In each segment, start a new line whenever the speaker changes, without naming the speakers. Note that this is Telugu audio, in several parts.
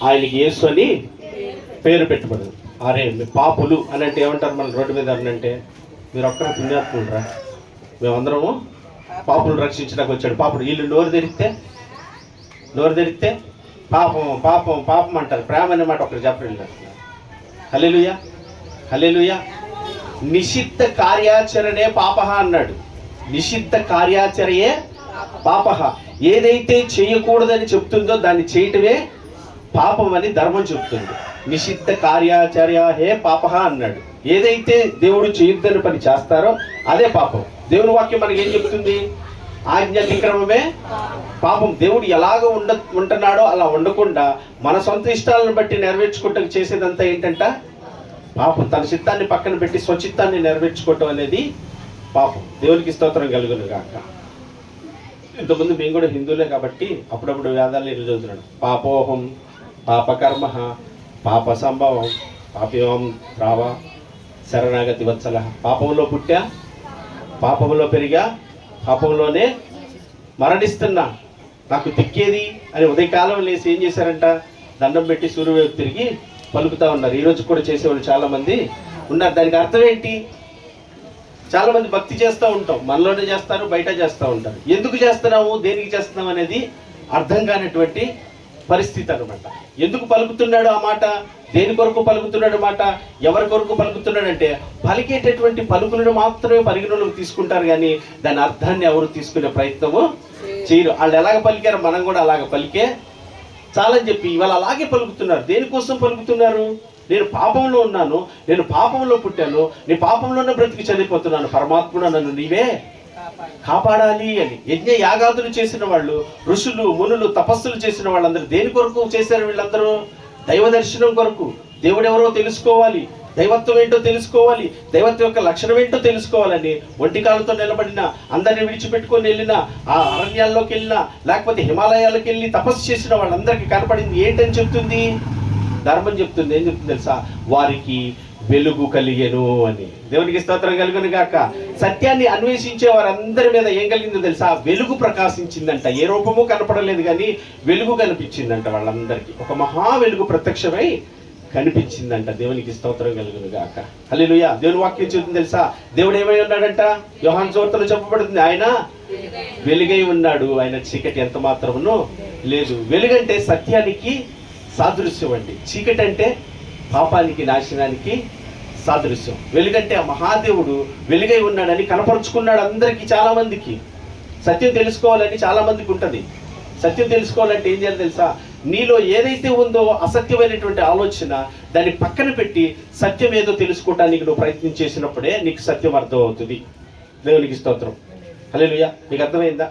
ఆయనకి యేసు అని పేరు పెట్టబడదు. అరే పాపులు అని అంటే ఏమంటారు మన రోడ్డు మీద అంటే, మీరు ఒక్కరు పుణ్యాత్ములరా, మేమందరము పాపులు రక్షించడానికి వచ్చాడు. పాపుడు వీళ్ళు నోరు తెరిస్తే పాపం పాపం పాపం అంటారు. ప్రేమ అనే మాట ఒకరు చెప్పలేదు. హల్లెలూయా హల్లెలూయా. నిషిద్ధ కార్యాచరణే పాపహ అన్నాడు. నిషిద్ధ కార్యాచరయే పాపహ. ఏదైతే చేయకూడదని చెప్తుందో దాన్ని చేయటమే పాపం అని ధర్మం చెప్తుంది. నిషిద్ధ కార్యాచర్య హే పాపహ అన్నాడు. ఏదైతే దేవుడు చేయొద్దని పని చేస్తారో అదే పాపం. దేవుని వాక్యం మనకి ఏం చెప్తుంది? ఆజ్ఞాతిక్రమమే పాపం. దేవుడు ఎలాగ ఉంటున్నాడో అలా ఉండకుండా మన సొంత ఇష్టాలను బట్టి నెరవేర్చుకుంటూ చేసేదంతా ఏంటంట పాపం. తన చిత్తాన్ని పక్కన పెట్టి స్వచిత్తాన్ని నెరవేర్చుకోవటం అనేది పాపం. దేవునికి స్తోత్రం కలుగును గాక. ఇంతకుముందు మేము కూడా హిందువులే కాబట్టి అప్పుడప్పుడు వేదాలు ఎదురు చదువుతున్నాడు. పాపోహం పాపకర్మ పాప సంభవం పాపం రావా శరణాగతి వత్సల. పాపంలో పుట్టా, పాపంలో పెరిగా, పాపంలోనే మరణిస్తున్నా, నాకు దిక్కేది అని ఉదయకాలం లేసి ఏం చేశారంట? దండం పెట్టి సూర్యవేపు తిరిగి పలుకుతా ఉన్నారు. ఈరోజు కూడా చేసేవాళ్ళు చాలామంది ఉన్నారు. దానికి అర్థం ఏంటి? చాలామంది భక్తి చేస్తూ ఉంటాం, మనలోనే చేస్తారు, బయట చేస్తూ ఉంటారు. ఎందుకు చేస్తున్నాము, దేనికి చేస్తున్నాం అనేది అర్థం కానటువంటి పరిస్థితి అనమాట. ఎందుకు పలుకుతున్నాడు ఆ మాట, దేని కొరకు పలుకుతున్నాడు మాట, ఎవరి కొరకు పలుకుతున్నాడంటే పలికేటటువంటి పలుకులను మాత్రమే పరిగణలోకి తీసుకుంటారు, కానీ దాని అర్థాన్ని ఎవరు తీసుకునే ప్రయత్నము చేయరు. వాళ్ళు ఎలాగ పలికారో మనం కూడా అలాగ పలికే చాలని చెప్పి ఇవాళ అలాగే పలుకుతున్నారు. దేనికోసం పలుకుతున్నారు? నేను పాపంలో ఉన్నాను, నేను పాపంలో పుట్టాను, నీ పాపంలోనే బ్రతికి చనిపోతున్నాను, పరమాత్ముడు నన్ను నీవే కాపాడాలి అని. యజ్ఞ యాగాదులు చేసిన వాళ్ళు, ఋషులు మునులు తపస్సులు చేసిన వాళ్ళందరూ దేని కొరకు చేశారు? వీళ్ళందరూ దైవ దర్శనం కొరకు. దేవుడెవరో తెలుసుకోవాలి, దైవత్వం ఏంటో తెలుసుకోవాలి, దైవత్వం యొక్క లక్షణం ఏంటో తెలుసుకోవాలని ఒంటికాలతో నిలబడిన, అందరిని విడిచిపెట్టుకొని వెళ్ళిన, ఆ అరణ్యాల్లోకి వెళ్ళిన, లేకపోతే హిమాలయాలకు వెళ్ళి తపస్సు చేసిన వాళ్ళందరికీ కనపడింది ఏంటని చెప్తుంది? ధర్మం చెప్తుంది. ఏం చెప్తుంది తెలుసా? వారికి వెలుగు కలిగెను అని. దేవునికి స్తోత్రం కలుగును గాక. సత్యాన్ని అన్వేషించే వారందరి మీద ఏం కలిగిందో తెలుసా? వెలుగు ప్రకాశించిందంట. ఏ రూపము కనపడలేదు కానీ వెలుగు కనిపించిందంట. వాళ్ళందరికీ ఒక మహా వెలుగు ప్రత్యక్షమై కనిపించిందంట. దేవునికి స్తోత్రం కలుగును గాక. హల్లెలూయా. దేవుని వాక్యం చెప్తుంది తెలుసా? దేవుడు ఏమై ఉన్నాడంట? యోహాను సువార్తలో చెప్పబడుతుంది, ఆయన వెలుగై ఉన్నాడు, ఆయన చీకటి ఎంత మాత్రమును లేదు. వెలుగంటే సత్యానికి సాదృశ్యం అండి. చీకటి అంటే పాపానికి, నాశనానికి సాదృశ్యం. వెలుగంటే ఆ మహాదేవుడు వెలుగై ఉన్నాడని కనపరుచుకున్నాడు అందరికీ. చాలా మందికి సత్యం తెలుసుకోవాలని చాలా మందికి ఉంటుంది. సత్యం తెలుసుకోవాలంటే ఏం చేయాలి తెలుసా? నీలో ఏదైతే ఉందో అసత్యమైనటువంటి ఆలోచన దాన్ని పక్కన పెట్టి సత్యం ఏదో తెలుసుకోవటానికి నువ్వు ప్రయత్నం చేసినప్పుడే నీకు సత్యం అర్థం అవుతుంది. దేవునికి స్తోత్రం. హల్లెలూయా. నీకు అర్థమైందా?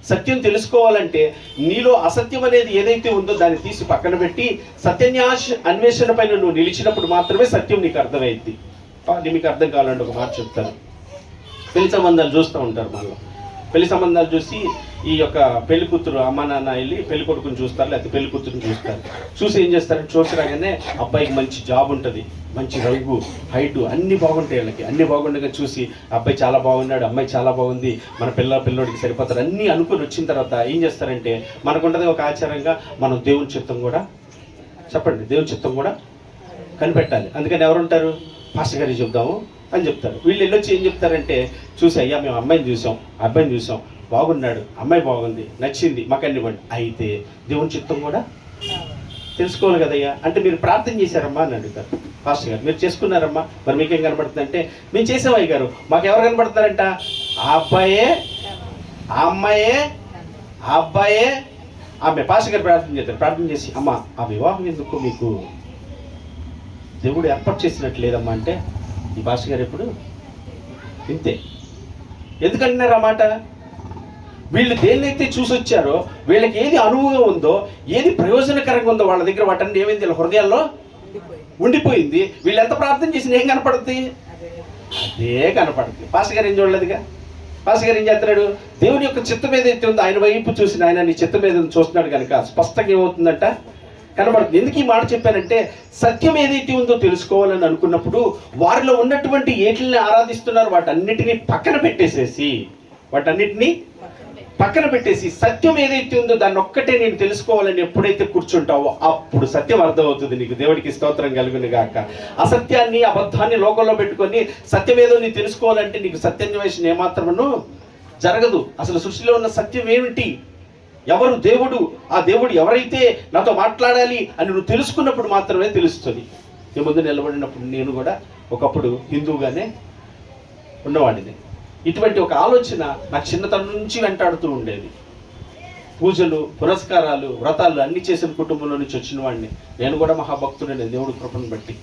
సత్యం తెలుసుకోవాలంటే నీలో అసత్యం అనేది ఏదైతే ఉందో దాన్ని తీసి పక్కన పెట్టి అన్వేషణ పైన నువ్వు నిలిచినప్పుడు మాత్రమే సత్యం నీకు అర్థమైంది. మీకు అర్థం కావాలంటే ఒక మాట చెప్తాను. పెళ్లి సంబంధాలు చూస్తూ ఉంటారు. మనలో పెళ్లి సంబంధాలు చూసి ఈ యొక్క పెళ్లి కూతురు అమ్మ నాన్న వెళ్ళి పెళ్లి కొడుకుని చూస్తారు, లేకపోతే పెళ్లి కూతురుని చూస్తారు. చూసి ఏం చేస్తారంటే చూసిరాగానే అబ్బాయికి మంచి జాబ్ ఉంటుంది, మంచి రంగు, హైటు అన్నీ బాగుంటాయి. వాళ్ళకి అన్నీ బాగుండగా చూసి అబ్బాయి చాలా బాగున్నాడు, అమ్మాయి చాలా బాగుంది, మన పిల్లోడికి సరిపోతారు అన్నీ అనుకుని వచ్చిన తర్వాత ఏం చేస్తారంటే మనకుంటుంది ఒక ఆచారంగా మనం దేవుని చిత్తం కూడా చెప్పండి, దేవుని చిత్తం కూడా కనిపెట్టాలి. అందుకని ఎవరుంటారు? పాస్టర్ గారికి చెప్దాము అని చెప్తారు. వీళ్ళు వెళ్ళొచ్చి ఏం చెప్తారంటే చూసి అయ్యా మేము అమ్మాయిని చూసాం, అబ్బాయిని చూసాం, బాగున్నాడు, అమ్మాయి బాగుంది, నచ్చింది, మాకు అన్నివ్వండి. అయితే దేవుని చిత్తం కూడా తెలుసుకోవాలి కదయ్యా. అంటే మీరు ప్రార్థన చేశారమ్మా అని అడుగుతారు. పాస్టర్ గారు మీరు చేసుకున్నారమ్మా, మరి మీకేం కనబడుతుంది అంటే మేము చేసామయ్య గారు. మాకు ఎవరు కనబడుతున్నారంట? ఆ అబ్బాయే, ఆ అమ్మాయే, ఆ అబ్బాయే, ఆమె. పాస్టర్ గారు ప్రార్థన చేస్తారు. ప్రార్థన చేసి అమ్మ ఆ వివాహం ఎందుకు మీకు దేవుడు ఏర్పాటు చేసినట్టు లేదమ్మా అంటే ఈ పాస్టర్ గారు ఎప్పుడు ఇంతే. ఎందుకంటున్నారు ఆ మాట? వీళ్ళు దేన్నైతే చూసి వచ్చారో, వీళ్ళకి ఏది అనువుగా ఉందో, ఏది ప్రయోజనకరంగా ఉందో వాళ్ళ దగ్గర వాటన్ని ఏమైంది వీళ్ళ హృదయాల్లో ఉండిపోయింది. వీళ్ళు ఎంత ప్రార్థన చేసినా ఏం కనపడుతుంది? అదే కనపడుతుంది. పాస్టర్ గారు ఏం చూడలేదుగా. పాస్టర్ గారు ఏం చేస్తున్నాడు? దేవుని యొక్క చిత్తం ఏదైతే ఉందో ఆయన వైపు చూసిన ఆయన నీ చిత్తం మీద చూస్తున్నాడు కనుక స్పష్టంగా ఏమవుతుందంట? కనబడుతుంది. ఎందుకు ఈ మాట చెప్పానంటే సత్యం ఏదైతే ఉందో తెలుసుకోవాలని అనుకున్నప్పుడు వారిలో ఉన్నటువంటి ఏటిని ఆరాధిస్తున్నారు వాటన్నిటినీ పక్కన పెట్టేసేసి, వాటన్నిటినీ పక్కన పెట్టేసి సత్యం ఏదైతే ఉందో దాన్ని ఒక్కటే నేను తెలుసుకోవాలని ఎప్పుడైతే కూర్చుంటావో అప్పుడు సత్యం అర్థమవుతుంది నీకు. దేవుడికి స్తోత్రం కలుగును గాక. అసత్యాన్ని అబద్ధాన్ని లోకంలో పెట్టుకొని సత్యం ఏదో నీకు తెలుసుకోవాలంటే నీకు సత్యాన్వేషణ ఏమాత్రమును జరగదు. అసలు సృష్టిలో ఉన్న సత్యం ఏమిటి, ఎవరు దేవుడు, ఆ దేవుడు ఎవరైతే నాతో మాట్లాడాలి అని నువ్వు తెలుసుకున్నప్పుడు మాత్రమే తెలుస్తుంది. ఈ ముందు నిలబడినప్పుడు నేను కూడా ఒకప్పుడు హిందువుగానే ఉన్నవాడిని. ఇటువంటి ఒక ఆలోచన నాకు చిన్నతనం నుంచి వెంటాడుతూ ఉండేది. పూజలు, పురస్కారాలు, వ్రతాలు అన్ని చేసిన కుటుంబంలో నుంచి వచ్చిన వాడిని. నేను కూడా మహాభక్తుడనే దేవుడి కృపను బట్టి.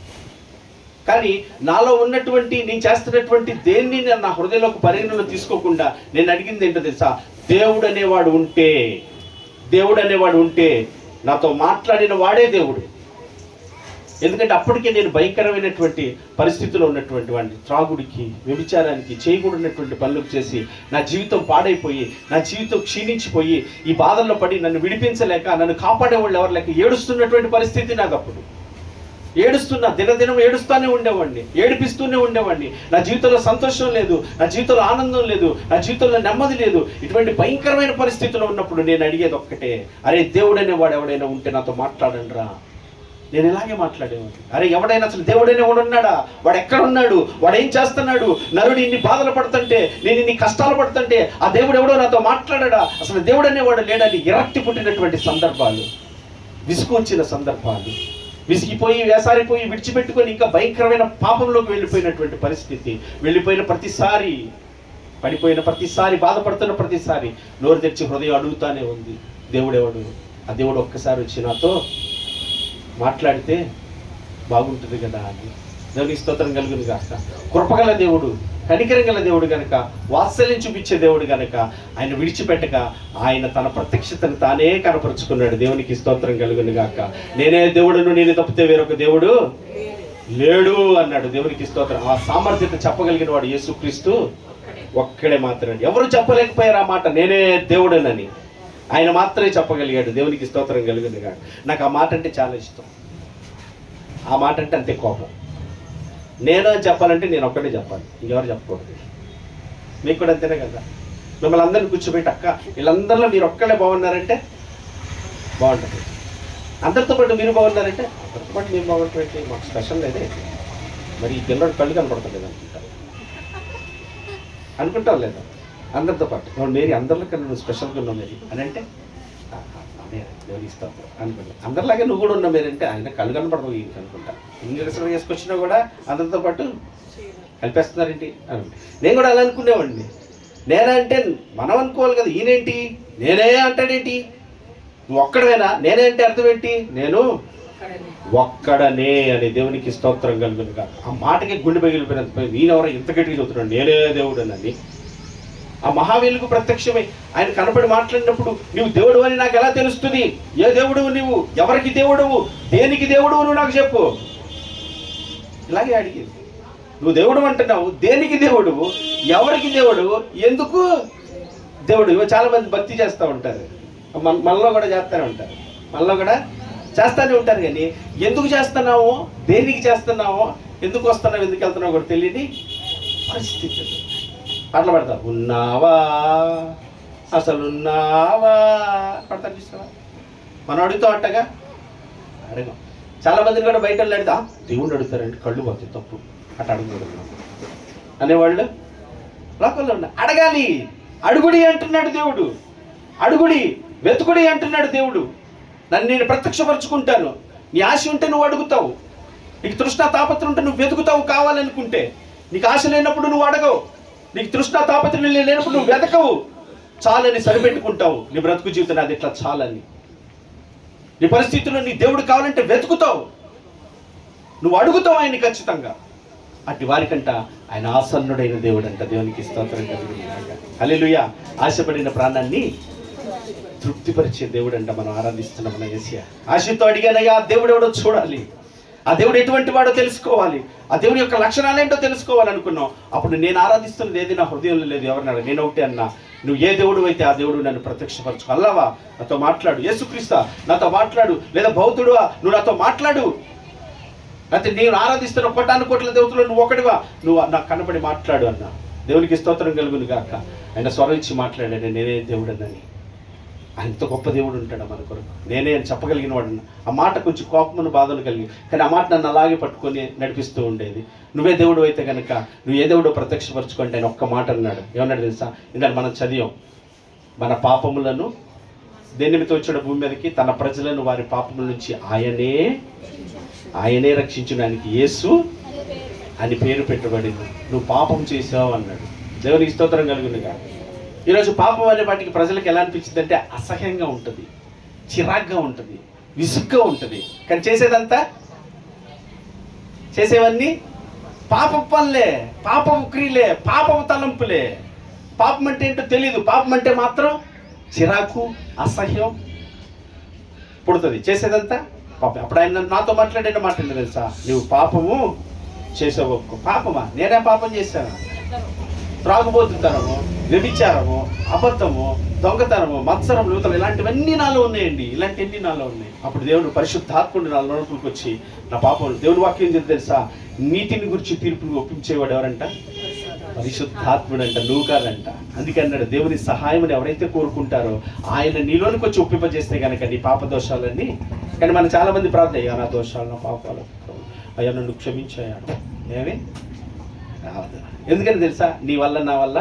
కానీ నాలో ఉన్నటువంటి నేను చేస్తున్నటువంటి దేన్ని నేను నా హృదయంలోకి పరిగణలో తీసుకోకుండా నేను అడిగింది ఏంటో తెలుసా, దేవుడు అనేవాడు ఉంటే నాతో మాట్లాడిన వాడే దేవుడు. ఎందుకంటే అప్పటికే నేను భయంకరమైనటువంటి పరిస్థితిలో ఉన్నటువంటి వాడిని. త్రాగుడికి, వ్యభిచారానికి, చేయకూడనటువంటి పనులకు చేసి నా జీవితం పాడైపోయి, నా జీవితం క్షీణించిపోయి, ఈ బాధల్లో పడి నన్ను విడిపించలేక, నన్ను కాపాడేవాళ్ళు ఎవరు లేక ఏడుస్తున్నటువంటి పరిస్థితి నాకు. అప్పుడు దినదినం ఏడుస్తూనే ఉండేవాడిని, ఏడిపిస్తూనే ఉండేవాడిని. నా జీవితంలో సంతోషం లేదు, నా జీవితంలో ఆనందం లేదు, నా జీవితంలో నెమ్మది లేదు. ఇటువంటి భయంకరమైన పరిస్థితిలో ఉన్నప్పుడు నేను అడిగేది ఒక్కటే, అరే దేవుడు అనేవాడు ఎవడైనా ఉంటే నాతో మాట్లాడండి రా. నేను ఇలాగే మాట్లాడేవాడిని. అరే ఎవడైనా అసలు దేవుడైనా వాడు ఉన్నాడా, వాడు ఎక్కడ ఉన్నాడు, వాడు ఏం చేస్తున్నాడు, నరుడు ఇన్ని బాధలు పడుతుంటే, నేను ఇన్ని కష్టాలు పడుతుంటే ఆ దేవుడు ఎవడో నాతో మాట్లాడా, అసలు దేవుడు అనేవాడు లేడని విరక్తి పుట్టినటువంటి సందర్భాలు, విసుగు వచ్చిన సందర్భాలు, విసిగిపోయి వేసారిపోయి విడిచిపెట్టుకొని ఇంకా భయంకరమైన పాపంలోకి వెళ్ళిపోయినటువంటి పరిస్థితి. వెళ్ళిపోయిన ప్రతిసారి, పడిపోయిన ప్రతిసారి, బాధపడుతున్న ప్రతిసారి నోరు తెరిచి హృదయం అడుగుతానే ఉంది, దేవుడెవడు. ఆ దేవుడు ఒక్కసారి వచ్చి నాతో మాట్లాడితే బాగుంటుంది కదా అని. దేవునికి స్తోత్రం కలుగును గాక. కృపగల దేవుడు, కనికరం గల దేవుడు కనుక, వాత్సల్యం చూపించే దేవుడు కనుక ఆయన విడిచిపెట్టక ఆయన తన ప్రత్యక్షతను తానే కనపరుచుకున్నాడు. దేవునికి స్తోత్రం కలుగును గాక. నేనే దేవుడును, నేను తప్పితే వేరొక దేవుడు లేడు అన్నాడు. దేవునికి స్తోత్రం. ఆ సామర్థ్యత చెప్పగలిగిన వాడు యేసుక్రీస్తు ఒక్కడే మాత్రమే. ఎవరు చెప్పలేకపోయారు ఆ మాట, నేనే దేవుడనని. ఆయన మాత్రమే చెప్పగలిగాడు. దేవునికి స్తోత్రం కలుగును గాక. నాకు ఆ మాట అంటే చాలా ఇష్టం. ఆ మాట అంటే అంతే కోపం. నేను చెప్పాలంటే నేను ఒక్కడే చెప్పాలి, ఇంకెవరు చెప్పకూడదు. మీకు కూడా అంతేనే కదా. మిమ్మల్ని అందరిని కూర్చోబెట్టి, అక్క వీళ్ళందరిలో మీరు ఒక్కడే బాగున్నారంటే బాగుంటుంది, అందరితో పాటు మీరు బాగున్నారంటే అందరితో పాటు మీరు బాగుంటుంది, మాకు స్పెషల్ లేదే. మరి ఈ పిల్లడు కళ్ళు కనపడతలేదు అనుకుంటాం లేదా? అందరితో పాటు మేరీ అందరిలో కన్నా నువ్వు స్పెషల్గా ఉన్నావు మేరీ అని అంటే దేవుని ఇస్తావు అనుకుంటా. అందరిలాగే నువ్వు కూడా ఉన్నావు మేరీ అంటే ఆయన కళ్ళు కనపడవు అనుకుంటా. ఇంగ్లీష్ వేసుకొచ్చినా కూడా అందరితో పాటు కలిపేస్తున్నారేంటి అని నేను కూడా అలా అనుకునేవాడిని. నేనంటే మనం అనుకోవాలి కదా, ఈయనేంటి నేనే అంటాడేంటి, నువ్వు ఒక్కడవేనా, నేనే అంటే అర్థం ఏంటి, నేను ఒక్కడనే అని. దేవునికి స్తోత్రం కలుగును గాక. ఆ మాటకి గుండె పగిలిపోయినంత నేనెవరో ఇంత గట్టిగా చెబుతున్నాడు, నేనే దేవుడు అని. ఆ మహావీరులకు ప్రత్యక్షమై ఆయన కనపడి మాట్లాడినప్పుడు నువ్వు దేవుడు అని నాకు ఎలా తెలుస్తుంది, ఏ దేవుడువు నువ్వు, ఎవరికి దేవుడువు, దేనికి దేవుడువు నువ్వు నాకు చెప్పు. ఇలాగే అడిగింది. నువ్వు దేవుడు అంటున్నావు, దేనికి దేవుడువు, ఎవరికి దేవుడువు, ఎందుకు దేవుడు. చాలా మంది భక్తి చేస్తూ ఉంటారు, మనలో కూడా చేస్తూనే ఉంటారు, మనలో కూడా చేస్తూనే ఉంటారు. కానీ ఎందుకు చేస్తున్నావు, దేనికి చేస్తున్నావు, ఎందుకు వస్తున్నావు, ఎందుకు వెళ్తున్నావు కూడా తెలియని పరిస్థితి. పాటలు పడతారు, ఉన్నావా అసలున్నావా పడతారు, చూస్తావా. మనం అడుగుతాం అంటగా, అడగం. చాలా మందిని కూడా బయట అడిగితే దేవుణ్ణి అడుగుతారండి, కళ్ళు పోతాయి, తప్పు అట్లా అడుగుతున్నాం అనేవాళ్ళు లోకల్లో ఉన్నారు. అడగాలి, అడుగుడి అంటున్నాడు దేవుడు, అడుగుడి వెతుకుడి అంటున్నాడు దేవుడు. నన్ను నేను ప్రత్యక్షపరుచుకుంటాను. నీ ఆశ ఉంటే నువ్వు అడుగుతావు, నీకు తృష్ణ తాపత్రం ఉంటే నువ్వు వెతుకుతావు. కావాలనుకుంటే నీకు ఆశ లేనప్పుడు నువ్వు అడగవు, నీకు తృష్ణ తాపత్రం లేనప్పుడు నువ్వు వెతకవు. చాలని సరిపెట్టుకుంటావు నీ బ్రతుకు జీవితం, అది ఇట్లా చాలని. నీ పరిస్థితుల్లో నీ దేవుడు కావాలంటే వెతుకుతావు, నువ్వు అడుగుతావు ఆయన్ని ఖచ్చితంగా. అట్టి వారికంట ఆయన ఆసన్నుడైన దేవుడు అంట. దేవునికి స్తోత్రం కలుగును గాక. హల్లెలూయా. ఆశపడిన ప్రాణాన్ని తృప్తిపరిచే దేవుడు అంట మనం ఆరాధిస్తున్నాం మన యేసయ్య. ఆశతో అడిగానయ్యా, దేవుడు ఎవడో చూడాలి, ఆ దేవుడు ఎటువంటి వాడో తెలుసుకోవాలి, ఆ దేవుడి యొక్క లక్షణాలు ఏంటో తెలుసుకోవాలనుకున్నావు. అప్పుడు నేను ఆరాధిస్తున్నది ఏది నా హృదయంలో లేదు. ఎవరినాడు, నేను ఒకటే అన్నా, నువ్వు ఏ దేవుడు అయితే ఆ దేవుడు నన్ను ప్రత్యక్షపరచు. అల్లవా నాతో మాట్లాడు, యేసుక్రీస్తా నాతో మాట్లాడు, లేదా బౌద్ధుడువా నువ్వు నాతో మాట్లాడు, అయితే నేను ఆరాధిస్తున్న 1,000,000 దేవతలు నువ్వు ఒకటివా, నువ్వు నాకు కనబడి మాట్లాడు అన్నా. దేవునికి స్తోత్రం కలుగును గాక. ఆయన స్వరం ఇచ్చి మాట్లాడాడు, నేనే దేవుడనని. అంత గొప్ప దేవుడు ఉంటాడు మన కొరకు. నేనే అని చెప్పగలిగిన వాడు. ఆ మాట కొంచెం కోపమును బాధలు కలిగి, కానీ ఆ మాట నన్ను అలాగే పట్టుకొని నడిపిస్తూ ఉండేది. నువ్వే దేవుడు అయితే కనుక నువ్వు ఏ దేవుడో ప్రత్యక్షపరచుకుంటే ఆయన ఒక్క మాట అన్నాడు. ఏమన్నాడు తెలుసా? ఇందాక మనం చదివాం, మన పాపములను దేని నిమిత్తం వచ్చాడు భూమి మీదకి? తన ప్రజలను వారి పాపముల నుంచి ఆయనే రక్షించడానికి యేసు అని పేరు పెట్టబడింది. నువ్వు పాపం చేసావు అన్నాడు. దేవునికి స్తోత్రం కలుగునుగా. ఈరోజు పాపం అనే వాటికి ప్రజలకు ఎలా అనిపించింది అంటే అసహ్యంగా ఉంటుంది, చిరాగ్గా ఉంటుంది, విసుగ్గా ఉంటుంది. కానీ చేసేవన్నీ పాపపు పనులే, పాపపు క్రియలే, పాపపు తలంపులే. పాపం అంటే ఏంటో తెలీదు. పాపం అంటే మాత్రం చిరాకు, అసహ్యం పుడుతుంది. చేసేదంతా పాపం. అప్పుడు ఆయన నాతో మాట్లాడిన మాట ఏంటో తెలుసా? నువ్వు పాపము చేసావు. పాపమా? నేనే పాపం చేశాను? త్రాగుబోతుతనము, వ్యభిచారము, అబద్ధము, దొంగతనము, మత్సరం, యువతలు, ఇలాంటివన్నీ నాలో ఉన్నాయండి. ఇలాంటివన్నీ నాలో ఉన్నాయి. అప్పుడు దేవుడు పరిశుద్ధాత్ముడు నా లోపలికి వచ్చి నా పాపం, దేవుని వాక్యం ఏం తెలుసా? నీతిని గురించి తీర్పులు ఒప్పించేవాడు ఎవరంట? పరిశుద్ధాత్ముడు అంట, నువ్వు కాదంట. అందుకే అన్నాడు, దేవుని సహాయం ఎవరైతే కోరుకుంటారో ఆయన నీలోనికి వచ్చి ఒప్పింపజేస్తే కనుక నీ పాప దోషాలన్నీ. కానీ మనం చాలా మంది ప్రార్థన, అయ్యా నా దోషాలు, నా పాపాలు, అయ్యా నన్ను క్షమించాడు. ఏమి కాదు. ఎందుకని తెలుసా? నీ వల్ల నా వల్ల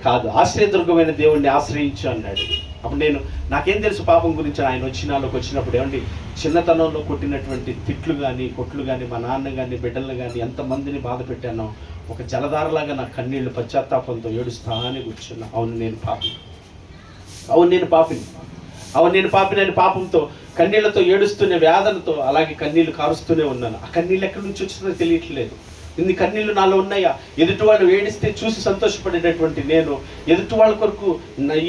కాదు. ఆశ్రయదుర్గమైన దేవుణ్ణి ఆశ్రయించు అన్నాడు. అప్పుడు నాకేం తెలుసు పాపం గురించి? ఆయన నాలోకి వచ్చినప్పుడు ఏమండి, చిన్నతనంలో కొట్టినటువంటి తిట్లు కానీ కొట్లు కానీ, మా నాన్న కానీ బిడ్డలను కానీ ఎంతమందిని బాధ పెట్టానో ఒక జలధారలాగా నా కన్నీళ్లు పశ్చాత్తాపంతో ఏడుస్తానే కూర్చున్నా. అవును నేను పాపిని పాపంతో కన్నీళ్లతో ఏడుస్తూనే, వేదనతో అలాగే కన్నీళ్లు కారుస్తూనే ఉన్నాను. ఆ కన్నీళ్ళు ఎక్కడి నుంచి వచ్చిందో తెలియట్లేదు. ఇన్ని కన్నీళ్లు నాలో ఉన్నాయా? ఎదుటి వాళ్ళు ఏడిస్తే చూసి సంతోషపడేటటువంటి నేను ఎదుటి వాళ్ళ కొరకు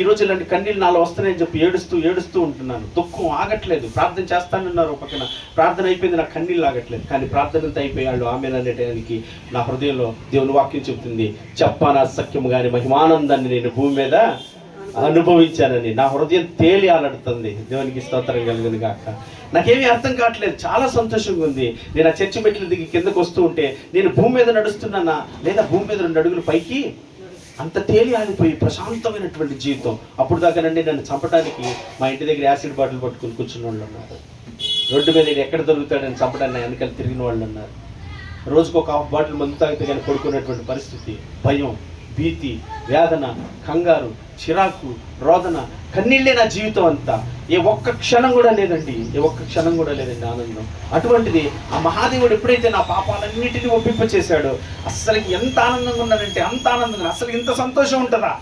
ఈరోజు ఇలాంటి కన్నీళ్ళు నాలో వస్తున్నాయని చెప్పి ఏడుస్తూ ఉంటున్నాను. దుఃఖం ఆగట్లేదు. ప్రార్థన చేస్తానన్నారు పక్కన, ప్రార్థన అయిపోయింది, నాకు కన్నీళ్ళు ఆగట్లేదు. కానీ ప్రార్థనంతా అయిపోయాళ్ళు ఆమె అనేటానికి నా హృదయంలో దేవుని వాక్యం చెబుతుంది, చెప్పానా సఖ్యం కానీ మహిమానందాన్ని నేను భూమి మీద అనుభవించానని. నా హృదయం తేలి ఆలాడుతుంది. దేవునికి స్తోత్రం కలుగును గాక. నాకేమీ అర్థం కావట్లేదు, చాలా సంతోషంగా ఉంది. నేను ఆ చర్చి మెట్ల దిగి కిందకు వస్తూ ఉంటే నేను భూమి మీద నడుస్తున్నానా లేదా భూమి మీద 2 అడుగులు పైకి, అంత తేలి ఆడిపోయి ప్రశాంతమైనటువంటి జీవితం. అప్పుడు దాకానండి నన్ను చంపడానికి మా ఇంటి దగ్గర యాసిడ్ బాటిల్ పట్టుకుని కూర్చున్న వాళ్ళు ఉన్నారు. రోడ్డు మీద ఎక్కడ దొరుకుతాడని చంపడానికి నా వెనకాల తిరిగిన వాళ్ళు ఉన్నారు. రోజుకు ఒక 1/2 బాటిల్ మందు తాగితే కానీ పడుకునేటువంటి పరిస్థితి. భయం, భీతి, వేదన, కంగారు, చిరాకు, రోదన, కన్నీళ్ళే నా జీవితం అంతా. ఏ ఒక్క క్షణం కూడా లేదండి ఆనందం. అటువంటిది ఆ మహాదేవుడు ఎప్పుడైతే నా పాపాలన్నిటినీ ఒప్పింపచేశాడో అసలు ఎంత ఆనందంగా ఉన్నానంటే అంత ఆనందంగా. అసలు ఇంత సంతోషం ఉంటుందా?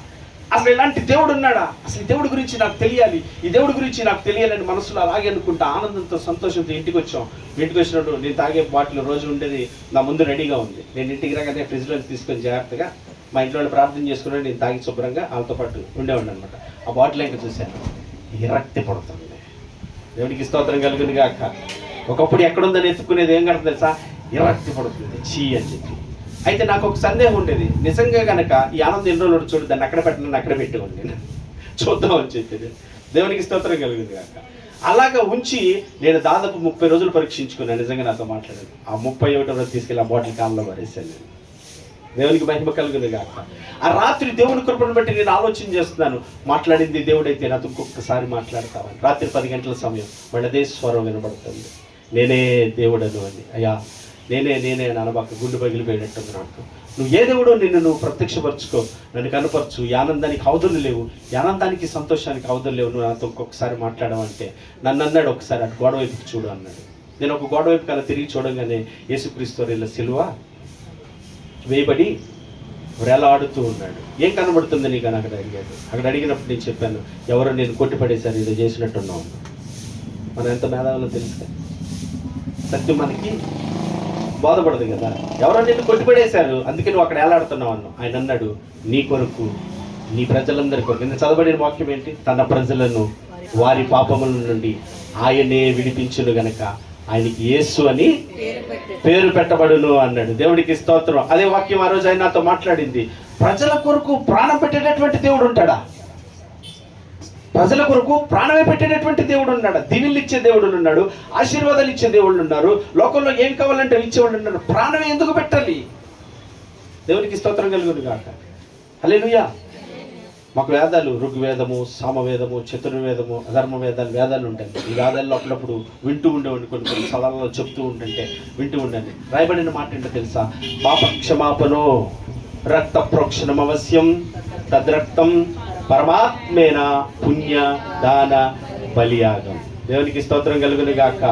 అసలు ఇలాంటి దేవుడు ఉన్నాడా? అసలు దేవుడి గురించి నాకు తెలియాలి, ఈ దేవుడి గురించి నాకు తెలియాలని మనసులో అలాగే అనుకుంటా ఆనందంతో సంతోషంతో ఇంటికి వచ్చినప్పుడు నేను తాగే బాటిల్ రోజు ఉండేది నా ముందు రెడీగా ఉంది. నేను ఇంటికి రాగానే ఫ్రిడ్జ్లో తీసుకొని జాగ్రత్తగా మా ఇంట్లో ప్రార్థన చేసుకుని నేను తాగి శుభ్రంగా వాళ్ళతో పాటు ఉండేవాడిని అనమాట. ఆ బాటిల్ ఇంకా చూశాను, విరక్తి పడుతుంది. దేవునికి స్తోత్రం కలుగును గాక. ఒకప్పుడు ఎక్కడుందని ఎత్తుకునేది ఏం కడతా తెలుసా? విరక్తి పడుతుంది, చీ అని చెప్పి. అయితే నాకు ఒక సందేహం ఉండేది, నిజంగా కనుక ఈ ఆనందం ఎన్ని రోజులు చూడు, దాన్ని అక్కడ పెట్టిన అక్కడ పెట్టుకోండి నేను చూద్దామని చెప్పేది. దేవునికి స్తోత్రం కలుగును గాక. అలాగా ఉంచి నేను దాదాపు 30 రోజులు పరీక్షించుకున్నాను. నిజంగా నాతో మాట్లాడాను. ఆ 31వ రోజు తీసుకెళ్ళి ఆ బాటిల్ కాలంలో పడేసాను నేను. దేవునికి మహిమ కలుగును గాక. ఆ రాత్రి దేవుని కృపను బట్టి నేను ఆలోచన చేస్తున్నాను, మాట్లాడింది దేవుడైతే నాతో ఇంకొకసారి మాట్లాడతామని. రాత్రి 10 గంటల సమయం మళ్ళీ అదే స్వరం వినబడుతుంది, నేనే దేవుడను అని. అయ్యా నేనే అని అనబాక, గుండె పగిలిపోయినట్టుంది నాకు. నువ్వు ఏ దేవుడో నువ్వు ప్రత్యక్షపరచుకో, నన్ను కనపరచు. ఈ ఆనందానికి అవధులు లేవు, ఈ ఆనందానికి సంతోషానికి అవధులు లేవు, నువ్వు నాతో ఇంకొకసారి మాట్లాడమంటే. నన్ను అన్నాడు, ఒకసారి అటు గోడ వైపుకి చూడు అన్నాడు. నేను ఒక గోడ వైపుకి అలా తిరిగి చూడగానే యేసుక్రీస్తు వారి సిలువ వేయబడి వేలాడుతూ ఉన్నాడు. ఏం కనబడుతుంది నీకు అని అక్కడ అడిగాడు. అక్కడ అడిగినప్పుడు నేను చెప్పాను, ఎవరో నేను కొట్టిపడేశారు, ఇది చేసినట్టున్నావు. మనం ఎంత మేధావులో తెలుసు. సత్యం మనకి బాధపడదు కదా. ఎవరో నిన్ను కొట్టిపడేశారు, అందుకే నువ్వు అక్కడ వేలాడుతున్నావు అన్నావు. ఆయన అన్నాడు, నీ కొరకు, నీ ప్రజలందరి కొరకు. నేను చదవబడిన వాక్యం ఏంటి? తన ప్రజలను వారి పాపముల నుండి ఆయనే విడిపించును గనక ఆయనకి యేసు అని పేరు పెట్టబడును అన్నాడు. దేవుడికి స్తోత్రం. అదే వాక్యం ఆ రోజు ఆయన నాతో మాట్లాడింది. ప్రజల కొరకు ప్రాణం పెట్టేటటువంటి దేవుడు ఉంటాడా? ప్రజల కొరకు ప్రాణమే పెట్టేటటువంటి దేవుడు ఉన్నాడు. దివిళ్ళు ఇచ్చే దేవుడు ఉన్నాడు, ఆశీర్వాదాలు ఇచ్చే దేవుళ్ళు ఉన్నారు, లోకంలో ఏం కావాలంటే ఇచ్చేవాళ్ళు ఉన్నారు. ప్రాణమే ఎందుకు పెట్టాలి? దేవునికి స్తోత్రం కలుగును గాక. హల్లెలూయా. మాకు వేదాలు, ఋగ్వేదము, సామవేదము, చతుర్వేదము, అధర్మ వేదాలు ఉంటాయి. ఈ వేదాల్లో అప్పుడప్పుడు వింటూ ఉండేవాడిని, కొన్ని స్థలాల్లో చెప్తూ ఉంటుంటే వింటూ ఉండండి. రాయబడిన మాట ఏంటో తెలుసా? పాప క్షమాపణో రక్త ప్రోక్షణం అవశ్యం తద్రక్తం పరమాత్మేన పుణ్య దాన బలియాగం. దేవునికి స్తోత్రం కలుగును గాక.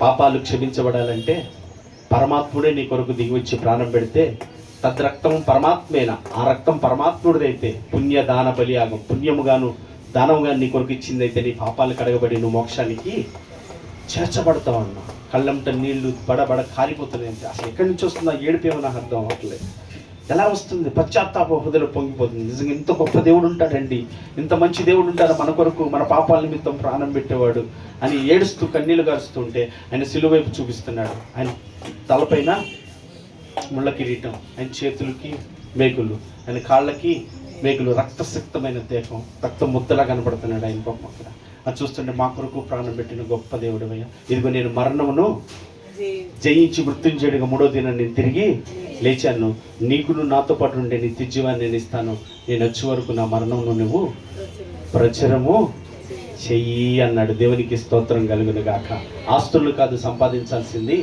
పాపాలు క్షమించబడాలంటే పరమాత్ముడే నీ కొరకు దిగి వచ్చి ప్రాణం పెడితే తద్రక్తం పరమాత్మేన, ఆ రక్తం పరమాత్ముడిదైతే పుణ్య దాన బలియాగం, పుణ్యముగాను దానముగాను నీ కొరకు ఇచ్చిందైతే నీ పాపాలు కడగబడి నువ్వు మోక్షానికి చేర్చబడతావు అన్న. కళ్ళంట నీళ్లు బడబడ కారిపోతున్నాయి అంటే అసలు ఎక్కడి నుంచి వస్తుందో ఏడుపేమో నాకు అర్థం అవ్వట్లేదు. ఎలా వస్తుంది? పశ్చాత్తాప హృదయలో పొంగిపోతుంది. నిజంగా ఇంత గొప్ప దేవుడు ఉంటాడండి, ఇంత మంచి దేవుడు ఉంటాడు, మన కొరకు మన పాపాల నిమిత్తం ప్రాణం పెట్టేవాడు అని ఏడుస్తూ కన్నీళ్లు గారుస్తుంటే ఆయన సిలువ వైపు చూపిస్తున్నాడు. ఆయన తలపైన ముళ్ళ కిరీటం, ఆయన చేతులకి మేకులు, ఆయన కాళ్ళకి మేకులు, రక్తసిక్తమైన దేహం, రక్త ముద్దలా కనబడుతున్నాడు ఆయన గొప్ప. అక్కడ అది చూస్తుంటే మా కొరకు ప్రాణం పెట్టిన గొప్ప దేవుడు అయ్యా. ఇదిగో నేను మరణమును జయించి మృత్యుంజయుడిగా 3వ దినం నేను తిరిగి లేచాను, నీకును నాతో పాటు ఉండే నిత్య జీవాన్ని నేను ఇస్తాను, నేను వచ్చే వరకు నా మరణమును నువ్వు ప్రచురము చెయ్యి అన్నాడు. దేవునికి స్తోత్రం కలుగును గాక. ఆస్తులు కాదు సంపాదించాల్సింది,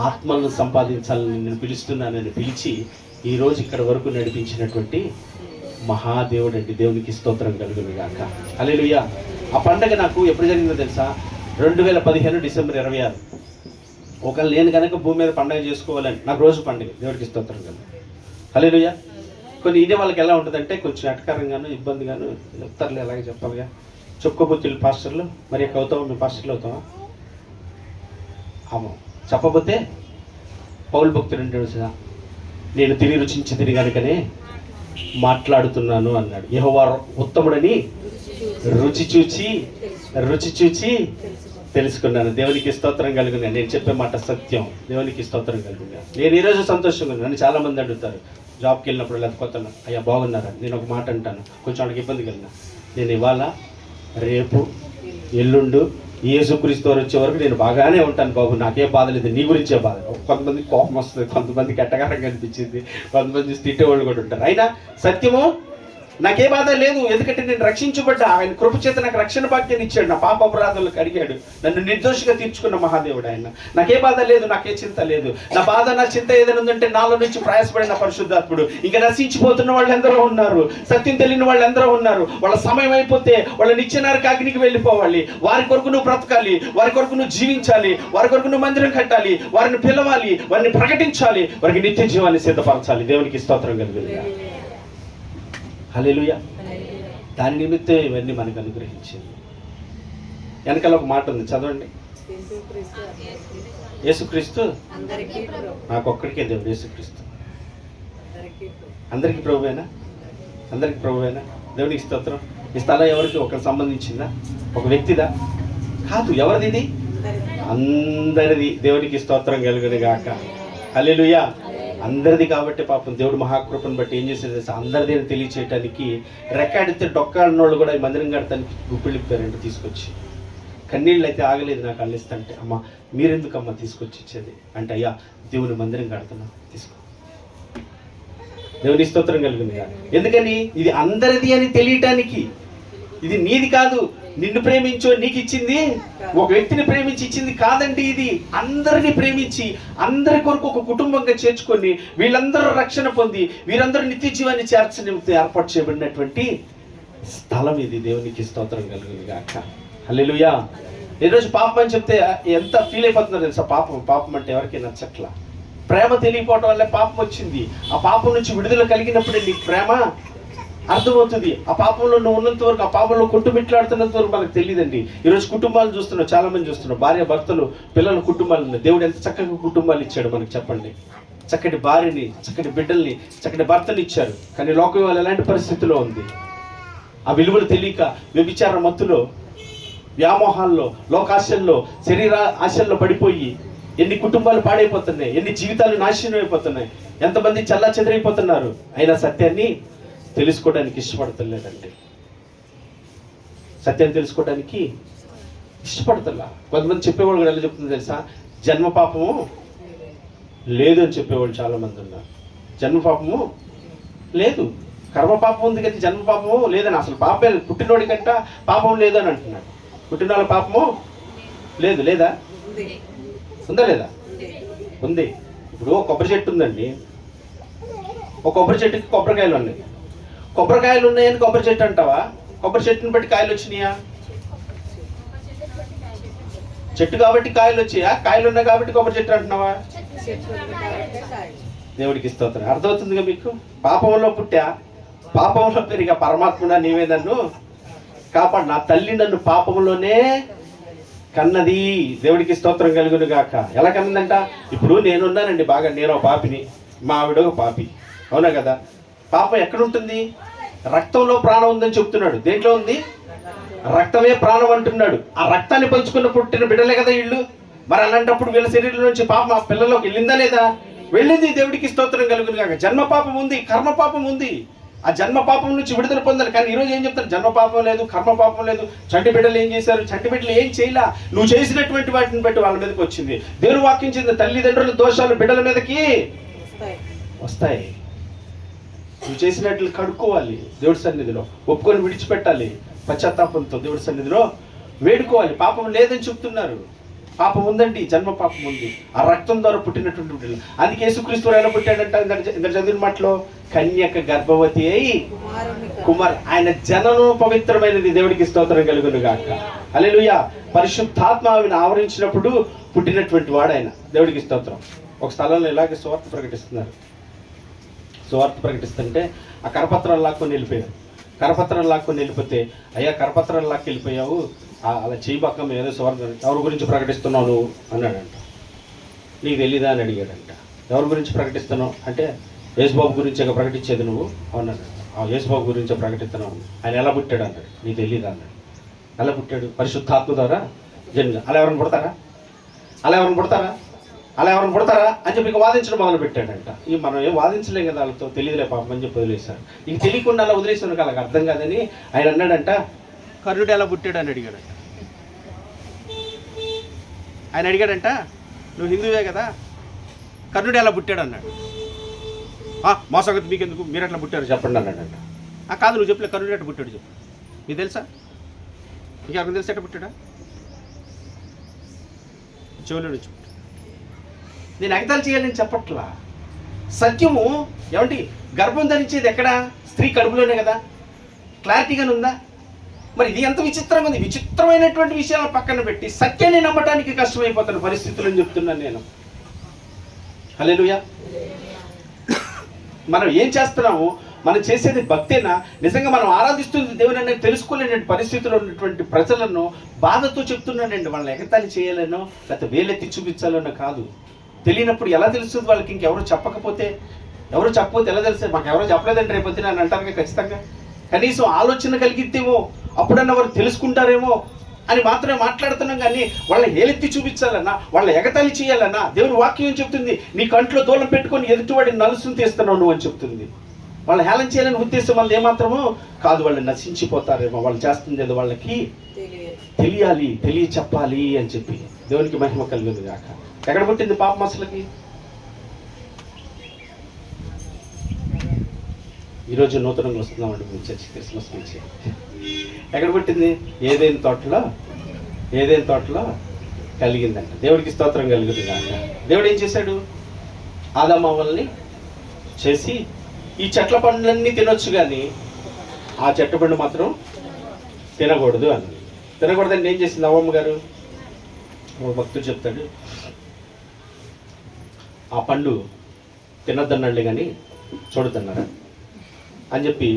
ఆత్మలను సంపాదించాలని నేను పిలుస్తున్నానని పిలిచి ఈరోజు ఇక్కడ వరకు నడిపించినటువంటి మహాదేవుడు అండి. దేవునికి స్తోత్రం కలుగును గాక. హల్లెలూయా. ఆ పండగ నాకు ఎప్పుడు జరిగిందో తెలుసా? 2015 డిసెంబర్ 26. ఒకవేళ నేను కనుక భూమి మీద పండగ చేసుకోవాలని, నాకు రోజు పండుగ. దేవుడికి స్తోత్రం కలుగు. హల్లెలూయా. కొన్ని ఇదే వాళ్ళకి ఎలా ఉంటుందంటే కొంచెం ఎటకారంగాను ఇబ్బందిగాను చెప్తారులే, అలాగే చెప్పాలిగా. చెప్పుకోబోతే పాస్టర్లు మరి ఎక్కడ అవుతావా? మీ పాస్టర్లు అవుతావా? అవును. చెప్పబోతే పౌలు భక్తుడు అంటాడు, నేను తిని రుచించి తిని కనుకనే మాట్లాడుతున్నాను అన్నాడు. యెహోవా ఉత్తముడని రుచి చూచి తెలుసుకున్నాను. దేవునికి స్తోత్రం కలుగునా. నేను చెప్పే మాట సత్యం. దేవునికి స్తోత్రం కలుగునా. నేను ఈరోజు సంతోషంగా ఉన్నాను. నన్ను చాలామంది అడుగుతారు జాబ్కి వెళ్ళినప్పుడు, లేదా కొత్త, అయ్యా బాగున్నారా? నేను ఒక మాట అంటాను, కొంచెం వాళ్ళకి ఇబ్బంది కలిగిన, నేను ఇవాళ రేపు ఎల్లుండు యేసుక్రీస్తు వారు వచ్చే వరకు నేను బాగానే ఉంటాను బాబు, నాకేం బాధ లేదు, నీ గురించే బాధ. కొంతమంది కోపం వస్తుంది, కొంతమందికి ఎట్టగారంగా అనిపించింది, కొంతమంది తిట్టేవాళ్ళు కూడా ఉంటారు. అయినా సత్యము నాకే బాధ లేదు, ఎందుకంటే నేను రక్షించబడ్డా. ఆయన కృప చేత నాకు రక్షణ భాగ్యాన్ని ఇచ్చాడు, నా పాప అపరాధాలకు అడిగాడు, నన్ను నిర్దోషిగా తీర్చుకున్న మహాదేవుడు ఆయన. నాకే బాధ లేదు, నాకే చింత లేదు. నా బాధ నా చింత ఏదైనా ఉందంటే నాలో నుంచి ప్రయాసపడిన పరిశుద్ధాత్ముడు. ఇంకా నశించిపోతున్న వాళ్ళు ఎందరో ఉన్నారు, సత్యం తెలియని వాళ్ళు ఎందరో ఉన్నారు. వాళ్ళ సమయం అయిపోతే వాళ్ళ నిత్య నరకాగ్నికి వెళ్ళిపోవాలి. వారి కొరకు నువ్వు బ్రతకాలి, వారి కొరకు నువ్వు జీవించాలి, వారి కొరకు నువ్వు మందిరం కట్టాలి, వారిని పిలవాలి, వారిని ప్రకటించాలి, వారికి నిత్య జీవాన్ని సిద్ధపరచాలి. దేవునికి స్తోత్రం కలుగుతుంది. హల్లెలూయా. దాని నిమిత్తే ఇవన్నీ మనకు అనుగ్రహించింది. వెనకాల ఒక మాట ఉంది, చదవండి. యేసుక్రీస్తు నాకు ఒక్కడికే దేవుడు. యేసుక్రీస్తు అందరికీ ప్రభువేనా? అందరికీ ప్రభువేనా? దేవునికి స్తోత్రం. ఈ స్థలం ఎవరికి ఒకరికి సంబంధించిందా? ఒక వ్యక్తిదా? కాదు. ఎవరిది? ఇది అందరిది. దేవునికి స్తోత్రం కలుగును గాక. హల్లెలూయా. అందరిది కాబట్టి పాపం దేవుడు మహాకృపను బట్టి ఏం చేసేది, అందరిది అని తెలియచేయడానికి రెక్కాడితే డొక్కాడిన వాళ్ళు కూడా ఈ మందిరం కడతానికి గుప్పిళ్ళిపోయారంటే తీసుకొచ్చి. కన్నీళ్ళు అయితే ఆగలేదు నాకు అల్లిస్తంటే, అమ్మ మీరెందుకమ్మా తీసుకొచ్చి ఇచ్చేది అంటే, అయ్యా దేవుని మందిరం కడుతున్నా, తీసుకో. దేవుని స్తోత్రం కలిగింది. ఎందుకని? ఇది అందరిది అని తెలియటానికి. ఇది నీది కాదు, నిన్ను ప్రేమించో నీకు ఇచ్చింది, ఒక వ్యక్తిని ప్రేమించి ఇచ్చింది కాదండి. ఇది అందరినీ ప్రేమించి అందరి కొరకు ఒక కుటుంబంగా చేర్చుకొని వీళ్ళందరూ రక్షణ పొంది వీరందరూ నిత్య జీవాన్ని చేర్చని ఏర్పాటు చేయబడినటువంటి స్థలం ఇది. దేవునికి స్తోత్రం కలుగును గాక. హల్లెలూయా. ఈరోజు పాపం అని చెప్తే ఎంత ఫీల్ అయిపోతుందో తెలుసా? పాపం అంటే ఎవరికి నచ్చట్లా. ప్రేమ తెలియకపోవడం వల్లే పాపం వచ్చింది. ఆ పాపం నుంచి విడుదల కలిగినప్పుడే నీకు ప్రేమ అర్థమవుతుంది. ఆ పాపంలో నువ్వు ఉన్నంత వరకు, ఆ పాపంలో కొట్టుమిట్లాడుతున్నంత వరకు మనకు తెలియదండి. ఈరోజు కుటుంబాలు చూస్తున్నాం, చాలా మంది చూస్తున్నాం, భార్య భర్తలు పిల్లలు కుటుంబాలు ఉన్నాయి. దేవుడు ఎంత చక్కగా కుటుంబాలు ఇచ్చాడు మనకు చెప్పండి. చక్కటి భార్యని, చక్కటి బిడ్డల్ని, చక్కటి భర్తని ఇచ్చారు. కానీ లోకం వాళ్ళు ఎలాంటి పరిస్థితిలో ఉంది? ఆ విలువలు తెలియక వ్యభిచార మత్తులో, వ్యామోహాల్లో, లోకాశల్లో, శరీర ఆశల్లో పడిపోయి ఎన్ని కుటుంబాలు పాడైపోతున్నాయి, ఎన్ని జీవితాలు నాశనం అయిపోతున్నాయి, ఎంతమంది చల్లా చెదరైపోతున్నారు. అయినా సత్యాన్ని తెలుసుకోవడానికి ఇష్టపడతలేదండి. సత్యాన్ని తెలుసుకోవడానికి ఇష్టపడతలా. కొంతమంది చెప్పేవాళ్ళు కూడా ఎలా చెప్తుంది తెలుసా? జన్మ పాపము లేదు అని చెప్పేవాళ్ళు చాలామంది ఉన్నారు. జన్మ పాపము లేదు, కర్మ పాపం ఉంది కానీ జన్మ పాపము లేదని, అసలు పాపే పుట్టినోడి కంట పాపం లేదు అని అంటున్నాడు. పుట్టినోళ్ళ పాపము లేదు. లేదా? ఉందా లేదా? ఉంది. ఇప్పుడు కొబ్బరి చెట్టు ఉందండి, ఒక కొబ్బరి చెట్టుకి కొబ్బరికాయలు ఉన్నాయి. కొబ్బరికాయలు ఉన్నాయని కొబ్బరి చెట్టు అంటావా? కొబ్బరి చెట్టుని బట్టి కాయలు వచ్చినాయా? చెట్టు కాబట్టి కాయలు వచ్చాయా? కాయలు ఉన్నాయి కాబట్టి కొబ్బరి చెట్టు అంటున్నావా? దేవుడికి స్తోత్రం. అర్థమవుతుందిగా మీకు? పాపంలో పుట్టా, పాపంలో పెరిగా పరమాత్ముడా నీవే నన్ను కాపాడు. నా తల్లి నన్ను పాపంలోనే కన్నది. దేవుడికి స్తోత్రం కలుగును గాక. ఎలా కన్నదంట? ఇప్పుడు నేనున్నానండి, బాగా నేను ఒక పాపిని, మా ఆవిడ ఒక పాపి, అవునా కదా? పాపం ఎక్కడుంటుంది? రక్తంలో ప్రాణం ఉందని చెప్తున్నాడు. దేంట్లో ఉంది? రక్తమే ప్రాణం అంటున్నాడు. ఆ రక్తాన్ని పంచుకున్న పుట్టిన బిడ్డలే కదా వీళ్ళు. మరి అలాంటప్పుడు వీళ్ళ శరీరం నుంచి పాపం ఆ పిల్లలోకి వెళ్ళిందా లేదా? వెళ్ళింది. దేవుడికి స్తోత్రం కలుగును గాక. జన్మ పాపం ఉంది, కర్మ పాపం ఉంది. ఆ జన్మ పాపం నుంచి విడుదల పొందాలి. కానీ ఈరోజు ఏం చెప్తారు? జన్మ పాపం లేదు, కర్మ పాపం లేదు. చంటి బిడ్డలు ఏం చేశారు? చంటి బిడ్డలు ఏం చేయలా. నువ్వు చేసినటువంటి వాటిని బట్టి వాళ్ళ మీదకి వచ్చింది. దేవుడు వాక్యం చెందిన తల్లిదండ్రుల దోషాలు బిడ్డల మీదకి వస్తాయి. నువ్వు చేసినట్లు కడుక్కోవాలి, దేవుడి సన్నిధిలో ఒప్పుకొని విడిచిపెట్టాలి, పశ్చాత్తాపంతో దేవుడి సన్నిధిలో వేడుకోవాలి. పాపం లేదని చెప్తున్నారు. పాపం ఉందండి, జన్మ పాపం ఉంది. ఆ రక్తం ద్వారా పుట్టినటువంటి బిడ్డలు. అందుకే యేసుక్రీస్తు ఎలా పుట్టాడంట? ఇంత చదివిన మాటలో కన్యక గర్భవతి అయి ఆయన జననం పవిత్రమైనది. దేవుడికి స్తోత్రం కలుగును గాక. హల్లెలూయా. పరిశుద్ధాత్మ ఆవిని ఆవరించినప్పుడు పుట్టినటువంటి వాడు ఆయన. దేవుడికి స్తోత్రం. ఒక స్థలంలో ఇలాగే సువార్త ప్రకటిస్తున్నారు. సువార్త ప్రకటిస్తుంటే ఆ కరపత్రాలు లాక్కొని వెళ్ళిపోయారు. కరపత్రాలు లాక్కొని వెళ్ళిపోతే, అయ్యా కరపత్రాలు లాక్కి వెళ్ళిపోయావు, అలా చేయబక్కం, ఏదో సువార్త ఎవరి గురించి ప్రకటిస్తున్నావు నువ్వు అన్నాడంట. నీకు తెలీదా అని అడిగాడంట. ఎవరి గురించి ప్రకటిస్తున్నావు అంటే, యేసుబాబు గురించి ప్రకటించేది నువ్వు అన్నాడంట. ఆ యేసుబాబు గురించి ప్రకటిస్తున్నావు. ఆయన ఎలా పుట్టాడు అన్నాడు. నీకు తెలీదా అన్నాడు. ఎలా పుట్టాడు? పరిశుద్ధాత్మ ద్వారా జన్మ. అలా ఎవరైనా పుడతారా? అలా ఎవరైనా పుడతారా? అలా ఎవరైనా పుడతారా అని చెప్పి ఇక వాదించడం మొదలు పెట్టాడంట. ఇక మనం ఏం వాదించలేం కదా, వాళ్ళతో తెలియదులే పాపం అని చెప్పి వదిలేశారు. ఇక తెలియకుండా అలా వదిలేసాను వాళ్ళకి అర్థం కాదని ఆయన అన్నాడంట, కర్ణుడు ఎలా పుట్టాడు అని అడిగాడంట. ఆయన అడిగాడంట, నువ్వు హిందువే కదా, కర్ణుడు ఎలా పుట్టాడు అన్నాడు. మా సంగతి మీకెందుకు, మీరు ఎట్లా పుట్టారు చెప్పండి అన్నాడంట. కాదు నువ్వు చెప్పలే, కర్ణుడు ఎట్లా పుట్టాడు చెప్పు. మీకు తెలుసా? మీకు ఎవరికి తెలుసా ఎట్లా పుట్టాడా? చెవులో నుంచి. నేను ఎగతాళి చేయాలని చెప్పట్లా. సత్యము ఏమంటే గర్భం ధరించేది ఎక్కడ? స్త్రీ కడుపులోనే కదా. క్లారిటీగానే ఉందా? మరి ఇది ఎంత విచిత్రంగా ఉంది. విచిత్రమైనటువంటి విషయాలను పక్కన పెట్టి సత్యాన్ని నమ్మటానికి కష్టమైపోతున్న పరిస్థితులను చెప్తున్నాను నేను. హల్లెలూయా. మనం ఏం చేస్తున్నాము? మనం చేసేది భక్తేనా? నిజంగా మనం ఆరాధిస్తుంది దేవుని అనేది తెలుసుకోలేని పరిస్థితుల్లో ఉన్నటువంటి ప్రజలను బాధతో చెప్తున్నానండి. వాళ్ళని ఎగతాళి చేయాలనో లేకపోతే వేలెత్తి చూపించాలనో కాదు. తెలియనప్పుడు ఎలా తెలుస్తుంది వాళ్ళకి? ఇంకెవరు చెప్పకపోతే ఎలా తెలుస్తుంది? మాకు ఎవరో చెప్పలేదండి రేపొద్దున అని అంటారు ఖచ్చితంగా. కనీసం ఆలోచన కలిగిద్దేమో, అప్పుడన్నా వారు తెలుసుకుంటారేమో అని మాత్రమే మాట్లాడుతున్నాం. కానీ వాళ్ళని ఏలెత్తి చూపించాలన్నా, వాళ్ళ ఎగతాళి చేయాలన్నా దేవుని వాక్యం చెప్తుంది, నీ కంట్లో దూలం పెట్టుకొని ఎదుటివాడిని నలుసుని తీస్తున్నావు నువ్వు అని చెప్తుంది. వాళ్ళని హేళన చేయాలని ఉద్దేశం వాళ్ళు ఏమాత్రమో కాదు. వాళ్ళు నశించిపోతారేమో. వాళ్ళు చేస్తుంది ఏదో వాళ్ళకి తెలియాలి, చెప్పాలి అని చెప్పి. దేవునికి మహిమ కలుగును గాక. ఎక్కడ పుట్టింది పాపం అసలుకి? ఈరోజు నూతనంగా వస్తున్నామండి మేము చర్చి, క్రిస్మస్ నుంచి. ఎక్కడ పుట్టింది? ఏదైనా తోటలో కలిగిందంట. దేవుడికి స్తోత్రం కలుగుతుంది కాక. దేవుడు ఏం చేశాడు? ఆదామవ్వల్ని చేసి ఈ చెట్ల పండ్లన్నీ తినొచ్చు కానీ ఆ చెట్ల పండు మాత్రం తినకూడదు అని. తినకూడదని ఏం చేసింది అవ్వమ్మ గారు? భక్తుడు చెప్తాడు, ఆ పండు తినొద్దన్నాడులే కానీ చూడొద్దన్నారా అని చెప్పి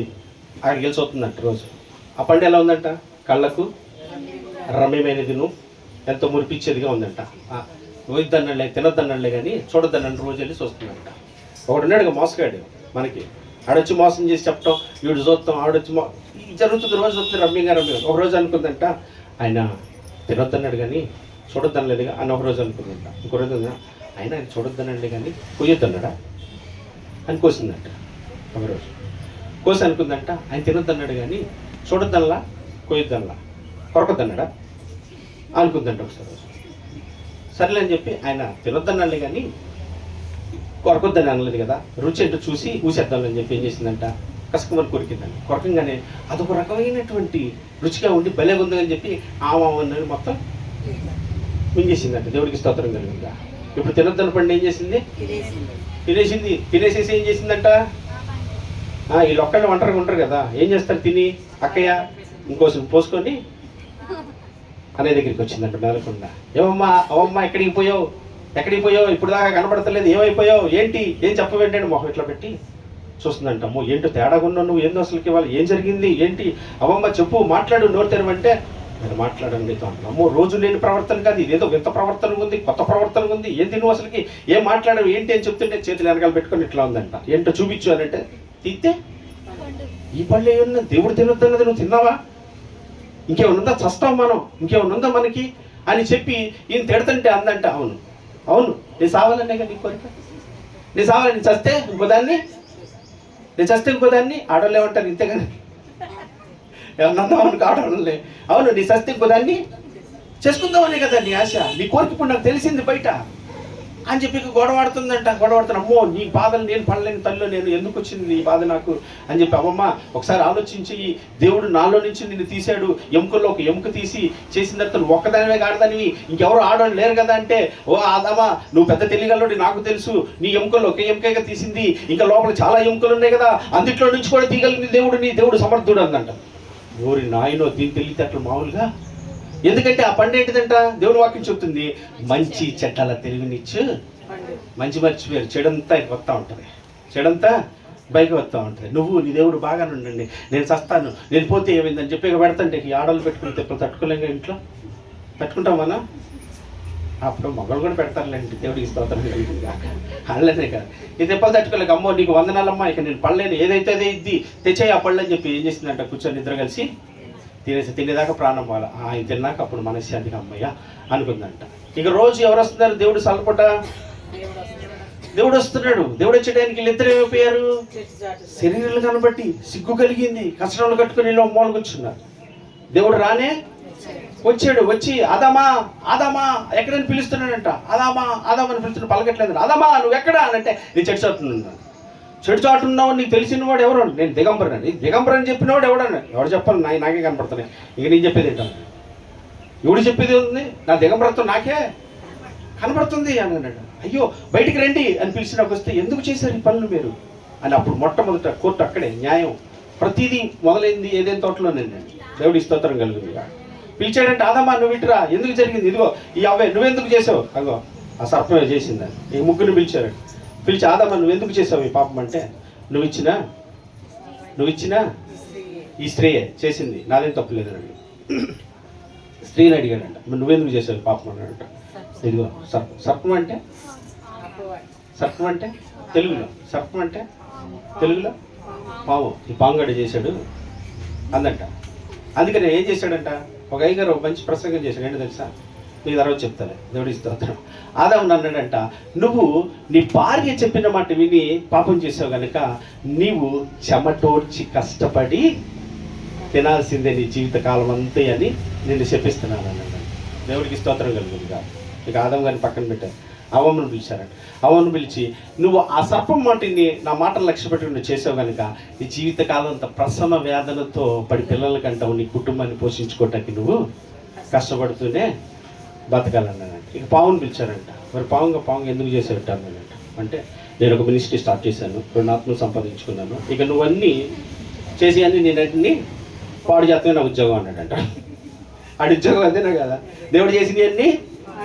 అక్కడికి వెళ్ళి చూస్తుందంట రోజు. ఆ పండు ఎలా ఉందంట? కళ్ళకు రమ్యమైనదిను ఎంతో మురిపించేదిగా ఉందంట. వద్దన్నాడులే, తినొద్దన్నాడులే కానీ చూడొద్దన్నాడు. రోజు వెళ్ళి చూస్తుందంట. ఒకడు ఉన్నాడు మోసగాడు మనకి, ఆడొచ్చి మోసం చేసి చెప్పటం, వీడు చూస్తాం, ఆడొచ్చి జరుగుతుంది. రోజు వస్తుంది రమ్యంగా. ఒక రోజు అనుకుందంట, ఆయన తినొద్దన్నాడు కానీ చూడొద్దనలేదుగా అని ఒక రోజు అనుకుందంట. ఇంకో రోజు ఆయన చూడొద్దనండి కానీ కొయ్యొద్దన్నాడా అని కోసిందంట. ఒకరోజు కోసి అనుకుందంట, ఆయన తినొద్దన్నాడు కానీ చూడొద్దనలా, కొయ్యొద్దనలా, కొరకొద్దన్నాడా అనుకుందంట. ఒకసారి రోజు సరేలే అని చెప్పి ఆయన తినొద్దన్నాడు కానీ కొరకొద్దని అనలేదు కదా, రుచి ఏంటో చూసి ఊసేద్దామని చెప్పి ఏం చేసిందంట, కసుకమని కొరికిందండి. కొరకంగానే అదొక రకమైనటువంటి రుచిగా ఉండి భలే ఉందని చెప్పి ఆమె మొత్తం మింగేసిందంట. దేవుడికి స్తోత్రం కలిగిందా. ఇప్పుడు తినొద్దని పండి ఏం చేసింది, తినేసింది. తినేసేసి ఏం చేసిందంట, వీళ్ళు ఒక్కళ్ళు ఒంటరిగా ఉంటారు కదా, ఏం చేస్తారు తిని, అక్కయ్య ఇంకోసం పోసుకొని అనే దగ్గరికి వచ్చిందంట మేలకుండా. ఏమమ్మా అవమ్మా ఎక్కడికి పోయావు, ఇప్పుడు దాకా కనపడతలేదు, ఏమైపోయావు, ఏంటి, ఏం చెప్పవేంటండి మొహం ఇట్లా పెట్టి చూస్తుందంట. అమ్మో ఏంటో తేడాగా ఉన్నావు నువ్వు, ఏందో అసలుకి వాళ్ళు ఏం జరిగింది ఏంటి, అవమ్మ చెప్పు, మాట్లాడు, నోరు తెరవంటే నేను మాట్లాడండి నీతో అంటాను. అమ్మో రోజు లేని ప్రవర్తన కాదు, ఇదేదో వింత ప్రవర్తన ఉంది, కొత్త ప్రవర్తన ఉంది, ఏంటి నువ్వు అసలుకి ఏం మాట్లాడవు ఏంటి అని చెప్తుంటే చేతులు వెనకాల పెట్టుకొని ఇట్లా ఉందంట. ఏంటో చూపించు అని అంటే, తీస్తే ఈ పళ్ళు ఏమన్నా దేవుడు తినొద్దన్నది నువ్వు తిన్నావా, ఇంకేమన్నా చస్తాం మనం, ఇంకేమన్నా మనకి అని చెప్పి ఈయన తిడుతుంటే అందంట, అవును అవును నేను సావాలనే కదా నీ కోరిక, నేను సావాలి, నేను చస్తే ఇంకోదాన్ని, ఆడవాళ్ళు ఏమంటారు ఇంతేగాని ఏమన్నా అనుకో ఆడవాళ్ళే, అవును నీ చస్తే ఇంకోదాన్ని చేసుకుందామనే కదా నీ ఆశ, నీ కోరిక ఇప్పుడు నాకు తెలిసింది బయట అని చెప్పి గొడవాడుతుందంట. అమ్మో నీ బాధలు నేను పడలేని తల్లిలో నేను ఎందుకు వచ్చింది ఈ బాధ నాకు అని చెప్పి, అమ్మమ్మ ఒకసారి ఆలోచించి, దేవుడు నాలో నుంచి నిన్ను తీశాడు, ఎముకల్లో ఒక ఎముక తీసి చేసిన తర్వాత నువ్వు ఒక్కదానివే ఆడదానివి, ఇంకెవరు ఆడవాళ్ళు లేరు కదా అంటే, ఓ ఆదమ్మా నువ్వు పెద్ద తెలియగలడు నాకు తెలుసు, నీ ఎముకల్లో ఒక ఎముకగా తీసింది, ఇంకా లోపల చాలా ఎముకలు ఉన్నాయి కదా, అందుట్లో నుంచి కూడా తీయగలిగింది దేవుడు, నీ దేవుడు సమర్థుడు అందంట. ఓరి నాయనో, దీని తెలియతే అట్లా మామూలుగా, ఎందుకంటే ఆ పండు ఏంటిదంట, దేవుని వాక్యం చెప్తుంది, మంచి చెడ్డల తెలివినిచ్చు మంచి మర్చిపోయారు, చెడంతా వస్తూ ఉంటుంది, చెడంతా బయటకు వస్తూ ఉంటుంది. నువ్వు నీ దేవుడు బాగానే ఉండండి, నేను చస్తాను, నేను పోతే ఏమైందని చెప్పి పెడతాంటే ఈ ఆడలు పెట్టుకుని తెప్పలు తట్టుకోలేక ఇంట్లో తట్టుకుంటాం మనం. అప్పుడు మగలు కూడా పెడతారులేండి, దేవుడికి స్తోత్రం వాళ్ళనే కాదు, ఈ తెప్పలు తట్టుకోలేక, అమ్మో నీకు వందనాలమ్మా, ఇక నేను పడలేను, ఏదైతే అదే ఇది తెచ్చాయి ఆ పళ్ళు అని చెప్పి ఏం చేసిందంట, కూర్చొని నిద్ర కలిసి తినేదాకా ప్రాణం పోవాలి, ఆయన తిన్నాక అప్పుడు మనశ్శాంతిగా అమ్మయ్య అనుకుందంట. ఇక రోజు ఎవరు వస్తున్నారు, దేవుడు సలపట దేవుడు వస్తున్నాడు. దేవుడు వచ్చేటానికి వీళ్ళిద్దరు ఏమైపోయారు, శరీరాలు కనబట్టి సిగ్గు కలిగింది, కష్టంలో కట్టుకుని వీళ్ళు మూలకు వచ్చున్నారు. దేవుడు రానే వచ్చాడు, వచ్చి ఆదామా ఆదామా ఎక్కడని పిలుస్తున్నాడంట, ఆదామా ఆదామని పిలుస్తున్నాడు, పలకట్లేదు. ఆదామా నువ్వు ఎక్కడా అని అంటే, నేను చెట్టు చాటున్నాను. చెడు చాటు ఉన్నావు, నీకు తెలిసిన వాడు ఎవరు, నేను దిగంబరని, దిగంబరని చెప్పినవాడు ఎవడన్నా, ఎవరు చెప్పాలి, నాకే కనపడుతున్నాయి, ఇక నేను చెప్పేది ఏంటన్నా, ఎవడు చెప్పేది ఉంది, నా దిగంబరత్వం నాకే కనబడుతుంది అని అన్నాడు. అయ్యో బయటికి రండి అని పిలిచినాకు వస్తే, ఎందుకు చేశారు ఈ పనులు మీరు అని. అప్పుడు మొట్టమొదట కోర్టు అక్కడే న్యాయం ప్రతిదీ మొదలైంది ఏదేం తోటలోనండి. దేవుడి స్తోత్రం కలుగుతుంది. పిలిచాడంటే, ఆదమ్మా నువ్వు ఇటురా, ఎందుకు జరిగింది, ఇదిగో ఈ అవ్వే నువ్వెందుకు చేసావు, అగో ఆ సర్పమే చేసిందని. ఈ ముగ్గురిని పిలిచి, ఆదమ్మా నువ్వు ఎందుకు చేసావు ఈ పాపం అంటే, నువ్వు ఇచ్చినా ఈ స్త్రీయే చేసింది, నాదేం తప్పు లేదండి. స్త్రీని అడిగాడంట, నువ్వెందుకు చేసావు పాపం అన్నాడంట. ఇదిగో సర్పం అంటే తెలుగులో, సర్పం అంటే తెలుగులో పాము, ఈ పాంగడి చేశాడు అందంట. అందుకని ఏం చేశాడంట, ఒక అయ్యగారు ఒక మంచి ప్రసంగం చేశాడు, ఏంటో తెలుసా, నీకు తర్వాత చెప్తాను, దేవుడి స్తోత్రం. ఆదాము అన్నాడంట, నువ్వు నీ భార్య చెప్పిన మాట విని పాపం చేసావు కనుక నీవు చెమటోడ్చి కష్టపడి తినాల్సిందే నీ జీవితకాలం అంతే అని నిన్ను చెప్పిస్తున్నాను అన్నాడు. దేవుడికి స్తోత్రం కలుగుతుందిగా. ఇక ఆదాము గారిని పక్కన పెట్టారు, అవ్వమ్మను పిలిచారంట. అవ్వను పిలిచి, నువ్వు ఆ సర్పం మాటిని నా మాటలు లక్ష్య పెట్టి నువ్వు చేసావు కనుక నీ జీవితకాలం అంతా ప్రసవ వేదనతో పడి పిల్లలకంటావు, నీ కుటుంబాన్ని పోషించుకోవటానికి నువ్వు కష్టపడుతూనే బతకాలన్నానంట. ఇక పావును పిలిచారంట. మరి పావుగా ఎందుకు చేసేవిట్టాను అన్నానంట. అంటే నేను ఒక మినిస్ట్రీ స్టార్ట్ చేశాను, 2 ఆత్మలు సంపాదించుకున్నాను, ఇక నువ్వన్నీ చేసి అన్నీ నేనన్నీ పాడు చేస్తానే నా ఉద్యోగం అన్నాడంట. ఆడి ఉద్యోగం అంతేనా కదా, దేవుడు చేసినవి అన్నీ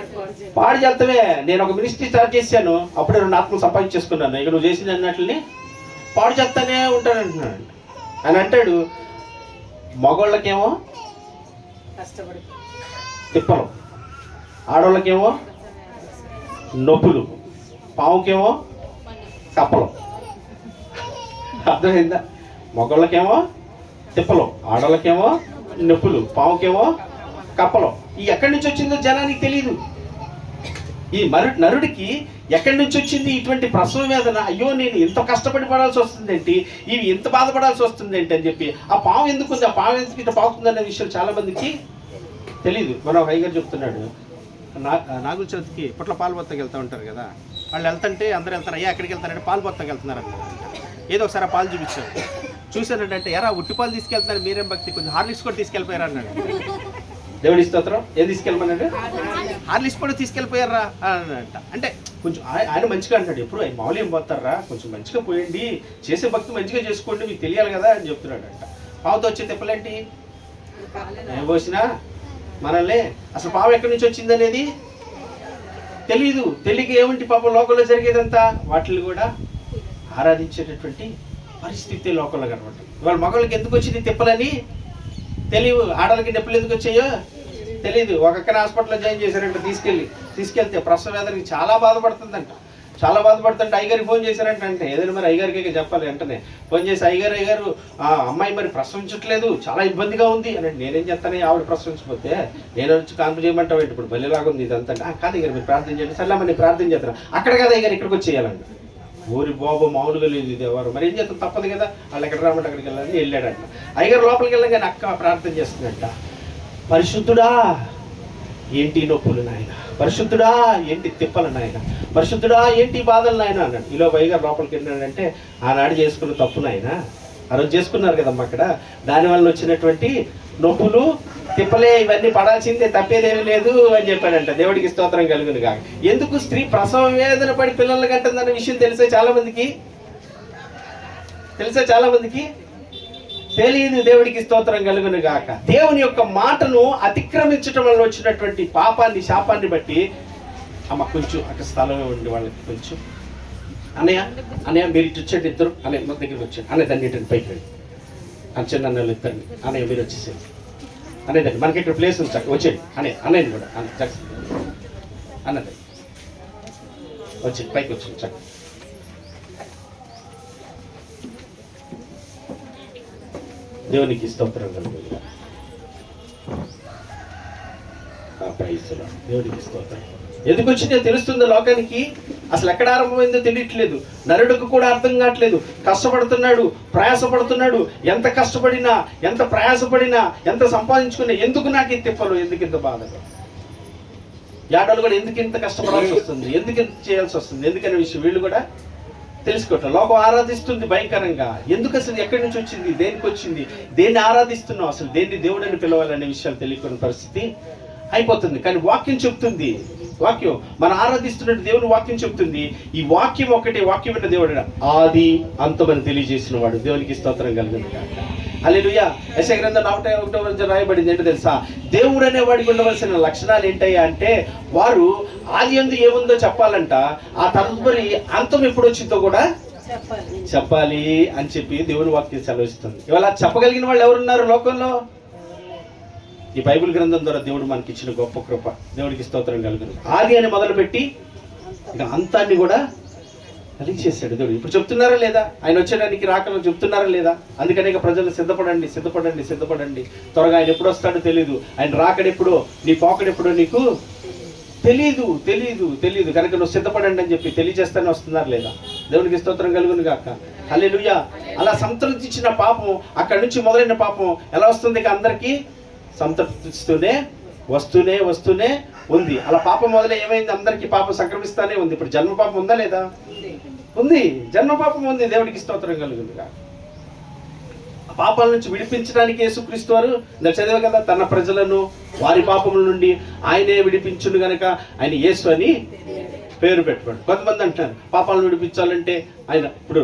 పాడు చేస్తావే, నేను ఒక మినిస్ట్రీ స్టార్ట్ చేశాను, అప్పుడే 2 ఆత్మలు సంపాదించేసుకున్నాను, ఇక నువ్వు చేసిన అన్నట్లని పాడు చేస్తానే ఉంటానంటున్నాడు అని అంటాడు. మగోళ్ళకేమో తిప్పలు, ఆడవాళ్ళకేమో నొప్పులు, పావుకేమో కప్పలు. అర్థమైందా? మగోళ్ళకేమో తిప్పలు, ఆడవాళ్ళకేమో నొప్పులు, పావుకేమో కప్పలు. ఈ ఎక్కడి నుంచి వచ్చిందో జనానికి తెలియదు. ఈ నరుడికి ఎక్కడి నుంచి వచ్చింది ఇటువంటి ప్రసవ వేదన, అయ్యో నేను ఎంత కష్టపడి పడాల్సి వస్తుంది ఏంటి, ఇవి ఎంత బాధపడాల్సి వస్తుంది ఏంటి అని చెప్పి, ఆ పాము ఎందుకు ఉంది, ఆ పాము ఎందుకు ఇట్లా పాకుతుంది అనే విషయం చాలా మందికి తెలియదు. మన హైగారు చెప్తున్నాడు, నాగుల చవితికి పుట్ల పాలు బత్తకి వెళ్తూ ఉంటారు కదా, వాళ్ళు వెళ్తుంటే అందరూ వెళ్తారు, అయ్యా ఎక్కడికి వెళ్తారంటే పాలు పొత్తాకి వెళ్తున్నారు అన్నారు. ఏదో ఒకసారి ఆ పాలు చూపించారు. చూశానంటే ఎరా ఉట్టి పాలు తీసుకెళ్తున్నారు, మీరేం భక్తి, కొంచెం హార్లిక్స్ కూడా తీసుకెళ్ళిపోయారు అన్నాడు. దేవుడి స్తోత్రం. ఏం తీసుకెళ్ళమన్నాడు? హార్లిక్స్ కూడా తీసుకెళ్ళిపోయారా అన్నట్ట. అంటే కొంచెం ఆయన మంచిగా అంటాడు, ఎప్పుడు ఆయన మామూలు ఏం పోతారా, కొంచెం మంచిగా పోయండి, చేసే భక్తి మంచిగా చేసుకోండి, మీకు తెలియాలి కదా అని చెప్తున్నాడంట. పావుతో వచ్చే తిప్పలేంటి, ఏం పోసినా మనల్ని అసలు పావు ఎక్కడి నుంచి వచ్చింది అనేది తెలీదు. తెలియక ఏమిటి పాపం లోకంలో జరిగేదంతా వాటిని కూడా ఆరాధించేటటువంటి పరిస్థితి లోకంలో కనబడుతుంది. ఇవాళ మగవాళ్ళకి ఎందుకు వచ్చింది తిప్పలని తెలియదు, ఆడవాళ్ళకి నొప్పులు ఎందుకు వచ్చాయో తెలియదు. ఒక్కొక్కరి హాస్పిటల్లో జాయిన్ చేశారంట, తీసుకెళ్తే ప్రసవ వేదనకి చాలా బాధపడుతుందంట. అయ్యగారికి ఫోన్ చేశారంట. అంటే ఏదైనా మరి అయ్యగారికి చెప్పాలి. వెంటనే ఫోన్ చేసి అయ్యగారు అమ్మాయి మరి ప్రసవించట్లేదు, చాలా ఇబ్బందిగా ఉంది అని. నేనేం చేస్తాను, ఆవిడ ప్రసవించకపోతే నేను వచ్చి కాన్పు చేయమంటావు, ఇప్పుడు బలిలాగా ఉంది ఇదంతా. కాదు అయ్యగారు మీరు ప్రార్థన చేయండి. సర్లే మరి ప్రార్థన చేస్తాను. అక్కడ కదా అయ్యగారు ఇక్కడికి వచ్చి చేయాలండి. ఊరి బాబు మామూలుగా లేదు ఇది ఎవరు, మరి ఏం చేస్తాం, తప్పదు కదా, వాళ్ళు ఎక్కడ రామంటే అక్కడికి వెళ్ళాలని వెళ్ళాడంట. అయ్యగారు లోపలికి వెళ్ళాం కానీ అక్క ప్రార్థన చేస్తున్నట్ట. పరిశుద్ధుడా ఏంటి నొప్పులు నాయన, పరిశుద్ధుడా ఏంటి తిప్పలు నాయన, పరిశుద్ధుడా ఏంటి బాధలు నాయన అన్నాడు. ఈలో అయ్యగారు లోపలికి వెళ్ళాడంటే ఆనాడు చేసుకున్న తప్పు నాయన, ఆ రోజు చేసుకున్నారు కదమ్మా అక్కడ, దానివల్ల వచ్చినటువంటి నొప్పులు తిప్పలే, ఇవన్నీ పడాల్సిందే, తప్పేదేమీ లేదు అని చెప్పాడంట. దేవుడికి స్తోత్రం కలుగును కాక. ఎందుకు స్త్రీ ప్రసవ వేదన పడి పిల్లలు కంటుందన్న విషయం తెలిసే చాలా మందికి తెలియదు. దేవుడికి స్తోత్రం కలుగును గాక. దేవుని యొక్క మాటను అతిక్రమించడం వల్ల వచ్చినటువంటి పాపాన్ని, శాపాన్ని బట్టి అమ్మ కొంచెం అక్కడ స్థలమే ఉండి వాళ్ళకి కొంచెం అన్నయ్య మీరు ఇటు వచ్చేది ఇద్దరు అన్నయ్య మన దగ్గరికి వచ్చాడు. అన్నయ్య దాన్ని ఇటు పైకి రండి అని చిన్న అన్నలు ఇద్దరిని, అన్నయ్య మీరు వచ్చేసేది అనేదండి, మనకి ఇక్కడ ప్లేస్ ఉంది చక్క వచ్చేది అన్నయ్యని కూడా అన్నది వచ్చేది పైకి వచ్చింది చక్క. దేవునికి స్తోత్రం కలుగుతుంది. దేవునికి స్తోత్రం. ఎందుకు వచ్చిందో తెలుస్తుందో లోకానికి, అసలు ఎక్కడ ఆరంభమైందో తెలియట్లేదు. నరుడికి కూడా అర్థం కావట్లేదు. కష్టపడుతున్నాడు, ప్రయాసపడుతున్నాడు. ఎంత కష్టపడినా, ఎంత ప్రయాసపడినా, ఎంత సంపాదించుకున్నా ఎందుకు నాకు ఇంత తిప్పలు, ఎందుకు ఇంత బాధలు, యాడలు కూడా ఎందుకు ఇంత కష్టపడాల్సి వస్తుంది, ఎందుకు ఇంత చేయాల్సి వస్తుంది, ఎందుకనే విషయం వీళ్ళు కూడా తెలుసుకోవటం. లోకం ఆరాధిస్తుంది భయంకరంగా. ఎందుకు అసలు ఎక్కడి నుంచి వచ్చింది, దేనికి వచ్చింది, దేన్ని ఆరాధిస్తున్నావు, అసలు దేన్ని దేవుడని పిలవాలనే విషయాలు తెలియకున్న పరిస్థితి అయిపోతుంది. కానీ వాక్యం చెప్తుంది, వాక్యం మనం ఆరాధిస్తున్నట్టు దేవుని వాక్యం చెప్తుంది. ఈ వాక్యం ఒకటే, వాక్యం అంటే దేవుడు ఆది అంతమని తెలియజేసిన వాడు. దేవునికి స్తోత్రం కలుగుతుంది కాక. హల్లెలూయా. యెషయా గ్రంథం 41 రాయబడింది. ఏంటో తెలుసా, దేవుడు అనే వాడికి ఉండవలసిన లక్షణాలు ఏంటయ్యా అంటే, వారు ఆది యందు ఏముందో చెప్పాలంట, ఆ తదుపరి అంతం ఎప్పుడు వచ్చిందో కూడా చెప్పాలి అని చెప్పి దేవుని వాక్యం సెలవిస్తుంది. ఇవాళ చెప్పగలిగిన వాళ్ళు ఎవరున్నారు లోకంలో? ఈ బైబిల్ గ్రంథం ద్వారా దేవుడు మనకి ఇచ్చిన గొప్ప కృప. దేవుడికి స్తోత్రం కలుగును. ఆది అని మొదలుపెట్టి ఇక అంతాన్ని కూడా కలిగి చేశాడు దేవుడు. ఇప్పుడు చెప్తున్నారా లేదా, ఆయన వచ్చేదానికి రాకలో చెప్తున్నారా లేదా? అందుకనే ఇక ప్రజలు సిద్ధపడండి, త్వరగా ఆయన ఎప్పుడు వస్తాడో తెలియదు, ఆయన రాకడెప్పుడో, నీ పోకడెప్పుడో నీకు తెలీదు కనుక నువ్వు సిద్ధపడండి అని చెప్పి తెలియజేస్తానే వస్తున్నారు లేదా? దేవునికి స్తోత్రం కలుగును గాక. హల్లెలూయా. అలా సంతృప్తించిన పాపం, అక్కడి నుంచి మొదలైన పాపం ఎలా వస్తుంది? ఇక అందరికీ సంతృప్తిస్తూనే వస్తూనే ఉంది. అలా పాపం మొదలై ఏమైంది? అందరికీ పాపం సంక్రమిస్తానే ఉంది. ఇప్పుడు జన్మ పాపం ఉందా లేదా? ఉంది, జన్మ పాపం ఉంది. దేవుడికి స్తోత్రం కలుగునుగా. పాపాల నుంచి విడిపించడానికి యేసుక్రీస్తు వారు చదివే కదా, తన ప్రజలను వారి పాపముల నుండి ఆయనే విడిపించును గనక ఆయన యేసు అని పేరు పెట్టుకోండి. కొంతమంది అంటారు పాపాలను విడిపించాలంటే ఆయన, ఇప్పుడు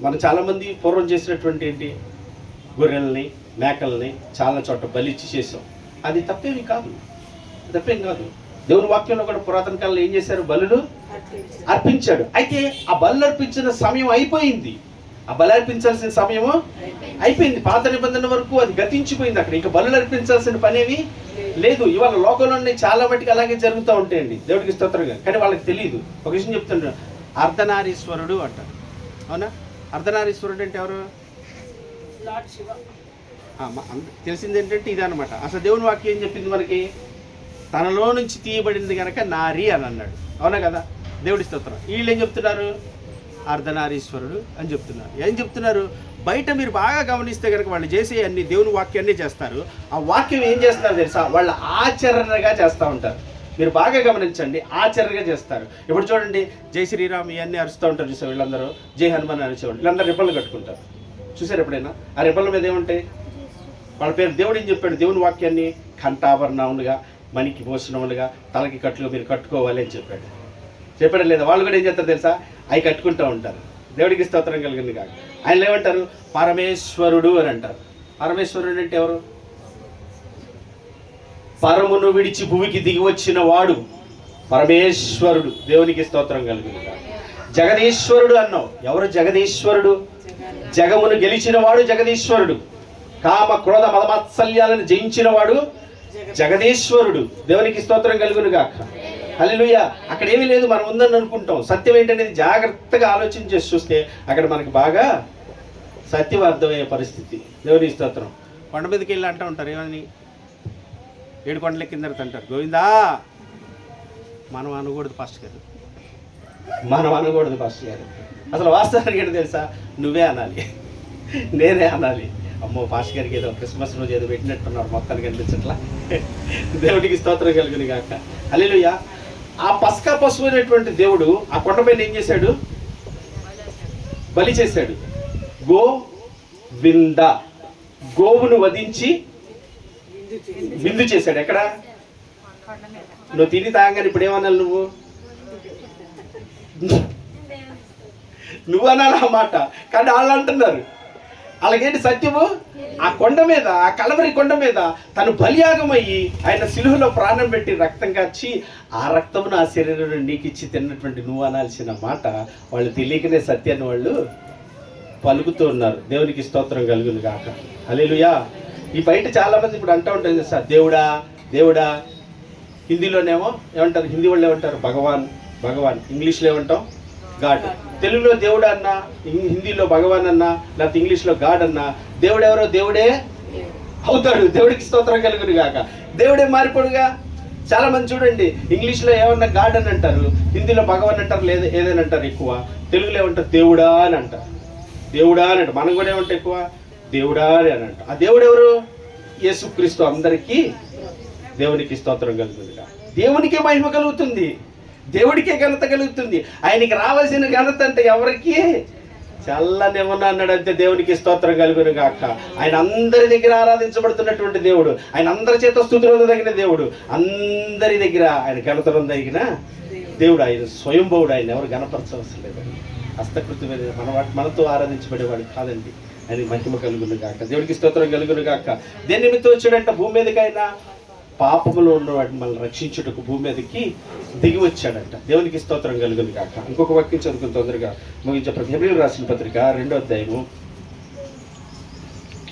మనం చాలా మంది పూర్వం చేసినటువంటి ఏంటి, గొర్రెల్ని మేకల్ని చాలా చోట్ల బలిచ్చి చేసాం. అది తప్పేం కాదు. దేవుని వాక్యంలో కూడా పురాతన కాలంలో ఏం చేశారు? బలులు అర్పించాడు. అయితే ఆ బలు అర్పించిన సమయం అయిపోయింది. ఆ బలి అర్పించాల్సిన సమయము అయిపోయింది. పాత నిబంధన వరకు అది గతించిపోయింది. అక్కడ ఇంకా బలు అర్పించాల్సిన పనేవి లేదు. ఇవాళ లోకంలోనే చాలా మటుకు అలాగే జరుగుతూ ఉంటాయండి. దేవుడికి స్తోత్రంగా. కానీ వాళ్ళకి తెలియదు. ఒక విషయం చెప్తున్నాడు, అర్ధనారీశ్వరుడు అంటారు. అవునా? అర్ధనారీశ్వరుడు అంటే ఎవరు? తెలిసింది ఏంటంటే ఇదనమాట. అసలు దేవుని వాక్యం ఏం చెప్పింది మనకి? తనలో నుంచి తీయబడింది కనుక నారి అని అన్నాడు. అవునా కదా? దేవుడి స్తోత్రం. వీళ్ళు ఏం చెప్తున్నారు? అర్ధనారీశ్వరుడు అని చెప్తున్నారు. ఏం చెప్తున్నారు? బయట మీరు బాగా గమనిస్తే కనుక వాళ్ళు చేసే అన్ని దేవుని వాక్యాన్ని చేస్తారు. ఆ వాక్యం ఏం చేస్తున్నారు తెలుసా? వాళ్ళ ఆచరణగా చేస్తూ ఉంటారు. మీరు బాగా గమనించండి, ఆచరణగా చేస్తారు. ఇప్పుడు చూడండి, జై శ్రీరామ్ ఇవన్నీ అరుస్తూ ఉంటారు చూసారు, వీళ్ళందరూ జై హనుమాన్ అరిచేవాళ్ళు, వీళ్ళందరూ రిబ్బన్లు కట్టుకుంటారు. చూసారు ఎప్పుడైనా? ఆ రిబ్బన్ల మీద ఏముంటాయి? వాళ్ళ పేరు. దేవుడు ఏం చెప్పాడు? దేవుని వాక్యాన్ని కంఠాభరణములుగా, మనికి భూషణములుగా, తలకి కట్టుగా మీరు కట్టుకోవాలి అని చెప్పాడు లేదా? వాళ్ళు కూడా ఏం చేస్తారు తెలుసా? అవి కట్టుకుంటూ ఉంటారు. దేవుడికి స్తోత్రం కలిగింది కాక. ఆయన ఏమంటారు? పరమేశ్వరుడు అని అంటారు. పరమేశ్వరుడు అంటే ఎవరు? పరమును విడిచి భూమికి దిగి వచ్చిన వాడు పరమేశ్వరుడు. దేవునికి స్తోత్రం కలిగింది కాక. జగదీశ్వరుడు అన్నావు. ఎవరు జగదీశ్వరుడు? జగమును గెలిచిన వాడు జగదీశ్వరుడు. కామ క్రోధ మదమత్సల్యాలను జయించిన వాడు జగదీశ్వరుడు. దేవునికి స్తోత్రం కలుగును గాక. హల్లెలూయా. అక్కడ ఏమీ లేదు, మనం ఉందని అనుకుంటాం. సత్యం ఏంటనేది జాగ్రత్తగా ఆలోచన చేసి చూస్తే అక్కడ మనకి బాగా సత్యం అర్థమయ్యే పరిస్థితి. దేవునికి స్తోత్రం. కొండ మీదకి వెళ్ళి అంటూ ఉంటారు, ఏమని? 7 కొండల కింద అంటారు, గోవిందా. మనం అనకూడదు పాస్టర్ గారు, మనం అనకూడదు పాస్టర్ గారు. అసలు వాస్తవానికి ఏంటి తెలుసా? నువ్వే అనాలి, నేనే అనాలి. అమ్మో, పాస్టర్ గారికి ఏదో క్రిస్మస్ రోజు ఏదో పెట్టినట్టున్నారు, మొత్తానికి అనిపించట్లా. దేవుడికి స్తోత్రం కలుగును గాక. హల్లెలూయా. ఆ పస్కా పశువు అనేటువంటి దేవుడు ఆ కొండపైన ఏం చేశాడు? బలి చేశాడు. గోవింద, గోవును వధించి విందు చేశాడు. ఎక్కడ? నువ్వు తిని తాగానే ఇప్పుడు ఏమన్నాను? నువ్వు అనాలి ఆ మాట, కానీ వాళ్ళు అంటున్నారు. అలాగేంటి సత్యము? ఆ కొండ మీద, ఆ కలవరి కొండ మీద తను బలియాగమయ్యి ఆయన శిలువలో ప్రాణం పెట్టి రక్తం కాచి ఆ రక్తమును ఆ శరీరంలో నీకు ఇచ్చి తిన్నటువంటి నువ్వు అనాల్సిన మాట వాళ్ళు తెలియకనే సత్యాన్ని వాళ్ళు పలుకుతూ ఉన్నారు. దేవునికి స్తోత్రం కలుగును గాక. హల్లెలూయా. ఈ బయట చాలా మంది ఇప్పుడు అంటూ ఉంటుంది సార్, దేవుడా దేవుడా. హిందీలోనేమో ఏమంటారు? హిందీ వాళ్ళు ఏమంటారు? భగవాన్ భగవాన్. ఇంగ్లీష్లో ఏమంటాం? గాడ్. తెలుగులో దేవుడు అన్నా, హిందీలో భగవాన్ అన్నా, లేకపోతే ఇంగ్లీష్లో గాడ్ అన్నా, దేవుడు ఎవరో దేవుడే అవుతాడు. దేవుడికి స్తోత్రం కలుగును గాక. దేవుడే మారిపోడుగా. చాలా మంది చూడండి, ఇంగ్లీష్లో ఏమన్నా గాడ్ అని అంటారు, హిందీలో భగవాన్ అంటారు, లేదా ఏదైనా అంటారు. ఎక్కువ తెలుగులో ఏమంటారు? దేవుడా అని అంటారు. దేవుడా అని అంటారు. మనం కూడా ఏమంటారు? ఎక్కువ దేవుడా అని అంటారు. ఆ దేవుడు ఎవరు? యేసుక్రీస్తు. అందరికీ దేవునికి స్తోత్రం కలుగుతుందిగా. దేవునికే మహిమ కలుగుతుంది, దేవుడికే ఘనత కలుగుతుంది. ఆయనకి రావాల్సిన ఘనత అంటే ఎవరికి? చల్లనేమన్నా అన్నాడంతే. దేవునికి స్తోత్రం కలుగును గాక. ఆయన అందరి దగ్గర ఆరాధించబడుతున్నటువంటి దేవుడు, ఆయన అందరి చేత స్తుతులు తగిన దేవుడు, అందరి దగ్గర ఆయన ఘనతను తగిన దేవుడు. ఆయన స్వయంభవుడు. ఆయన ఎవరు గణపరచవలసిన లేదండి. హస్తకృతి మీద మనతో ఆరాధించబడేవాడు కాదండి. ఆయన మహిమ కలుగును గాక. దేవుడికి స్తోత్రం కలుగును గాక. దేని నిమిత్తం వచ్చాడంట? భూమి మీదకైనా పాపములో ఉన్న వాటిని మనల్ని రక్షించుటకు భూమి మీదకి దిగి వచ్చాడంట. దేవునికి స్తోత్రం కలుగును గాక. ఇంకొక వాక్యం చదువుకుని తొందరగా ముగించే. హెబ్రీయులకు రాసిన పత్రిక 2వ అధ్యాయము.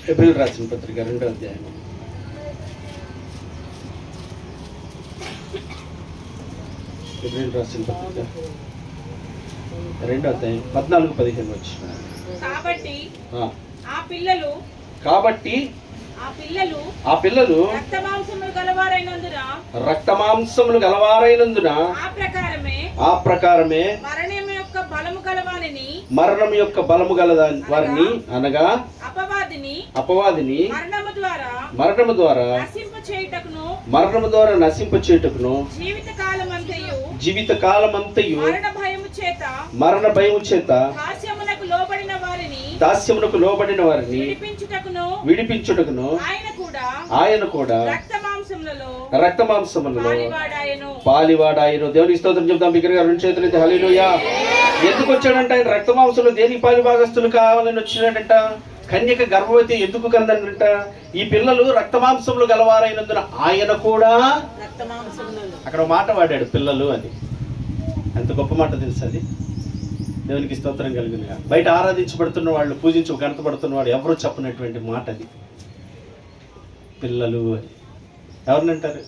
హెబ్రీయులకు రాసిన పత్రిక 2వ అధ్యాయము. హెబ్రీయులకు రాసిన పత్రిక 2వ అధ్యాయం 14-15 వచ్చిన. కాబట్టి ఆ పిల్లలు రక్తమాంసములు గలవారైనందున ఆ ప్రకారమే మరణం యొక్క బలము గల వారిని, అనగా అపవాదిని మరణము ద్వారా నశింప చేయుటకును జీవిత కాలమంతయు మరణ భయము చేత దాస్యమునకు లోబడిన వారిని విడిపించుటకును ఆయన కూడా రక్తమాంసములలో పాలివాడాయను. దేవునికి స్తోత్రం చెప్తాం. బిగ్గరగా 2 చేతులైతే హల్లెలూయా. ఎందుకు వచ్చాడంట ఆయన? రక్తమాంసంలో దేని పాలిభాగస్తులు కావాలని వచ్చినాడంట? కన్యక గర్భవతి ఎందుకు కందంట? ఈ పిల్లలు రక్తమాంసములు గలవారైనందున ఆయన కూడా. అక్కడ మాట వాడాడు, పిల్లలు అని. ఎంత గొప్ప మాట తెలుసు అది. దేవునికి స్తోత్రం కలిగినగా. బయట ఆరాధించబడుతున్న వాళ్ళు, పూజించు ఘనతపడుతున్న వాడు ఎవరు చెప్పినటువంటి మాట అది, పిల్లలు అని. ఎవరినంటారు?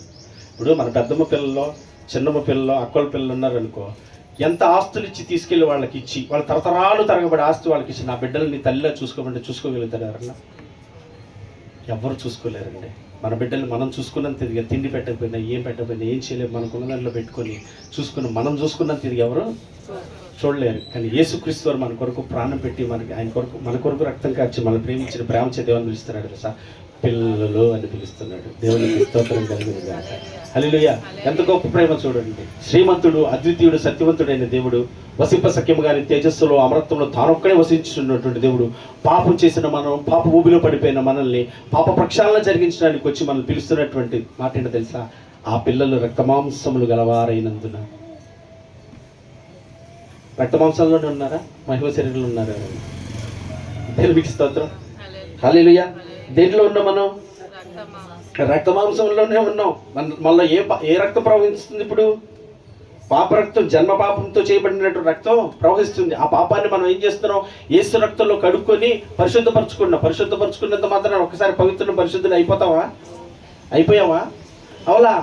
ఇప్పుడు మన పెద్దమ్మ పిల్లల్లో, చిన్నమ్మ పిల్లల్లో, అక్కల పిల్లలు ఉన్నారనుకో, ఎంత ఆస్తులు ఇచ్చి తీసుకెళ్ళి వాళ్ళకి ఇచ్చి, వాళ్ళ తరతరాలు తరగబడి ఆస్తి వాళ్ళకి ఇచ్చి, నా బిడ్డల్ని తల్లిలా చూసుకోమంటే చూసుకోగలుగుతారు ఎవరన్నా? ఎవరు చూసుకోలేరండి. మన బిడ్డలు మనం చూసుకున్నంత తిరిగి, తిండి పెట్టకపోయినా, ఏం పెట్టకపోయినా, ఏం చేయలేము, మనకున్న దాంట్లో పెట్టుకొని చూసుకుని మనం చూసుకున్నంత తిరిగి ఎవరు చూడలేరు. కానీ యేసుక్రీస్తు వారు మన కొరకు ప్రాణం పెట్టి, మనకి ఆయన కొరకు, మన కొరకు రక్తం కార్చి, మనం ప్రేమించిన ప్రేమ చేత ఏమని పిలుస్తున్నాడు తెలుసా? పిల్లలు అని పిలుస్తున్నాడు. దేవునికి స్తోత్రం కలుగును గాక. హల్లెలూయా. ఎంత గొప్ప ప్రేమ చూడండి. శ్రీమంతుడు, అద్వితీయుడు, సత్యవంతుడైన దేవుడు, వసింప సఖ్యము గారి తేజస్సులో అమరత్వంలో తానొక్కడే వసించున్నటువంటి దేవుడు, పాపం చేసిన మనం, పాప ఊబిలో పడిపోయిన మనల్ని పాప ప్రక్షాళన జరిగించడానికి వచ్చి మనల్ని పిలుస్తున్నటువంటి మాట ఏంటో తెలుసా? ఆ పిల్లలు రక్తమాంసములు గలవారైనందున. రక్తమాంసంలోనే ఉన్నారా? మహిమ శరీరంలో ఉన్నారా? దేవునికి స్తోత్రం. హల్లెలూయా. దేంట్లో ఉన్నాం మనం? రక్తమాంసంలోనే ఉన్నాం. మళ్ళీ ఏ రక్తం ప్రవహిస్తుంది ఇప్పుడు? పాప రక్తం, జన్మ పాపంతో చేయబడినట్టు రక్తం ప్రవహిస్తుంది. ఆ పాపాన్ని మనం ఏం చేస్తున్నాం? యేసు రక్తంలో కడుక్కొని పరిశుద్ధపరుచుకున్నంత మాత్రం ఒకసారి పవిత్ర పరిశుద్ధులు అయిపోయావా? అవులా?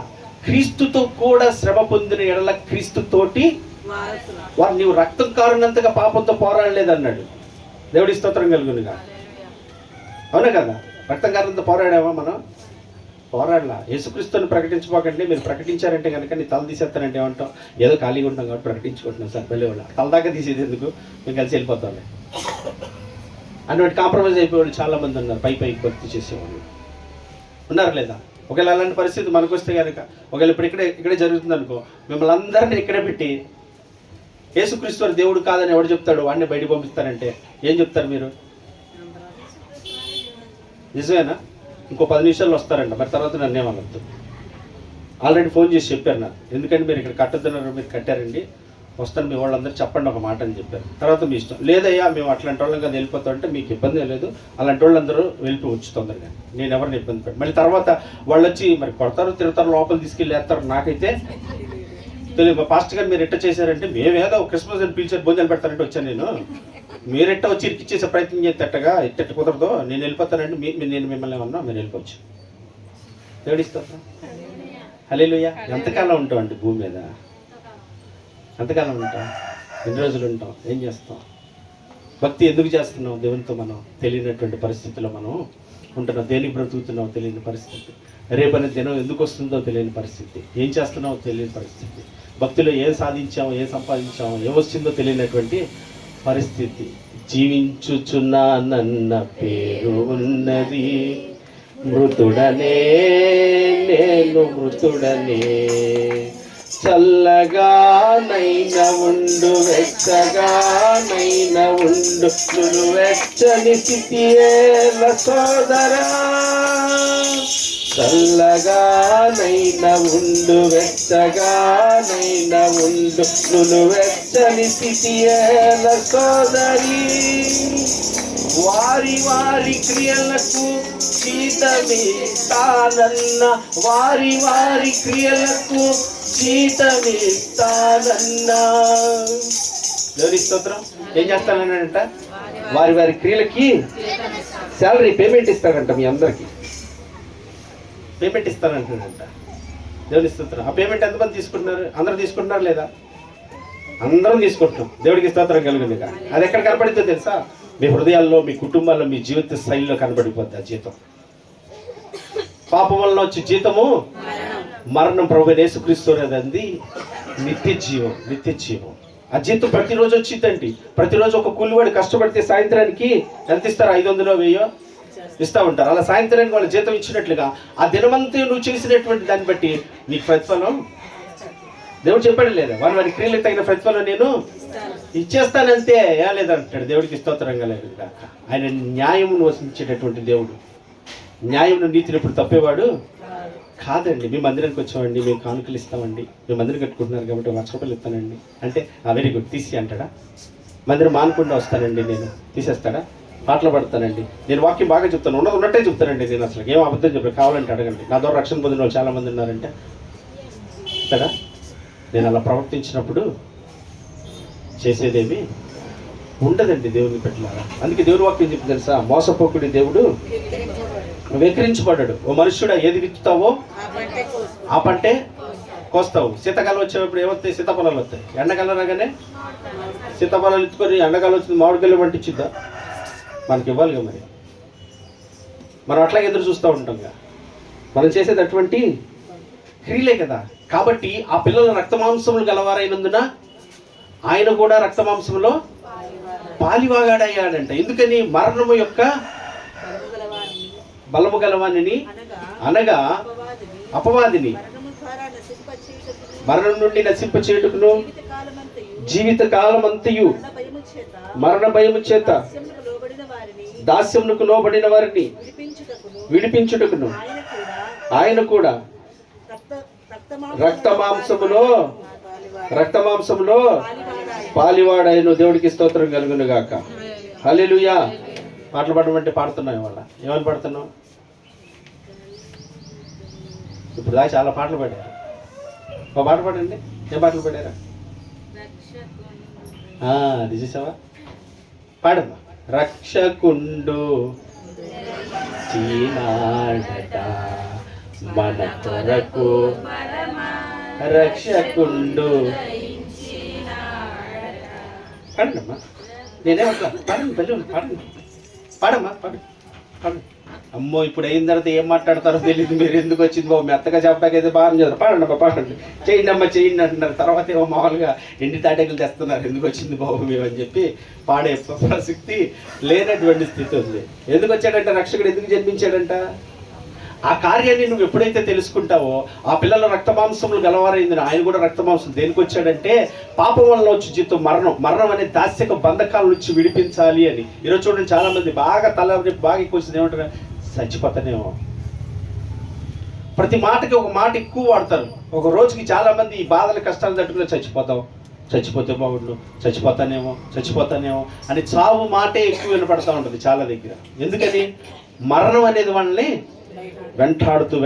క్రీస్తుతో కూడా శ్రమ పొందిన ఎడల క్రీస్తుతోటి వారు నీవు రక్తం కారునంతగా పాపంతో పోరాడలేదన్నాడు. దేవుడి స్తోత్రం కలుగునుగా. అవునా కదా? రక్తం కారునంత పోరాడామా మనం? పోరాడలా. యేసుక్రీస్తుని ప్రకటించుకోకండి. మీరు ప్రకటించారంటే కనుక నీ తల తీసేస్తానంటే ఏమంటాం? ఏదో ఖాళీగా ఉంటాం కాబట్టి ప్రకటించుకుంటున్నాం సార్. వెళ్ళే వాళ్ళ తల దాకా తీసేది ఎందుకు? మేము కలిసి వెళ్ళిపోతాం అన్నట్టు కాంప్రమైజ్ అయిపోయేవాళ్ళు చాలామంది ఉన్నారు. పైకి భక్తి చేసేవాళ్ళు ఉన్నారు లేదా? ఒకవేళ అలాంటి పరిస్థితి మనకు వస్తే కనుక, ఒకవేళ ఇప్పుడు ఇక్కడే జరుగుతుంది అనుకో, మిమ్మల్ని అందరినీ ఇక్కడే పెట్టి యేసుక్రీస్తు వారి దేవుడు కాదని ఎవడు చెప్తాడు? వాడిని బయట పంపిస్తారంటే ఏం చెప్తారు మీరు? నిజమేనా? ఇంకో 10 నిమిషాల్లో వస్తారంట. మరి తర్వాత నన్ను ఏమనొద్దు. ఆల్రెడీ ఫోన్ చేసి చెప్పారు నాకు. ఎందుకంటే మీరు ఇక్కడ కట్టొద్దన్నారు, మీరు కట్టారండి, వస్తాను మీ వాళ్ళందరూ చెప్పండి ఒక మాట అని చెప్పారు. తర్వాత మీ ఇష్టం. లేదయ్యా మేము అట్లాంటి వాళ్ళం కదా వెళ్ళిపోతాం అంటే మీకు ఇబ్బంది లేదు, అలాంటి వాళ్ళందరూ వెళ్ళిపోవచ్చు తొందరగా, నేను ఎవరిని ఇబ్బంది పెట్టాను. మళ్ళీ తర్వాత వాళ్ళు వచ్చి మరి కొడతారు, తిడతారు, లోపల తీసుకెళ్ళి వేస్తారు. నాకైతే తెలియదు. మా పాస్టర్ గారు మీరు ఎట్ట చేశారంటే, మేమేదో క్రిస్మస్ అని పిలిచారు, భోజనాలు పెడతారంటే వచ్చాను నేను. మీరెట్ట వచ్చి ఇరికిచ్చేసే ప్రయత్నం చేసేటట్టుగా ఎట్ట కుదరదు, నేను వెళ్ళిపోతానండి, నేను మిమ్మల్ని ఏమన్నా మీరు వెళ్ళిపోవచ్చు. దేవుడిస్తా. హల్లెలూయా. ఎంతకాలం ఉంటాం అండి భూమి మీద? ఎంతకాలం ఉంటాం? ఎన్ని రోజులు ఉంటాం? ఏం చేస్తాం? భక్తి ఎందుకు చేస్తున్నాం? దేవునితో మనం తెలియనటువంటి పరిస్థితిలో మనం ఉంటున్నాం. దేనికి బ్రతుకుతున్నావు తెలియని పరిస్థితి. రేపనే దినం ఎందుకు వస్తుందో తెలియని పరిస్థితి. ఏం చేస్తున్నావో తెలియని పరిస్థితి. భక్తిలో ఏం సాధించామో, ఏం సంపాదించామో, ఏమొచ్చిందో తెలియనటువంటి పరిస్థితి. జీవించుచున్నా నన్న పేరు ఉన్నది, మృతుడనే నేను మృతుడనే, చల్లగా నైన ఉండు వెచ్చగా ఉండు నువ్వు వెచ్చని స్థితియేల సోదరా, చల్లగా నైన ఉండు వెచ్చగా ఉండు నువ్వు వెచ్చని స్థితియేల సోదరి, వారి వారి క్రియలకు జీతమిస్తానన్న, వారి వారి క్రియలకు జీతమిస్తానన్నా. దేవుని స్తోత్రం. ఏం చేస్తానంట? వారి వారి క్రియలకి శాలరీ పేమెంట్ ఇస్తాడంట. మీ అందరికి పేమెంట్ ఇస్తానంటాడంట. దేవుని స్తోత్రం. ఆ పేమెంట్ ఎంతమంది తీసుకుంటున్నారు? అందరూ తీసుకుంటున్నారు లేదా? అందరం తీసుకుంటున్నాం. దేవుడికి స్తోత్రం కలుగుతుంది. అది ఎక్కడ కనపడిద్దో తెలుసా? మీ హృదయాల్లో, మీ కుటుంబాల్లో, మీ జీవిత శైలిలో కనబడిపోద్ది ఆ జీతం. పాపం వల్ల వచ్చే జీతము మరణం. ప్రభువైన యేసుక్రీస్తు అంది నిత్య జీవం. నిత్య జీవం. ఆ జీతం ప్రతిరోజు వచ్చిందండి. ప్రతిరోజు ఒక కూలివాడు కష్టపడితే సాయంత్రానికి ఎంత ఇస్తారు? 500 1000 ఇస్తూ ఉంటారు. అలా సాయంత్రానికి వాళ్ళ జీతం ఇచ్చినట్లుగా ఆ దినమంతా నువ్వు చేసినటువంటి దాన్ని బట్టి నీకు ప్రతిఫలం దేవుడు చెప్పాడు లేదా? వారి క్రియలకు తగిన ప్రతిఫలం నేను ఇచ్చేస్తానంతే. ఏ లేదంటాడు. దేవుడికి స్తోత్రంగా లేదు కాక. ఆయన న్యాయమును వసించేటటువంటి దేవుడు. న్యాయమును నీతిని ఎప్పుడు తప్పేవాడు కాదండి. మీ మందిరానికి వచ్చామండి, మేము కానుకలు ఇస్తామండి, మేము మందిరం కట్టుకుంటున్నారు కాబట్టి 1,00,000 రూపాయలు ఇస్తానండి అంటే వెరీ గుడ్ తీసి అంటాడా? మందిరం మానకుండా వస్తానండి నేను తీసేస్తాడా? పాటలు పడతానండి, నేను వాక్యం బాగా చెప్తాను, ఉన్నట్టే చెప్తానండి, నేను అసలు ఏం అబద్ధం చెప్పాను, కావాలంటే అడగండి, నా ద్వారా రక్షణ పొందిన వాళ్ళు చాలామంది ఉన్నారంటే ఇస్తాడా? నేను అలా ప్రవర్తించినప్పుడు చేసేదేమి ఉండదండి దేవుని పెట్టలారా. అందుకే దేవుని వాక్యం చెప్పి తెలుసా? మోసపోకుడి దేవుడు వెక్కిరించబడ్డాడు. ఓ మనుష్యుడా, ఏది విత్తుతావో ఆ పంటే కోస్తావు. శీతాకాలం వచ్చేటప్పుడు ఏమొస్తాయి? సీతాఫలాలు వస్తాయి. ఎండాకాలం రాగానే సీతాఫలాలు ఎత్తుకొని ఎండాకాలం వచ్చింది మామిడికాయలు పంటించిద్దా? మనకి ఇవ్వాలిగా. మరి మనం అట్లాగే ఎదురు చూస్తూ ఉంటాంగా. మనం చేసేది అటువంటి క్రియలే కదా. కాబట్టి ఆ పిల్లలు రక్తమాంసములు గలవారైనందున ఆయన కూడా రక్తమాంసంలో పాలివాగాడయ్యాడంట. ఎందుకని? మరణము యొక్క బలము గలవానిని అనగా అపవాదిని మరణం నుండి నశింప చేయుటకును జీవిత కాలమంతయు మరణ భయము చేత దాస్యమునకు లోబడిన వారిని విడిపించుటకును ఆయన కూడా రక్తమాంసములో పాలివాడైన దేవుడికి స్తోత్రం కలుగును గాక. హల్లెలూయా. పాటలు పాడమంటే పాడుతున్నాం. ఇవాళ ఏమని పాడుతున్నాం? ఇప్పుడు దాకా చాలా పాటలు పాడారు. ఒక పాట పాడండి. ఏం పాటలు పాడారా? అది చూసావా? పాడమ్మా. రక్షకుండు చీనాడట మన కొరకు రక్షకుండు. పాడండమ్మా. నేనేమట్లా పాడండి, పిల్లలు పాడండి, పాడమ్మా, పాడు పాడు. అమ్మో, ఇప్పుడు అయిన తర్వాత ఏం మాట్లాడతారో తెలియదు. మీరు ఎందుకు వచ్చింది బాబు, మెత్తగా చెప్పడాకైతే బాగా చదువు. పాడండి అమ్మా, పాడండి. చేయండి అమ్మా, చేయండి అంటున్నారు. తర్వాత ఏమో మామూలుగా ఎండి తాటకులు తెస్తున్నారు. ఎందుకు వచ్చింది బాబు మేము అని చెప్పి పాడే ప్రసక్తి లేనటువంటి స్థితి ఉంది. ఎందుకు వచ్చాడంట? రక్షకుడు ఎందుకు జన్మించాడంట? ఆ కార్యాన్ని నువ్వు ఎప్పుడైతే తెలుసుకుంటావో, ఆ పిల్లల రక్తమాంసములు గలవారైంది. ఆయన కూడా రక్తమాంసం దేనికి వచ్చాడంటే పాపం వల్ల వచ్చి జీతం మరణం అనే దాస్యక బంధకాల నుంచి విడిపించాలి అని. ఈరోజు చూడండి, చాలా మంది బాగా బాగా ఎక్కువ వచ్చింది. ఏమంటారు? చచ్చిపోతానేమో. ప్రతి మాటకి ఒక మాట ఎక్కువ వాడతారు. ఒక రోజుకి చాలా మంది ఈ బాధల కష్టాలు తట్టుకుని చచ్చిపోతే బాగుండు, చచ్చిపోతానేమో అని చావు మాటే ఎక్కువ వినపడతా ఉంటుంది చాలా దగ్గర. ఎందుకని? మరణం అనేది వాళ్ళని వెంటాడుతూ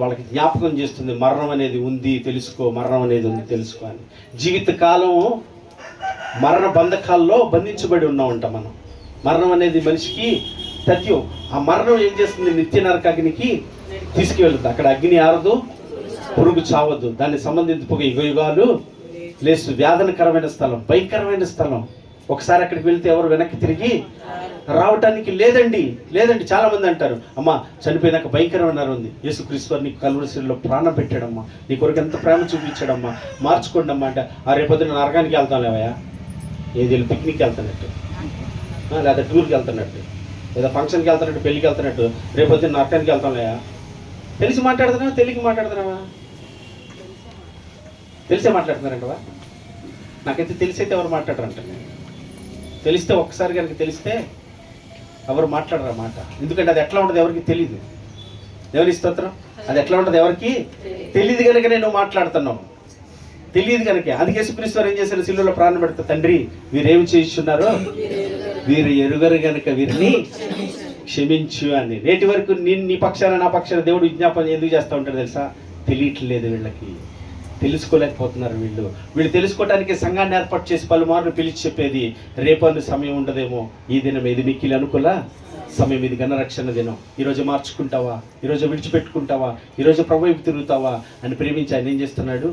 వాళ్ళకి జ్ఞాపకం చేస్తుంది. మరణం అనేది ఉంది తెలుసుకో, మరణం అనేది ఉంది తెలుసుకో అని. జీవితకాలం మరణ బంధకాల్లో బంధించబడి ఉన్నామంట మనం. మరణం అనేది మనిషికి తథ్యం. ఆ మరణం ఏం చేస్తుంది? నిత్య నరకాగ్నికి తీసుకువెళ్తుంది. అక్కడ అగ్ని ఆరదు, పురుగు చావద్దు, దానికి సంబంధించి యుగాలు లేదు. వ్యాధనకరమైన స్థలం, భయంకరమైన స్థలం. ఒకసారి అక్కడికి వెళ్తే ఎవరు వెనక్కి తిరిగి రావటానికి లేదండి. చాలా మంది అంటారు, అమ్మా చనిపోయినాక భయంకరమైన ఉంది. యేసుక్రీస్తు వారు నీకు కల్వరి శిలువలో ప్రాణం పెట్టాడమ్మా, నీ కొరకు ఎంత ప్రేమ చూపించాడమ్మా, మార్చుకోండి అమ్మా అంటే, ఆ రేపొద్దున నరకానికి వెళ్తాం లేవయా, ఏది పిక్నిక్కి వెళ్తున్నట్టు, లేదా టూర్కి వెళ్తున్నట్టు, లేదా ఫంక్షన్కి వెళ్తున్నట్టు, పెళ్ళికి వెళ్తున్నట్టు రేపొద్దున నరకానికి వెళ్తాం లేయా? తెలిసి మాట్లాడుతున్నావా, తెలియక మాట్లాడుతున్నావా? తెలిసే మాట్లాడుతున్నారంటవా? నాకైతే తెలిసైతే ఎవరు మాట్లాడరంట. తెలిస్తే ఒక్కసారి కనుక తెలిస్తే ఎవరు మాట్లాడరు మాట. ఎందుకంటే అది ఎట్లా ఉంటుంది ఎవరికి తెలియదు. ఎవరి స్తోత్రం. అది ఎట్లా ఉంటుంది ఎవరికి తెలియదు కనుక నేను మాట్లాడుతున్నాను. తెలియదు కనుక. అందుకే యేసుక్రీస్తు వారు ఏం చేశారు? సిలువలో ప్రాణం పెడతా, తండ్రి వీరేమి చేయిస్తున్నారో వీరు ఎరుగరు కనుక వీరిని క్షమించు అని. నేటి వరకు నీ పక్షాన నా పక్షాన దేవుడు విజ్ఞాపన ఎందుకు చేస్తూ ఉంటాడు తెలుసా? తెలియట్లేదు వీళ్ళకి, తెలుసుకోలేకపోతున్నారు వీళ్ళు తెలుసుకోవడానికి సంఘాన్ని ఏర్పాటు చేసి పలుమార్లు పిలిచి చెప్పేది, రేపన్న సమయం ఉండదేమో, ఈ దినం ఇది మిక్కిలి అనుకూల సమయం, ఇది ఘనరక్షణ దినం. ఈరోజు మార్చుకుంటావా, ఈరోజు విడిచిపెట్టుకుంటావా, ఈరోజు ప్రభు వైపు తిరుగుతావా అని ప్రేమించి ఆయన ఏం చేస్తున్నాడు?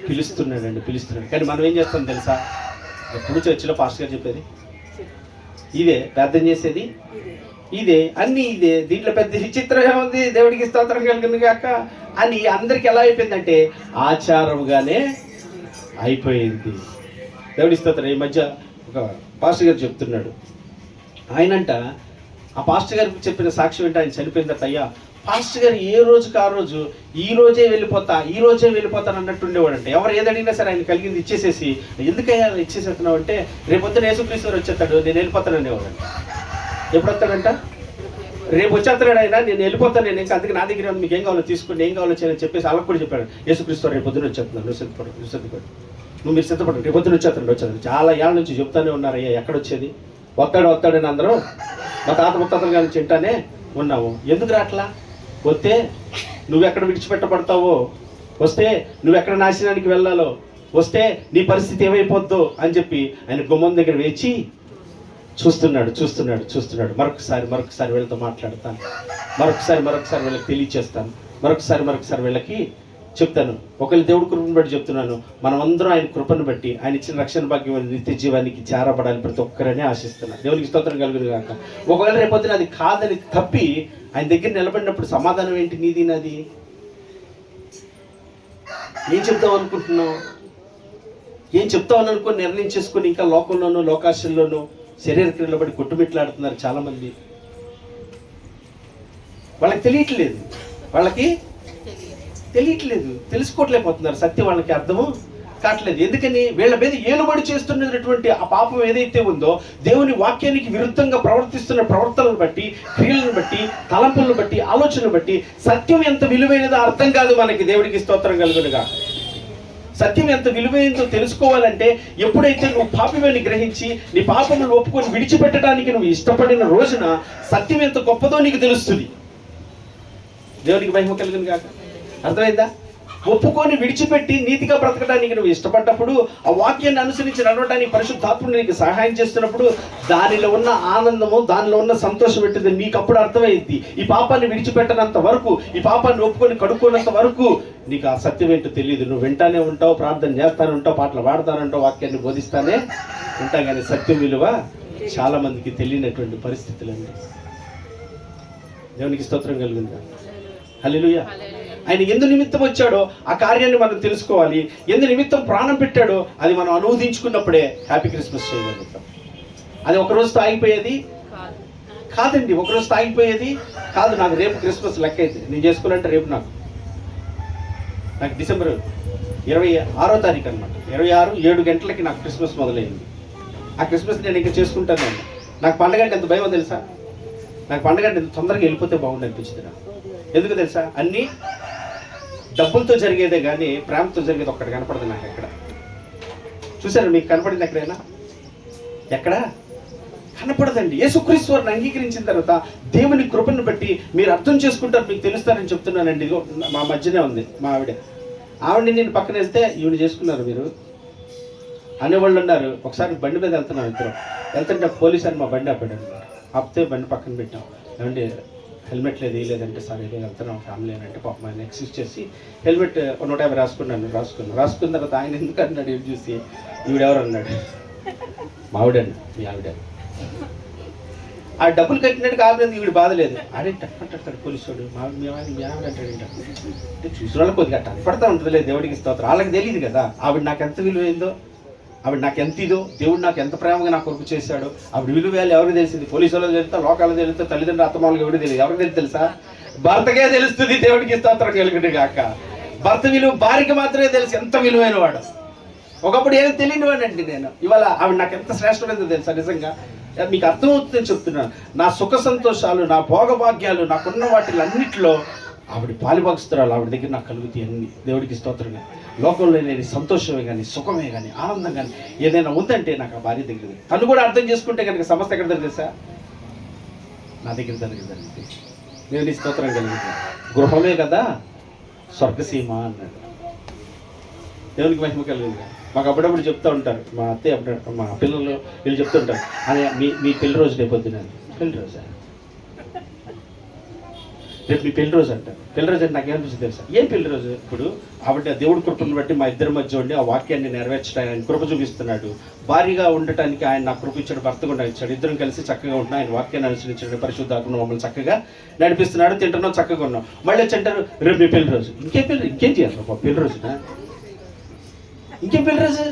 పిలుస్తున్నాడు. కానీ మనం ఏం చేస్తాం తెలుసా? ఎప్పుడు చర్చిలో పాస్టర్ గారు చెప్పేది ఇదే, ప్రార్థన చేసేది ఇదే, అన్నీ ఇదే. దీంట్లో పెద్ద విచిత్రం ఏముంది? దేవుడికి స్తోత్రం కలుగును గాక అని అందరికి ఎలా అయిపోయిందంటే ఆచారంగానే అయిపోయింది. దేవుడి స్తోత్రం. ఈ మధ్య ఒక పాస్టర్ గారు చెప్తున్నాడు. ఆయనంట, ఆ పాస్టర్ గారికి చెప్పిన సాక్ష్యం ఏంటి? ఆయన చనిపోయిందట. అయ్యా, పాస్టర్ గారు ఏ రోజుకి ఆ రోజు ఈ రోజే వెళ్ళిపోతాను అన్నట్టు ఉండేవాడంట. ఎవరు ఏదడిగినా సరే ఆయన కలిగింది ఇచ్చేసేసి, ఎందుకయ్యా ఇచ్చేసేస్తున్నావు అంటే, రేపొద్దున యేసుక్రీస్తు వారు వచ్చేస్తాడు, నేను వెళ్ళిపోతాను అనేవాడంట. ఎప్పుడు వస్తాడంట? రేపు వచ్చేస్తాడు ఆయన, నేను వెళ్ళిపోతాను, నేను ఇంకా అందుకే నా దగ్గర మీకు ఏం కావాలో తీసుకోండి, ఏం కావాలో చేయని చెప్పేసి వాళ్ళకు కూడా చెప్పాడు. యేసుక్రీస్తు రేపు పొద్దున వచ్చేస్తున్నాను, నువ్వు మీరు సిద్ధపడు, రేపు పొద్దున వచ్చేస్తాడు. చాలా ఏళ్ళ నుంచి చెప్తానే ఉన్నారు, అయ్యా ఎక్కడ వచ్చేది? వస్తాడని అందరూ మా తాత ముత్తాతల గారి నుంచి వింటానే ఉన్నావు. ఎందుకు రాట్లా? వస్తే నువ్వెక్కడ విడిచిపెట్టబడతావో, వస్తే నువ్వెక్కడ నాశనానికి వెళ్ళాలో, వస్తే నీ పరిస్థితి ఏమైపోద్దో అని చెప్పి ఆయన గుమ్మం దగ్గర వేచి చూస్తున్నాడు. మరొకసారి వీళ్ళతో మాట్లాడతాను, మరొకసారి వీళ్ళకి తెలియచేస్తాను, మరొకసారి వీళ్ళకి చెప్తాను. ఒకవేళ దేవుడి కృపను బట్టి చెప్తున్నాను, మనమందరం ఆయన కృపను బట్టి, ఆయన ఇచ్చిన రక్షణ భాగ్యం నిత్య జీవానికి చేరబడాలి ప్రతి ఒక్కరనే ఆశిస్తున్నాను. దేవునికి స్తోత్రం కలుగును గాక. ఒకవేళ రేపొద్దున అది కాదని తప్పి ఆయన దగ్గర నిలబడినప్పుడు సమాధానం ఏంటి? నీది నాది? ఏం చెప్తావు అనుకుంటున్నావు? ఏం చెప్తావని అనుకుని నిర్ణయం చేసుకుని ఇంకా లోకంలోనూ లోకాశల్లోనూ శరీర క్రియలో బట్టి కొట్టుమిట్లాడుతున్నారు చాలామంది. వాళ్ళకి తెలియట్లేదు, వాళ్ళకి తెలియట్లేదు, తెలుసుకోవట్లేకపోతున్నారు. సత్యం వాళ్ళకి అర్థము కావట్లేదు. ఎందుకని? వీళ్ళ మీద ఏలుబడి చేస్తున్నటువంటి ఆ పాపం ఏదైతే ఉందో, దేవుని వాక్యానికి విరుద్ధంగా ప్రవర్తిస్తున్న ప్రవర్తనను బట్టి, క్రియలను బట్టి, తలంపులను బట్టి, ఆలోచనలు బట్టి సత్యం ఎంత విలువైనదో అర్థం కాదు మనకి. దేవుడికి స్తోత్రం కలుగునుగా. సత్యం ఎంత విలువైనదో తెలుసుకోవాలంటే ఎప్పుడైతే నువ్వు పాపమని గ్రహించి నీ పాపములు ఒప్పుకొని విడిచిపెట్టడానికి నువ్వు ఇష్టపడిన రోజున సత్యం ఎంత గొప్పదో నీకు తెలుస్తుంది. దేవునికి మహిమ కలుగును గాక. అర్థమైందా? ఒప్పుకొని విడిచిపెట్టి నీతిగా బ్రతకడానికి నువ్వు ఇష్టపడ్డప్పుడు, ఆ వాక్యాన్ని అనుసరించి నడవడానికి పరిశుద్ధాత్ముడు నీకు సహాయం చేస్తున్నప్పుడు దానిలో ఉన్న ఆనందము, దానిలో ఉన్న సంతోషం పెట్టింది నీకు అప్పుడు అర్థమైంది. ఈ పాపాన్ని విడిచిపెట్టనంత వరకు, ఈ పాపాన్ని ఒప్పుకొని కడుక్కున్నంత వరకు నీకు ఆ సత్యం ఏంటో తెలియదు. నువ్వు వింటానే ఉంటావు, ప్రార్థన చేస్తానే ఉంటావు, పాటలు పాడతానంటావు, వాక్యాన్ని బోధిస్తానే ఉంటా, కానీ సత్యం విలువ చాలా మందికి తెలియనటువంటి పరిస్థితులండి. దేవునికి స్తోత్రం కలుగుతుంది. హల్లెలూయా. ఆయన ఎందు నిమిత్తం వచ్చాడో ఆ కార్యాన్ని మనం తెలుసుకోవాలి. ఎందు నిమిత్తం ప్రాణం పెట్టాడో అది మనం అనువదించుకున్నప్పుడే హ్యాపీ క్రిస్మస్ చేయగలుగుతాం. అది ఒకరోజుతో ఆగిపోయేది కాదండి, ఒకరోజుతో ఆగిపోయేది కాదు. నాకు రేపు క్రిస్మస్ లెక్క అయితే నేను చేసుకోవాలంటే రేపు నాకు డిసెంబర్ 26వ తారీఖు అనమాట, 26 7 గంటలకి నాకు క్రిస్మస్ మొదలైంది. ఆ క్రిస్మస్ నేను ఇంకా చేసుకుంటాను. నాకు పండగ అంటే ఎంత భయం తెలుసా? నాకు పండగ అంటే ఎంత తొందరగా వెళ్ళిపోతే బాగుండు అనిపించింది నాకు. ఎందుకు తెలుసా? అన్నీ డబ్బులతో జరిగేదే కానీ ప్రేమతో జరిగేది ఒక్కటి కనపడదు నాకు. ఎక్కడ చూసారా? మీకు కనపడింది ఎక్కడైనా? ఎక్కడ కనపడదండి. యేసుక్రీస్తు వారిని అంగీకరించిన తర్వాత దేవుని కృపను బట్టి మీరు అర్థం చేసుకుంటారు, మీకు తెలుస్తారని చెప్తున్నానండి. ఇదిగో మా మధ్యనే ఉంది మా ఆవిడని నేను పక్కన వెళ్తే ఈవిడ చేసుకున్నారు మీరు అనేవాళ్ళు ఉన్నారు. ఒకసారి బండి మీద వెళ్తున్నాం, ఇద్దరు వెళ్తుంటే పోలీసు అని మా బండి ఆపాడు. ఆపితే బండి పక్కన పెట్టాం. ఏమంటే హెల్మెట్ లేదు, వేయలేదంటే సార్ ఏదో వెళ్తున్నాం ఫ్యామిలీ అని అంటే పాపం ఆయన ఎక్స్క్యూజ్ చేసి హెల్మెట్ 150 రాసుకున్న తర్వాత ఆయన ఎందుకు అన్నాడు, ఇవి చూసి ఈవిడెవరు అన్నాడు. మా ఆవిడండి, మీ ఆవిడ. ఆ డబ్బులు కట్టినట్టు కాబట్టి ఈవిడ బాధ లేదు. ఆడేంటి అంటాడు పోలీసు వాడు, మీ ఆవిడ అంటాడంటే చూసిన వాళ్ళకి కొద్దిగా పడతా ఉంటుంది లేదు. దేవుడికి స్తోత్రం. వాళ్ళకి తెలియదు కదా ఆవిడ నాకు ఎంత విలువైందో, ఆవిడ నాకు ఎంత ఇదో, దేవుడు నాకు ఎంత ప్రేమగా నాకు కొరకు చేశాడు. ఆవిడ విలువేలు ఎవరికి తెలిసింది? పోలీసు వాళ్ళకి తెలుస్తా, లోకాలకు తెలుస్తా, తల్లిదండ్రులు అత్తమాలకు ఎవరికి తెలియదు. ఎవరికి తెలియదు తెలుసా? భర్తకే తెలుస్తుంది. దేవుడికి స్తోత్రం కలుగును గాక. భర్త విలువ భార్యకి మాత్రమే తెలుసు ఎంత విలువైన వాడు. ఒకప్పుడు ఏదో తెలియని వాడండి నేను. ఇవాళ ఆవిడ నాకు ఎంత శ్రేష్టమైందో తెలుసా? నిజంగా మీకు అర్థమవుతుందని చెప్తున్నాను. నా సుఖ సంతోషాలు, నా భోగభాగ్యాలు, నాకున్న వాటిలన్నింటిలో ఆవిడ పాలిభాగస్తురాలు. ఆవిడ దగ్గర నాకు కలుగుతాయి అన్ని. దేవుడికి స్తోత్రంగా. లోకంలో లేని సంతోషమే కానీ, సుఖమే కానీ, ఆనందం కానీ ఏదైనా ఉందంటే నాకు ఆ భార్య దగ్గర. తను కూడా అర్థం చేసుకుంటే కనుక సమస్య ఎక్కడ తెలుసా? నా దగ్గర జరుగుతుంది. దేవుని స్తోత్రం కలుగుతుంది. గృహమే కదా స్వర్గసీమ అన్నాడు. దేవునికి మహిమ కలుగుతుంది. మాకు అప్పుడప్పుడు చెప్తూ ఉంటారు మా అత్తయ్య, మా పిల్లలు వీళ్ళు చెప్తుంటారు, అని మీ పెళ్లి రోజు రేపు పొద్దున. పెళ్లి రోజా? రేపు మీ పెళ్లి రోజు అంట. పెళ్లి రోజు అంటే నాకేమనిపిస్తుంది తెలుసా? ఏం పెళ్లి రోజు? ఇప్పుడు ఆవిడ దేవుడి కృపను బట్టి మా ఇద్దరి మధ్య ఉండి ఆ వాక్యాన్ని నెరవేర్చడానికి ఆయన కృప చూపిస్తున్నాడు. భారీగా ఉండటానికి ఆయన నాకు కృప ఇచ్చాడు, భర్త కూడా ఇచ్చాడు. ఇద్దరం కలిసి చక్కగా ఉంటున్నాం. ఆయన వాక్యాన్ని అనుసరించాడు, పరిశుద్ధాత్మ మమ్మల్ని చక్కగా నడిపిస్తున్నాడు. తింటున్నాం, చక్కగా ఉన్నాం. మళ్ళీ వచ్చంటారు రేపు మీ పెళ్లి రోజు. ఇంకేం చేయాలి బాబు పెళ్లి రోజున? ఇంకేం పెళ్లి రోజు?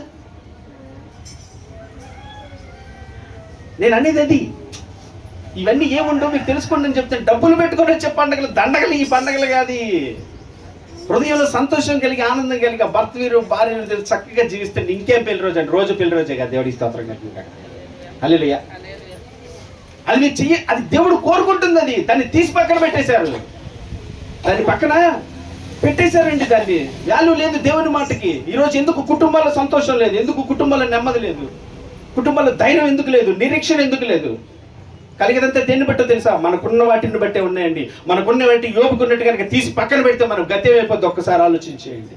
నేను అనేది అది. ఇవన్నీ ఏముండవు మీకు తెలుసుకోండి అని చెప్తాను. డబ్బులు పెట్టుకొని వచ్చే పండుగలు దండగలు ఈ పండుగలు కాదు. హృదయంలో సంతోషం కలిగి, ఆనందం కలిగి భర్త వీరు భార్య తెలిసి చక్కగా జీవిస్తే ఇంకేం పెళ్లి రోజు అంటే రోజు పెళ్లి రోజే కదా. దేవుడికి స్తోత్రం కలిగి. హల్లెలూయా. అది మీరు అది దేవుడు కోరుకుంటుంది. అది దాన్ని తీసి పక్కన పెట్టేశారు. దాని పక్కన పెట్టేశారండి. దాన్ని వాల్యూ లేదు దేవుని మాటకి. ఈరోజు ఎందుకు కుటుంబాల్లో సంతోషం లేదు? ఎందుకు కుటుంబాల్లో నెమ్మది లేదు? కుటుంబాల్లో ధైర్యం ఎందుకు లేదు? నిరీక్షణ ఎందుకు లేదు? కలిగేదంతా దేన్ని బట్టో తెలుసా? మనకున్న వాటిని బట్టే ఉన్నాయండి. మనకున్న వాటి యోపుకున్నట్టు కనుక తీసి పక్కన పెడితే మన గతి ఏమైపోద్ది ఒక్కసారి ఆలోచించేయండి.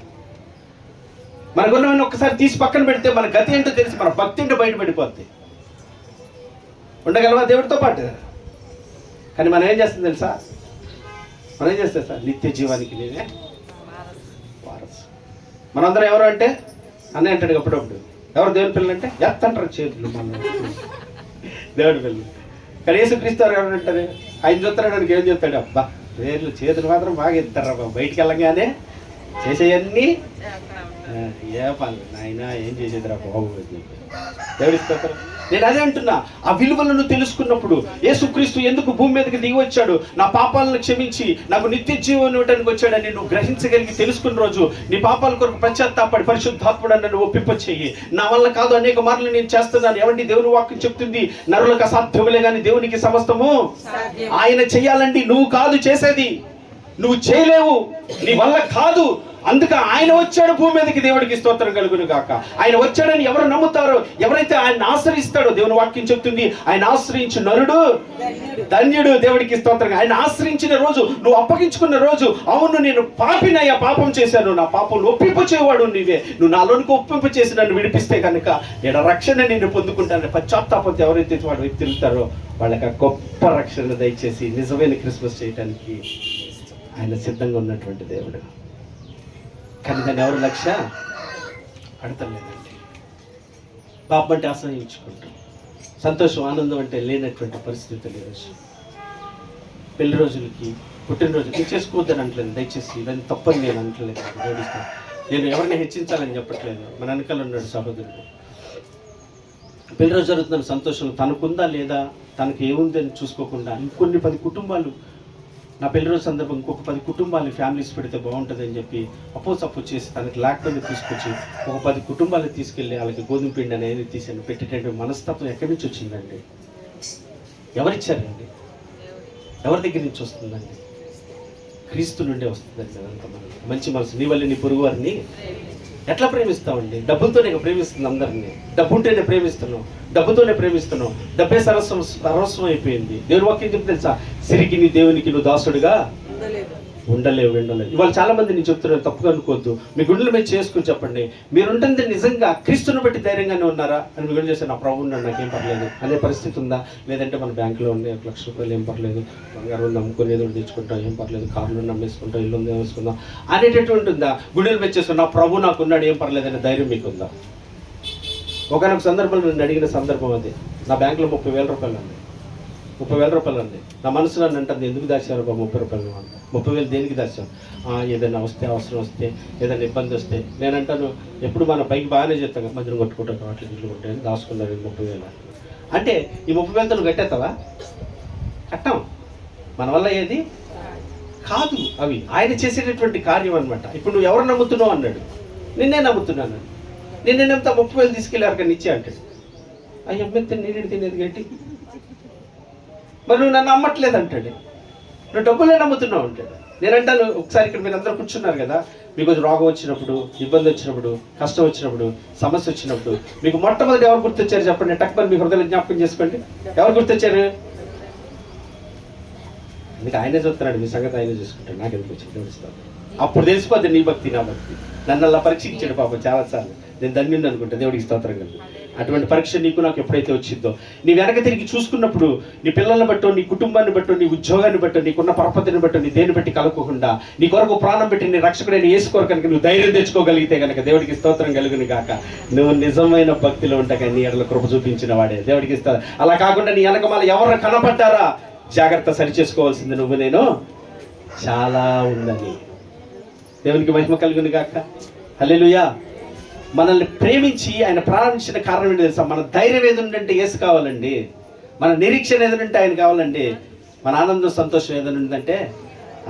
మనకున్నవన్నీ ఒక్కసారి తీసి పక్కన పెడితే మన గతి ఏంటో తెలిసి మన భక్తి ఏంటో బయటపడిపోద్ది. ఉండగలవా దేవుడితో పాటు? కానీ మనం ఏం చేస్తుంది తెలుసా? మనం ఏం చేస్తాం సార్? నిత్య జీవానికి నేనే వారసు. మనందరం ఎవరు అంటే అన్నయ్య అంటాడు అప్పుడప్పుడు. ఎవరు దేవుని పిల్లలు అంటే ఎత్తంటారు చేతులు. మన దేవుడి పిల్లలు. కానీ యేసుక్రీస్తు ఎవరు అంటారు? ఆయన చూస్తాడు, ఆయనకి ఏం చెప్తాడు? అబ్బా చేతులు మాత్రం బాగా ఎత్తారు. బయటికి వెళ్ళగానే చేసేయన్నీ ఏ పని నాయన ఏం చేసేదిరా బాబు అని చెప్పి దేవుడి స్తోత్రం. నేను అదే అంటున్నా, ఆ విలువలను తెలుసుకున్నప్పుడు యేసుక్రీస్తు ఎందుకు భూమి మీదకి దిగి వచ్చాడు, నా పాపాలను క్షమించి నాకు నిత్య జీవం ఇవ్వడానికి వచ్చాడని నువ్వు గ్రహించగలిగి తెలుసుకున్న రోజు నీ పాపాల కొరకు పశ్చాత్తాపడి పరిశుద్ధాత్ముడు నన్ను ఒప్పింపచేయి. నా వల్ల కాదు, అనేక మార్లు నేను చేస్తున్నాను. ఏమండి దేవుని వాక్యం చెప్తుంది, నరులకు అసాధ్యములే కానీ దేవునికి సమస్తము ఆయన చెయ్యాలండి. నువ్వు కాదు చేసేది, నువ్వు చేయలేవు, నీ వల్ల కాదు. అందుకే ఆయన వచ్చాడు భూమి మీదకి. దేవుడికి స్తోత్రం కలుగును గాక. ఆయన వచ్చాడని ఎవరు నమ్ముతారో, ఎవరైతే ఆయన ఆశ్రయిస్తాడో, దేవుని వాక్యం చెప్తుంది, ఆయన ఆశ్రయించు నరుడు ధన్యుడు. దేవుడికి స్తోత్రం. ఆయన ఆశ్రయించిన రోజు, నువ్వు అప్పగించుకున్న రోజు, అవును నేను పాపినయ్యా, పాపం చేశాను, నా పాపం ఒప్పింపచేవాడు నీవే, నువ్వు నాలోనికి ఒప్పింప చేసి నన్ను విడిపిస్తే కనుక నేను రక్షణ నేను పొందుకుంటాను. పశ్చాత్తాపంతో ఎవరైతే వాడు వ్యక్తులుతారో వాళ్ళకి ఆ గొప్ప రక్షణ దయచేసి నిజమైన క్రిస్మస్ చేయడానికి ఆయన సిద్ధంగా ఉన్నటువంటి దేవుడు. కానీ దాన్ని ఎవరు లక్ష్య కడతలేదండి. పాపం అంటే ఆశ్రయించుకుంటాం, సంతోషం ఆనందం అంటే లేనటువంటి పరిస్థితులు ఈరోజు. పెళ్లి రోజులకి, పుట్టినరోజులకి చేసుకోవద్దని అంటలేదు, దయచేసి ఇవన్నీ తప్పని నేను అంటలేదు. నేను ఎవరిని హెచ్చించాలని చెప్పట్లేదు. మన వెనకాల ఉన్నాడు సహోదరుడు, పెళ్లి రోజు జరుగుతున్న సంతోషం తనకుందా లేదా, తనకు ఏముంది అని చూసుకోకుండా ఇంకొన్ని 10 కుటుంబాలు, నా పెళ్లి రోజు సందర్భం ఇంకొక 10 కుటుంబాలు ఫ్యామిలీస్ పెడితే బాగుంటుంది అని చెప్పి సపోజ్ చేసి తనకి లేకపోతే తీసుకొచ్చి ఒక 10 కుటుంబాలకు తీసుకెళ్ళి వాళ్ళకి గోధుమ పిండి అనేది తీసాను పెట్టేటటువంటి మనస్తత్వం ఎక్కడి నుంచి వచ్చిందండి? ఎవరిచ్చారండి? ఎవరి దగ్గర నుంచి వస్తుందండి? క్రీస్తు నుండే వస్తుందండి. అదంతా మనకి మంచి మనసు. నీ వల్ల నీ పొరుగు వారిని ఎట్లా ప్రేమిస్తామండి? డబ్బులతోనే ప్రేమిస్తుంది అందరినీ. డబ్బు ఉంటేనే ప్రేమిస్తున్నాం, డబ్బుతోనే ప్రేమిస్తున్నాం. డబ్బే సర్వస్వం అయిపోయింది. దేవుని వాక్యం చెప్పి తెలుసా, సిరికి నీ దేవునికి నువ్వు దాసుడుగా ఉండలేవు. ఇవాళ చాలా మంది నేను చెప్తున్నాను, తప్పుగా అనుకోవద్దు. మీ గుండెల మీద చేసుకుని చెప్పండి, మీరుంటుంది నిజంగా క్రీస్తుని బట్టి ధైర్యంగానే ఉన్నారా అని మీ గుండె చేస్తే నా ప్రభు ఉన్నాడు నాకేం పర్లేదు అనే పరిస్థితి ఉందా? లేదంటే మన బ్యాంకులో ఉండే 1 లక్ష రూపాయలు ఏం పర్లేదు, బంగారం నమ్ముకొని ఏదో తెచ్చుకుంటాం ఏం పర్లేదు, కార్లు నమ్మేసుకుంటాం, ఇల్లు వేసుకుందాం అనేటటువంటి ఉందా? గుండెలు మీద చేసుకుని నా ప్రభు నాకు ఉన్నాడు ఏం పర్లేదు అనే ధైర్యం మీకు ఉందా? ఒకనొక సందర్భంలో నేను అడిగిన సందర్భం అది. నా బ్యాంకులో 30,000 రూపాయలు ఉంది. 30,000 రూపాయలు అండి. నా మనసు నన్ను అంటుంది, ఎందుకు దాచారు బాబు 30 రూపాయలు? 30,000 దేనికి దాచాం? ఏదైనా వస్తే, అవసరం వస్తే, ఏదైనా ఇబ్బంది వస్తే. నేను అంటాను, ఎప్పుడు మన పైకి బాగానే చెప్తాం, మధ్యలో కొట్టుకుంటాం, వాటికి ఇల్లు ఉంటాయని దాచుకున్నారు 30,000. అంటే ఈ 30,000తో నువ్వు కట్టేస్తావా? కట్టాం. మన వల్ల ఏది కాదు. అవి ఆయన చేసేటటువంటి కార్యం అనమాట. ఇప్పుడు నువ్వు ఎవరు నమ్ముతున్నావు అన్నాడు, నిన్నే నమ్ముతున్నాను. నిన్నే నమ్ముతా 30,000 తీసుకెళ్ళి ఎవరికైనా ఇచ్చే అంటాడు. అయ్యి అమ్మెత్తే నేను తినేది గట్టి, మరి నువ్వు నన్ను నమ్మట్లేదు అంటాడు. నువ్వు డబ్బులే నమ్ముతున్నావు అంటాడు. నేను అంటాను, ఒకసారి ఇక్కడ మీరు అందరూ కూర్చున్నారు కదా, మీకు రోగం వచ్చినప్పుడు, ఇబ్బంది వచ్చినప్పుడు, కష్టం వచ్చినప్పుడు, సమస్య వచ్చినప్పుడు మీకు మొట్టమొదటి ఎవరు గుర్తొచ్చారు చెప్పండి? టక్మని మీ హృదయాన్ని జ్ఞాపకం చేసుకోండి. ఎవరు గుర్తొచ్చారు? మీకు ఆయనే చూస్తున్నాడు, మీ సంగతి ఆయనే చూసుకుంటాడు. నాకు ఎందుకు వచ్చింది తెలుస్తుంది. అప్పుడు తెలిసిపోద్ది నీ భక్తి నా భక్తి. నన్ను అలా పరీక్షించాడు పాపం చాలాసార్లు. నేను ధన్యుడిని అనుకుంటా. దేవుడికి స్తోత్రం కలుగు. అటువంటి పరీక్ష నీకు నాకు ఎప్పుడైతే వచ్చిందో, నీ వెనక తిరిగి చూసుకున్నప్పుడు నీ పిల్లల్ని బట్టో, నీ కుటుంబాన్ని బట్టో, నీ ఉద్యోగాన్ని బట్టో, నీకున్న పరపతిని బట్టో, నీ దేని బట్టి కలుపుకోకుండా నీ కొరకు ప్రాణం పెట్టి నీ రక్షకుడైన యేసు కొరకు కనుక నువ్వు ధైర్యం తెచ్చుకోగలిగితే కనుక దేవుడికి స్తోత్రం కలుగును గాక. నువ్వు నిజమైన భక్తిలో ఉంటాక నీ ఎడల కృప చూపించిన వాడే దేవుడికి ఇస్తా. అలా కాకుండా నీ వెనక మళ్ళీ ఎవరు కనపడ్డారా జాగ్రత్త, సరి చేసుకోవాల్సింది నువ్వు నేను చాలా ఉందని. దేవునికి మహిమ కలుగును గాక. హల్లెలూయా. మనల్ని ప్రేమించి ఆయన ప్రారంభించిన కారణం ఏంటి తెలుసా? మన ధైర్యం ఏదంటే యేసు కావాలండి, మన నిరీక్షణ ఏదంటే ఆయన కావాలండి, మన ఆనందం సంతోషం ఏదైనా ఉందంటే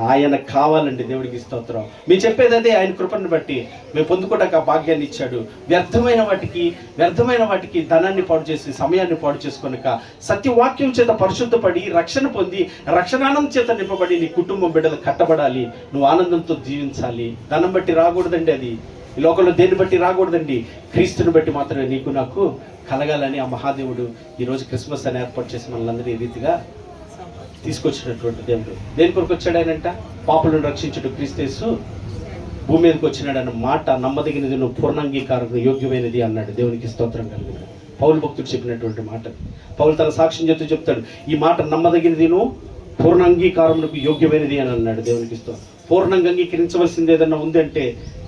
ఆయన కావాలండి. దేవుడికి స్తోత్రం. మేము చెప్పేది అదే, ఆయన కృపను బట్టి మేము పొందుకోవడానికి ఆ భాగ్యాన్ని ఇచ్చాడు. వ్యర్థమైన వాటికి ధనాన్ని పాడు చేసి, సమయాన్ని పాడు చేసుకొనక సత్యవాక్యం చేత పరిశుద్ధపడి రక్షణ పొంది, రక్షణానందం చేత నింపబడి నీ కుటుంబం బిడ్డలు కట్టబడాలి. నువ్వు ఆనందంతో జీవించాలి. ధనం బట్టి రాకూడదండి, అది ఈ లోకంలో దేన్ని బట్టి రాకూడదండి, క్రీస్తుని బట్టి మాత్రమే నీకు నాకు కలగాలని ఆ మహాదేవుడు ఈరోజు క్రిస్మస్ అని ఏర్పాటు చేసి మనల్ని ఈ రీతిగా తీసుకొచ్చినటువంటి దేవుడు. దేని కొరకు వచ్చాడు ఆయనంట? పాపులను రక్షించుడు క్రీస్తు యేసు భూమి మీదకి వచ్చినాడు అన్న మాట నమ్మదగినది, నువ్వు పూర్ణాంగీకారం యోగ్యమైనది అన్నాడు. దేవునికి స్తోత్రం కలిగిన పౌలు భక్తుడు చెప్పినటువంటి మాట. పౌలు తన సాక్ష్యం చెప్తూ చెప్తాడు, ఈ మాట నమ్మదగినది, నువ్వు పూర్ణాంగీకారములకు యోగ్యమైనది అని అన్నాడు. దేవునికి స్తోత్రం. పూర్ణంగా అంగీకరించవలసింది ఏదన్నా ఉంది అంటే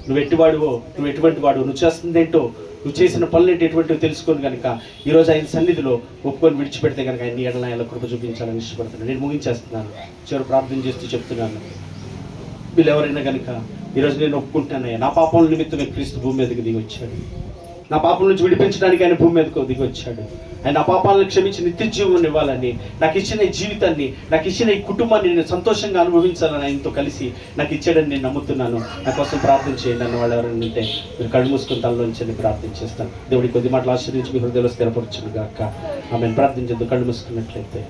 నువ్వు ఎట్టివాడువో, నువ్వు ఎటువంటి వాడు, నువ్వు చేస్తుందేంటో, నువ్వు చేసిన పనులేంటి ఎటువంటివి తెలుసుకొని కనుక ఈరోజు ఆయన సన్నిధిలో ఒప్పుకొని విడిచిపెడితే కనుక ఆయన ఎడల ఆయన కృప చూపించాలని ఇష్టపడుతున్నాను. నేను ముగించేస్తున్నాను. చివరి ప్రార్థన చేస్తూ చెప్తున్నాను, వీళ్ళు ఎవరైనా కనుక ఈరోజు నేను ఒప్పుకుంటానయ్యా, నా పాపం నిమిత్తమే క్రీస్తు భూమి మీదకి దిగి వచ్చాడు. నా పాపం నుంచి విడిపించడానికి ఆయన భూమి మీదకు దిగి వచ్చాడు. ఆయన నా పాపాలను క్షమించి నిత్య జీవం ఇవ్వాలని, నాకు ఇచ్చిన ఈ జీవితాన్ని, నాకు ఇచ్చిన ఈ కుటుంబాన్ని నేను సంతోషంగా అనుభవించాలని ఆయనతో కలిసి నాకు ఇచ్చాడని నేను నమ్ముతున్నాను. నా కోసం ప్రార్థన చేయండి అన్న వాళ్ళు ఎవరైనా ఉంటే మీరు కళ్ళు మూసుకుని తనలోంచి ప్రార్థన చేస్తాను. దేవుడి కొద్ది మాటలు ఆశ్రయించి మీ హృదయంలో స్థిరపరచును గాక. ఆమెను ప్రార్థించద్దు. కళ్ళు మూసుకున్నట్లయితే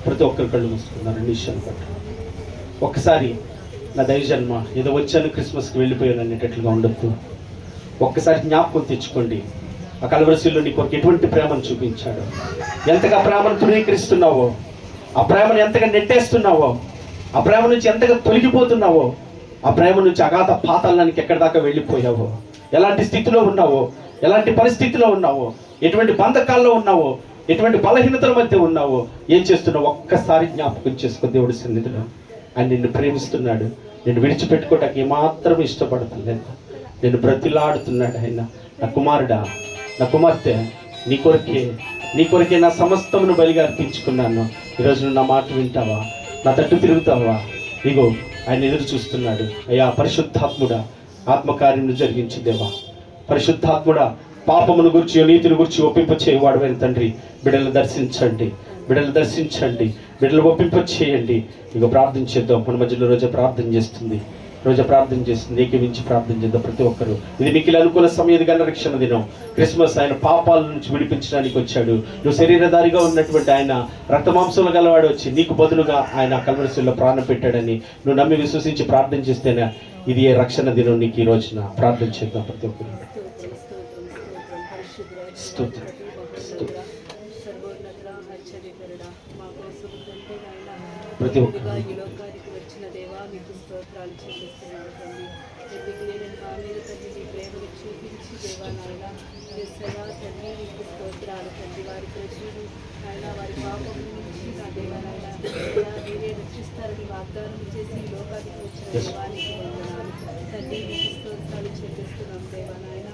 ప్రతి ఒక్కరు కళ్ళు మూసుకున్నారు. 2 నిమిషాలు పట్టు. ఒక్కసారి నా దైవజన్మ ఏదో వచ్చాను క్రిస్మస్కి వెళ్ళిపోయాను అనేటట్లుగా ఉండొద్దు. ఒక్కసారి జ్ఞాపకం తెచ్చుకోండి. ఆ కల్వరిశిలో నీ కొరకు ఎటువంటి ప్రేమను చూపించాడు, ఎంతగా ప్రేమను తృణీకరిస్తున్నావో, ఆ ప్రేమను ఎంతగా నెట్టేస్తున్నావో, ఆ ప్రేమ నుంచి ఎంతగా తొలగిపోతున్నావో, ఆ ప్రేమ నుంచి అగాధ పాతాళానికి ఎక్కడి దాకా వెళ్ళిపోయావో, ఎలాంటి స్థితిలో ఉన్నావో, ఎలాంటి పరిస్థితిలో ఉన్నావో, ఎటువంటి బంధకాల్లో ఉన్నావో, ఎటువంటి బలహీనతల మధ్య ఉన్నావో, ఏం చేస్తున్నావో ఒక్కసారి జ్ఞాపకం చేసుకో. దేవుడి సన్నిధిలో ఆయన నిన్ను ప్రేమిస్తున్నాడు. నిన్ను విడిచిపెట్టుకోవటానికి ఏమాత్రం ఇష్టపడతలేదు. నేను బ్రతిలాడుతున్నాడు ఆయన. నా కుమారుడా, నా కుమార్తె, నీ కొరకే నా సమస్తమును బలిగా అర్పించుకున్నాను. ఈరోజు నువ్వు నా మాట వింటావా? నా తట్టు తిరుగుతావా? ఇగో ఆయన ఎదురు చూస్తున్నాడు. అయ్యా పరిశుద్ధాత్ముడా, ఆత్మకార్యమును జరిగించు దేవా. పరిశుద్ధాత్ముడా, పాపమును గురించి నీతిని గురించి ఒప్పింపచేయవాడు తండ్రి, బిడ్డలు దర్శించండి, బిడ్డలు ఒప్పింపచేయండి. ఇగో ప్రార్థన చేద్దాం. మన మధ్యలో రోజు ప్రార్థన చేస్తుంది, ఏకమించి ప్రార్థన చేద్దాం ప్రతి ఒక్కరు. ఇది మీకు అనుకూల సమయం, గల రక్షణ దినం, క్రిస్మస్. ఆయన పాపాల నుంచి విడిపించడానికి వచ్చాడు. నువ్వు శరీరధారిగా ఉన్నటువంటి ఆయన రక్తమాంసంలో గలవాడు వచ్చి నీకు బదులుగా ఆయన కల్వరిశిలో ప్రాణం పెట్టాడని నువ్వు నమ్మి విశ్వసించి ప్రార్థన చేస్తేనే ఇది ఏ రక్షణ దినం నీకు. ఈ రోజున ప్రార్థన చేద్దాం ప్రతి ఒక్కరు. ప్రతి ఒక్కరు
వాగ్దానం చేసి లోకానికి వచ్చిన దేవానికి వందనాలు తండ్రి. మీకు స్తోత్రాలు చెల్లిస్తున్నాం దేవా నాయన.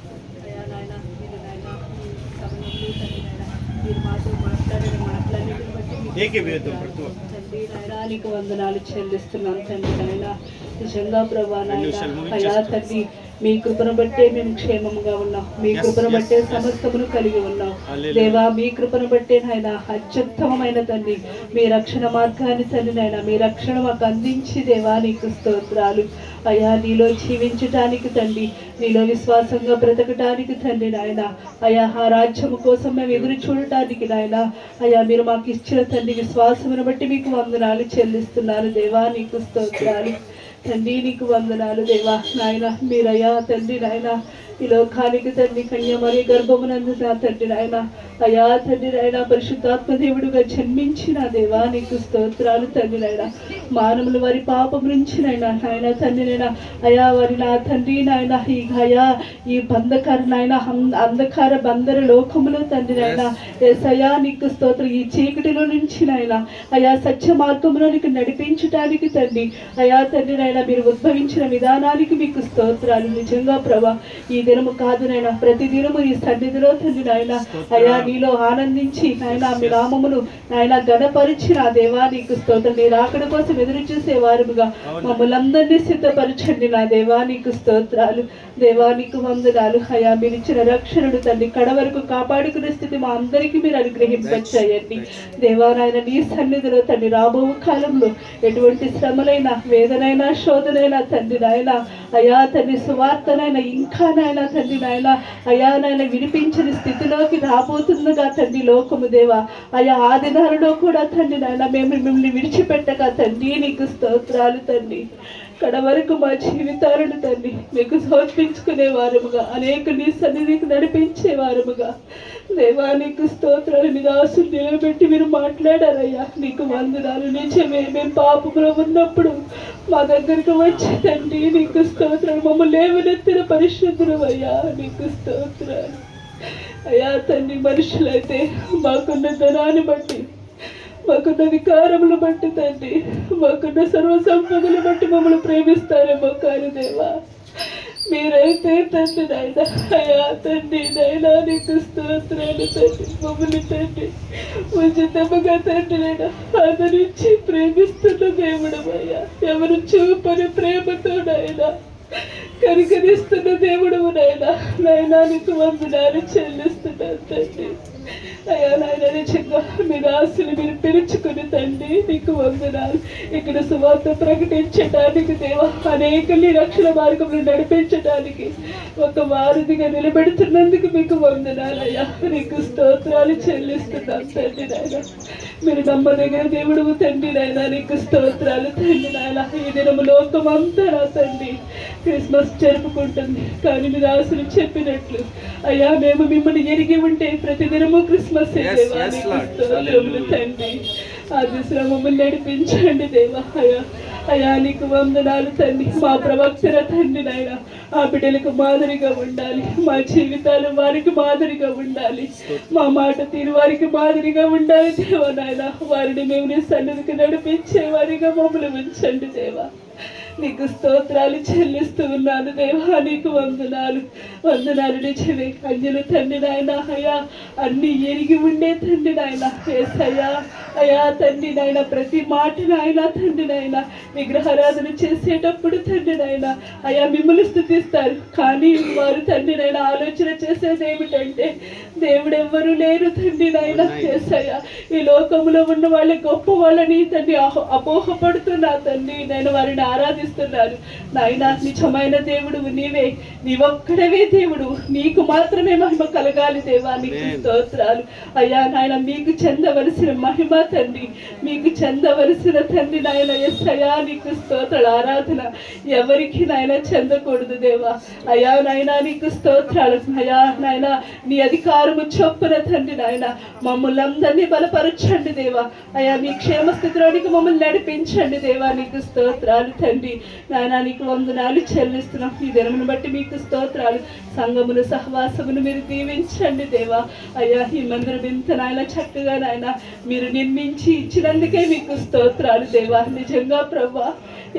అయా నాయన, మీరు నాయన మీ సమయంలో తండ్రి నాయన మీరు మాతో మాట్లాడిన బట్టి తండ్రి నాయన నీకు వందనాలు చెల్లిస్తున్నాం తండ్రి నాయన. నిజంగా ప్రభా నాయన, అయా తండ్రి మీ కృపను బట్టే మేము క్షేమంగా ఉన్నాం, మీ కృపను బట్టే సమస్తమును కలిగి ఉన్నాం దేవా. మీ కృపను బట్టే నాయన అత్యుత్తమమైన తండ్రి మీ రక్షణ మార్గాన్ని తండ్రి నాయన మీ రక్షణ మాకు అందించి దేవా నీకు స్తోత్రాలు. అయా నీలో జీవించటానికి తండ్రి, నీలో విశ్వాసంగా బ్రతకటానికి తండ్రి నాయన, అయా ఆ రాజ్యము కోసం మేము ఎదురు చూడటానికి నాయన, అయా మీరు మాకు ఇచ్చిన తండ్రి విశ్వాసమును బట్టి మీకు వందనాలు చెల్లిస్తున్నాను దేవా నీకు స్తోత్రాలు. తండ్రి నీకు వందనాలు దేవా నాయన. మీరయ్యా తండ్రి నాయన ఈ లోకానికి తండ్రి కన్యమరి గర్భమునందు నా తండ్రి నాయన, అయా తండ్రి నాయన పరిశుద్ధాత్మ దేవుడుగా జన్మించిన దేవా నీకు స్తోత్రాలు తండ్రి నాయన. మానవులు వారి పాపం నుంచి నాయన తండ్రి నాయన, అయా వారి నా తండ్రి నాయన అయా ఈ బంధకార నాయన అంధకార బందర లోకములో తండ్రి నాయన యేసయ్యా నీకు స్తోత్రం. ఈ చీకటిలో నుంచి నాయన అయా సత్య మార్గంలో నీకు నడిపించటానికి తండ్రి, అయా తండ్రి నాయన మీరు ఉద్భవించిన విధానానికి మీకు స్తోత్రాలు. నిజంగా ప్రభా ఈ దినము కాదు నాయన, ప్రతి దినము ఈ సన్నిధిలో తండ్రి నాయన అయా నీలో ఆనందించి నాయన మీ నామమును నాయన గణపరిచిన దేవా నీకు స్తోత్రం. నీ రాకడ కోసం ఎదురు చూసే వారుగా మమ్మల్ని అందరినీ సిద్ధపరచండి నా దేవా నీకు స్తోత్రాలు. దేవా నీకు వందనాలు. అయా మీరు ఇచ్చిన రక్షణను తండ్రి కడ వరకు కాపాడుకునే స్థితి మా అందరికీ మీరు అనుగ్రహింపచేయండి దేవా నాయన. నీ సన్నిధిలో తండ్రి రాబో కాలంలో ఎటువంటి శ్రమలైనా వేదనైనా శోధనైనా తండ్రి నాయన అయా తండ్రి సువార్తనైనా ఇంకా నాయన తండ్రి నాయన అయా నాయన వినిపించిన స్థితిలోకి రాబోతుందిగా తండ్రి లోకము దేవా. అయా ఆ దినాలలో కూడా తండ్రి నాయన మేము మిమ్మల్ని విడిచిపెట్టక తండ్రి నీకు స్తోత్రాలు తండ్రి. కడ వరకు మా జీవితాలను తండ్రి మీకు సమర్పించుకునే వారముగా, అనేక నీ సన్నిధికి నడిపించే వారముగా దేవా నీకు స్తోత్రాలు. మీ దాసులు నిలబెట్టి మీరు మాట్లాడారయ్యా నీకు వందనాలు. నిజమే మేము పాపంలో ఉన్నప్పుడు మా దగ్గరకు వచ్చి తండ్రి నీకు స్తోత్రాలు. మమ్మల్ని లేవనెత్తిన పరిశుద్ధులు అయ్యా నీకు స్తోత్రాలు. అయ్యా తండ్రి మనుషులైతే మాకున్న ధనాన్ని బట్టి, మాకున్న వికారములు బట్టి తండ్రి, మాకున్న సర్వ సంపదలు బట్టి మమ్మల్ని ప్రేమిస్తారేమో కానీ దేవా మీరైతే తండ్రి నాయన అయ్యా తండ్రి నాయన నీకు స్తోత్రాలు తండ్రి. మమ్మల్ని తండ్రి ఉచితముగా తండ్రి నాయన ఆదరించి ప్రేమిస్తున్న దేవుడు అయ్యా. ఎవరు చూపని ప్రేమతో నాయన కనికరిస్తున్న దేవుడు నాయనా నీకు వందనాలు చెల్లిస్తున్నాను తండ్రి. అయ్యా నాయన నిజంగా మీరు ఆశలు మీరు పిలుచుకుని తండ్రి నీకు వందనాలు. ఇక్కడ సువార్త ప్రకటించడానికి దేవా అనేకల్ని రక్షణ మార్గంలో నడిపించడానికి ఒక వారధిగా నిలబెడుతున్నందుకు మీకు వందనాలు అయ్యా. నీకు స్తోత్రాలు చెల్లిస్తున్నాను తండ్రి నాయన. మీరు నమ్మదగిన దేవుడు తండ్రి నాయన. నీకు స్తోత్రాలు తండ్రి నాయన. ఈ దినము లోకమంతా నా తండ్రి క్రిస్మస్ జరుపుకుంటుంది. కానీ మీరు ఆశలు చెప్పినట్లు అయ్యా మేము మిమ్మల్ని ఎరిగి ఉంటే ప్రతిదినము క్రిస్మస్ తండ్రి. ఆ దిశలో మమ్మల్ని నడిపించండి దేవా. అయ్యా నీకు వందనాలు తండ్రి. మా ప్రవక్తల తండ్రి నాయన ఆ బిడ్డలకు మాదిరిగా ఉండాలి. మా జీవితాలు వారికి మాదిరిగా ఉండాలి. మా మాట తీరు వారికి మాదిరిగా ఉండాలి దేవా నాయన. వారిని మేము నీ సన్నిధికి నడిపించే వారిగా మమ్మల్ని ఉంచండి దేవా. నీకు స్తోత్రాలు చెల్లిస్తూ ఉన్నాను దేవా. నీకు వందనాలు వందనాలు. నిజమే అన్యులు తండ్రి నాయన అయ్యా అన్ని ఎరిగి ఉండే తండ్రి నాయన. ఏసయ్యా అయ్యా తండ్రి నాయన ప్రతి మాట నాయన తండ్రి నాయన విగ్రహారాధన చేసేటప్పుడు తండ్రి నాయన అయ్యా మిమ్మల్ని స్తుతిస్తారు. కానీ వారు తండ్రి నాయన ఆలోచన చేసేది ఏమిటంటే దేవుడు ఎవ్వరూ లేరు తండ్రి నాయన. ఏసయ్యా ఈ లోకంలో ఉన్న వాళ్ళ గొప్ప వాళ్ళని తండ్రి అపోహపడుతున్నా తండ్రి నేను వారిని ఆరాధిస్తున్నాను నాయన. నిజమైన దేవుడు నీవే, నీవొక్కడవే దేవుడు. నీకు మాత్రమే మహిమ కలగాలి దేవా. నీకు స్తోత్రాలు అయ్యా నాయన. మీకు చెందవలసిన మహిమ తండ్రి, మీకు చెందవలసిన తండ్రి నాయన. ఎస్సయ్యా నీకు స్తోత్రాలు. ఆరాధన ఎవరికి నాయన చెందకూడదు దేవా. అయ్యా నాయన నీకు స్తోత్రాలు. అయ్యా నాయన నీ అధికారము చొప్పున తండ్రి నాయన మమ్మల్ని అందరినీ బలపరచండి దేవా. అయ్యా నీ క్షేమ స్థితిలోనికి మమ్మల్ని నడిపించండి దేవా. నీకు స్తోత్రాలు తండ్రి నాయన. నీకు వందనాలు చెల్లిస్తున్నాం. ఈ దినమును బట్టి మీకు స్తోత్రాలు. సంఘమును సహవాసమును మీరు దీవించండి దేవా. అయ్యా ఈ మందిరం ఇంత నాయన చక్కగా నాయన మీరు నిర్మించి ఇచ్చినందుకే మీకు స్తోత్రాలు దేవా. నిజంగా ప్రభా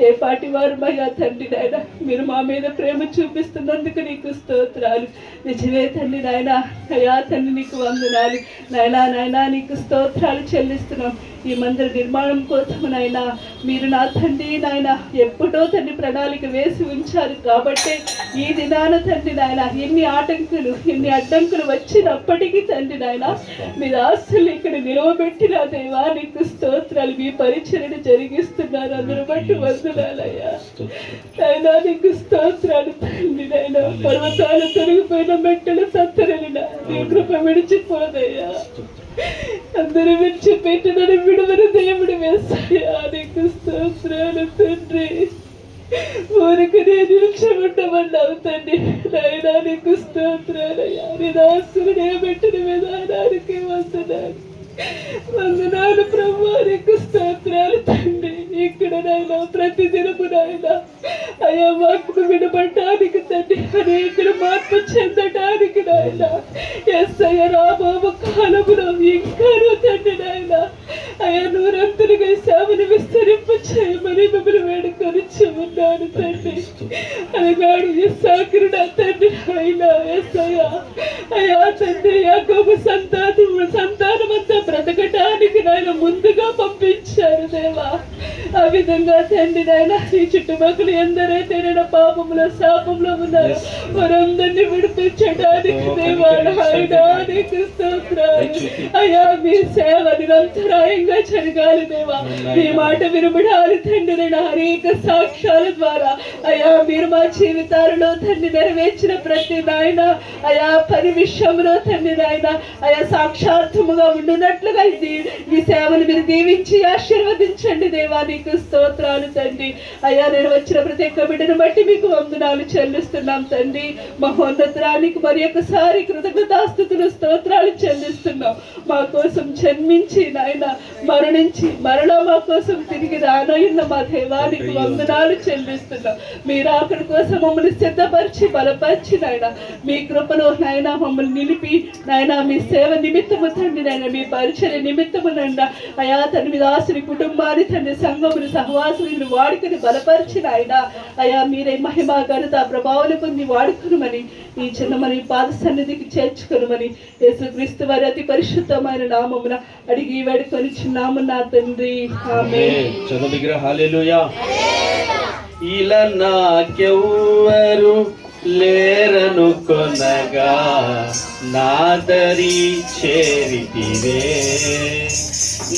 ఏ పాటి వారు అయ్యా తండ్రి నాయన మీరు మా మీద ప్రేమ చూపిస్తున్నందుకు నీకు స్తోత్రాలు. నిజమే తండ్రి నాయన. అయ్యా తండ్రి నీకు వందనాలు నాయనా. నాయన నీకు స్తోత్రాలు చెల్లిస్తున్నాం. ఈ మందిర నిర్మాణం కోసం నాయన మీరు నా తండ్రి నాయన ఎప్పుడో తండ్రి ప్రణాళిక వేసి ఉంచారు. కాబట్టి ఈ దినాన తండ్రి నాయన ఎన్ని ఆటంకులు ఎన్ని అడ్డంకులు వచ్చినప్పటికీ తండ్రి నాయన మీరు ఆస్తులు ఇక్కడ నిలవబెట్టిన దేవా నీకు స్తోత్రాలు. మీ పరిచరణ జరిగిస్తున్నారు. అందరూ బట్టి వందనాలయ్యా నాయన. నీకు స్తోత్రాలు తండ్రి నాయన. పర్వతాలు తొలగిపోయిన మెట్టలు సత్తరలిన నీ కృప విడిచిపోదయ్యా. అందరూ విడిచిపెట్టినని విడువని దేవుడు వేస్తాయా. నీకు స్తోత్రాలు తండ్రి. ఊరికి నేను నిలిచిపెట్టమన్నావు తండ్రి నాయన. నీకు స్తోత్రాలయ్యా. నీ దాసులు నిలబెట్టిన విధానానికి వందనాలు వందనాలు ప్రభు. నీకు స్తోత్రాలు తండ్రి. ఇక్కడ నాయన ప్రతిదినము నాయన అయ్యా వాక్కు వినబడటానికి తండ్రి అనేకులు మార్పు చెందటానికి నాయన ఎస్సయ్య రాబోవు కాలములో ఇంకాను తండ్రి నాయన అయ్యా నూరంతులుగా సేవను విస్తరింప చేయమని మిమ్మల్ని వేడుకొని ఉన్నాను తండ్రి. అలనాడు ఇస్సాకురుడు తండ్రి అయినా ఎస్సయ్య అయ్యా తండ్రి యాకోబు సంతానమంతా బ్రతకటానికి నాయన ముందుగా పంపించారు దేవా. ఆ విధంగా తండ్రి నాయన ఈ చుట్టుపక్కల ఎందరైతే నేను పాపంలో శాపంలో ఉన్నారు వారందరినీ విడిపించడానికి దేవా నాయన నీకు స్తోత్రాలు. అయ్యా మీ సేవ నిరంతరాయంగా జరగాలి దేవా. మీ మాట వినబడాలి తండ్రి నేను అనేక సాక్ష్యాల ద్వారా అయ్యా మీరు మా జీవితాలలో తండ్రి నెరవేర్చిన ప్రతి నాయన అయా పని విషయంలో తండ్రి నాయన అయా సాక్షార్థముగా ఉండునట్లుగా ఈ సేవను మీరు దీవించి ఆశీర్వదించండి దేవా. నీకు స్తోత్రాలు తండ్రి. అయ్యా నేను వచ్చిన ప్రతి ఒక్క బిడ్డను బట్టి మీకు వందనాలు చెల్లిస్తున్నాం తండ్రి. మహోన్నతరానికి మరి ఒకసారి కృతజ్ఞతాస్తుతులు స్తోత్రాలు చెల్లిస్తున్నాం. మా కోసం జన్మించి నాయన మరణించి మరలా మా కోసం తిరిగి రానయ్యున్న మా దేవానికి వందనాలు చెల్లిస్తున్నాం. మీరు అక్కడి కోసం మమ్మల్ని సిద్ధపరిచి బలపరిచి నాయన మీ కృపలో నాయన మమ్మల్ని నిలిపి నాయన మీ సేవ నిమిత్తము తండ్రి నాయన మీ పరిచర్య నిమిత్తము నిమిత్తమునైనా అయా తండ్రి మీ దాసుని కుటుంబాన్ని తండ్రి సంఘముని సహవాసుని మీరు వాడుకుని బలపరిచిన ఆయన అయా మీరే మహిమ ఘనత ప్రభావం పొంది వాడుకునమని ఈ చిన్నమని పాద సన్నిధికి చేర్చుకునమని యేసుక్రీస్తు వారి అతి పరిశుద్ధమైన నామమున అడిగి వేడుకొని చిన్నాము నా తండ్రి ఆమేన్.
చదువు హల్లెలూయా. ఇలా నాకెవ్వరు లేరను కొనగా నాదరి చేరితివే,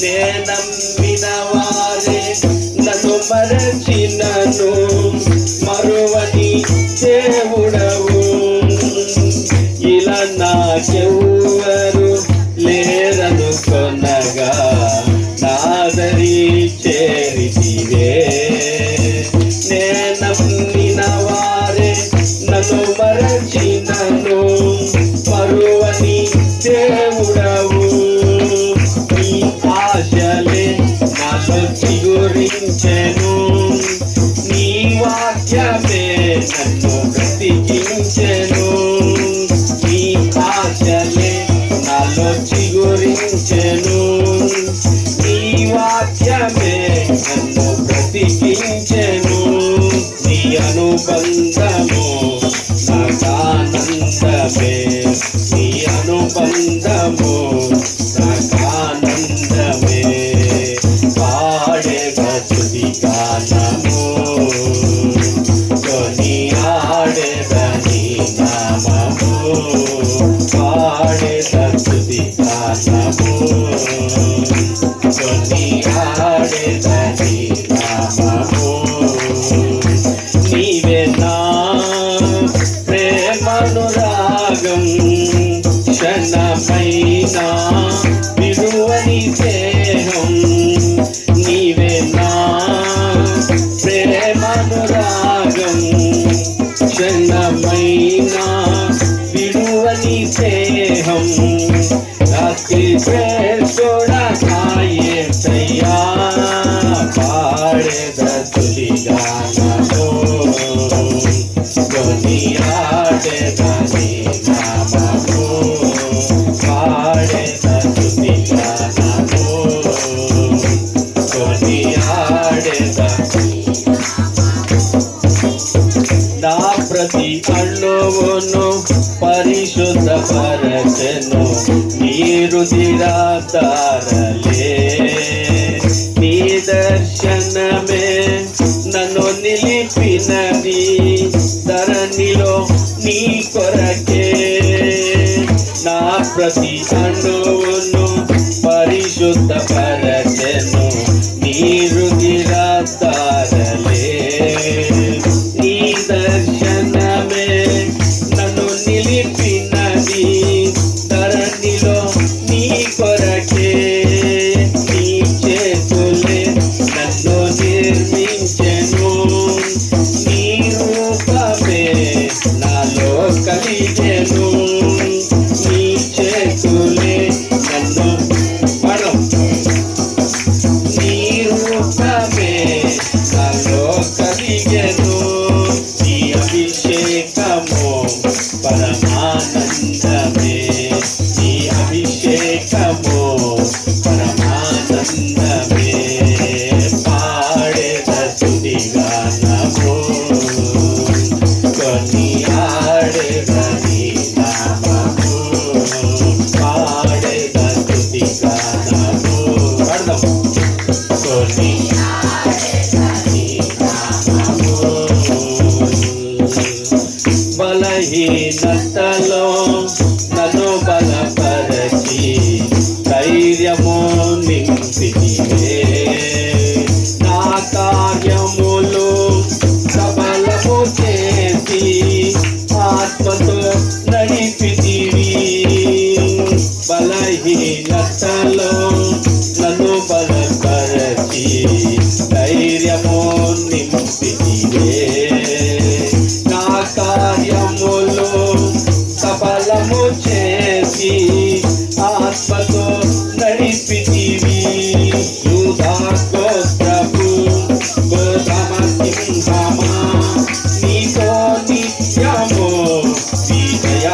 నేనమ్మిన వారే నన్ను మరచినను మరువని దేవుడవు. ఇలా నాకెవ్వరు లేరను కొనగా నాదరి చేరితివే, నేనమ్మిన వారే నన్ను మరచినను మరువని దేవుడవు. నీ ఆశలే నాలో చిగురించెను, నీ వాక్యమే నన్ను బ్రతికించెను. నీ ఆశలే నాలో చిగురించెను, నీ వాక్యమే నన్ను బ్రతికించెను. నీ అనుబంధము నాకానందమే, నీ అనుబంధము నాకానందమే. పాడేద స్తుతి గానము కొనియాడేద నీ నామము, పాడేద స్తుతి గానము కొనియాడేద నీ నామము. నీవే నా ప్రేమనురాగం, క్షణమైనా విడువని స్నేహం. నీవే నా ప్రేమనురాగం, క్షణమైనా విడువని స్నేహం. రాత్రి యేసయ్యా పాడేద స్తుతి గానము కొనియాడేద నీ నామము, పాడేద స్తుతి గానము కొనియాడేద. నా ప్రతి అణువును పరిశుద్ధపరచెను నీ రుధిరధారలే, నీ దర్శనమే నన్ను నిలిపినది ధరణిలో నీ కొరకే. నా ప్రతి అణువును పరిశుద్ధపరచెను నీ రుధిరధారలే, నీ దర్శనమే నన్ను నిలిపినది ధరణిలో నీ కొరకే. నీ చేతులే నన్ను నిర్మించెను, నీ రూపమే నాలో కలిగెను. నీ చేతులే నన్ను నీ రూపమే నాలో కలిగెను. నీ అభిషేకము పరమానందమే, నీ అభిషేకము పరమానందమే. పాడేద స్తుతి గానము కొనియాడేద నీ నామము, పాడేద స్తుతి గానము పాడదాం కొనియాడేద నీ నామము. బలహీనతలో నన్ను బలపరచి ధైర్యము నింపితివే, నా కార్యములు సఫలము చేసి ఆత్మతో నడిపితివి. బలహీనతలో నన్ను బలపరచి ధైర్యము నింపితివే, నా కార్యములు సఫలము చేసి ఆత్మతో నడిపితివి. యూదా గోత్రపు గోధమ సింహమా, నీతో నిత్యము విజయ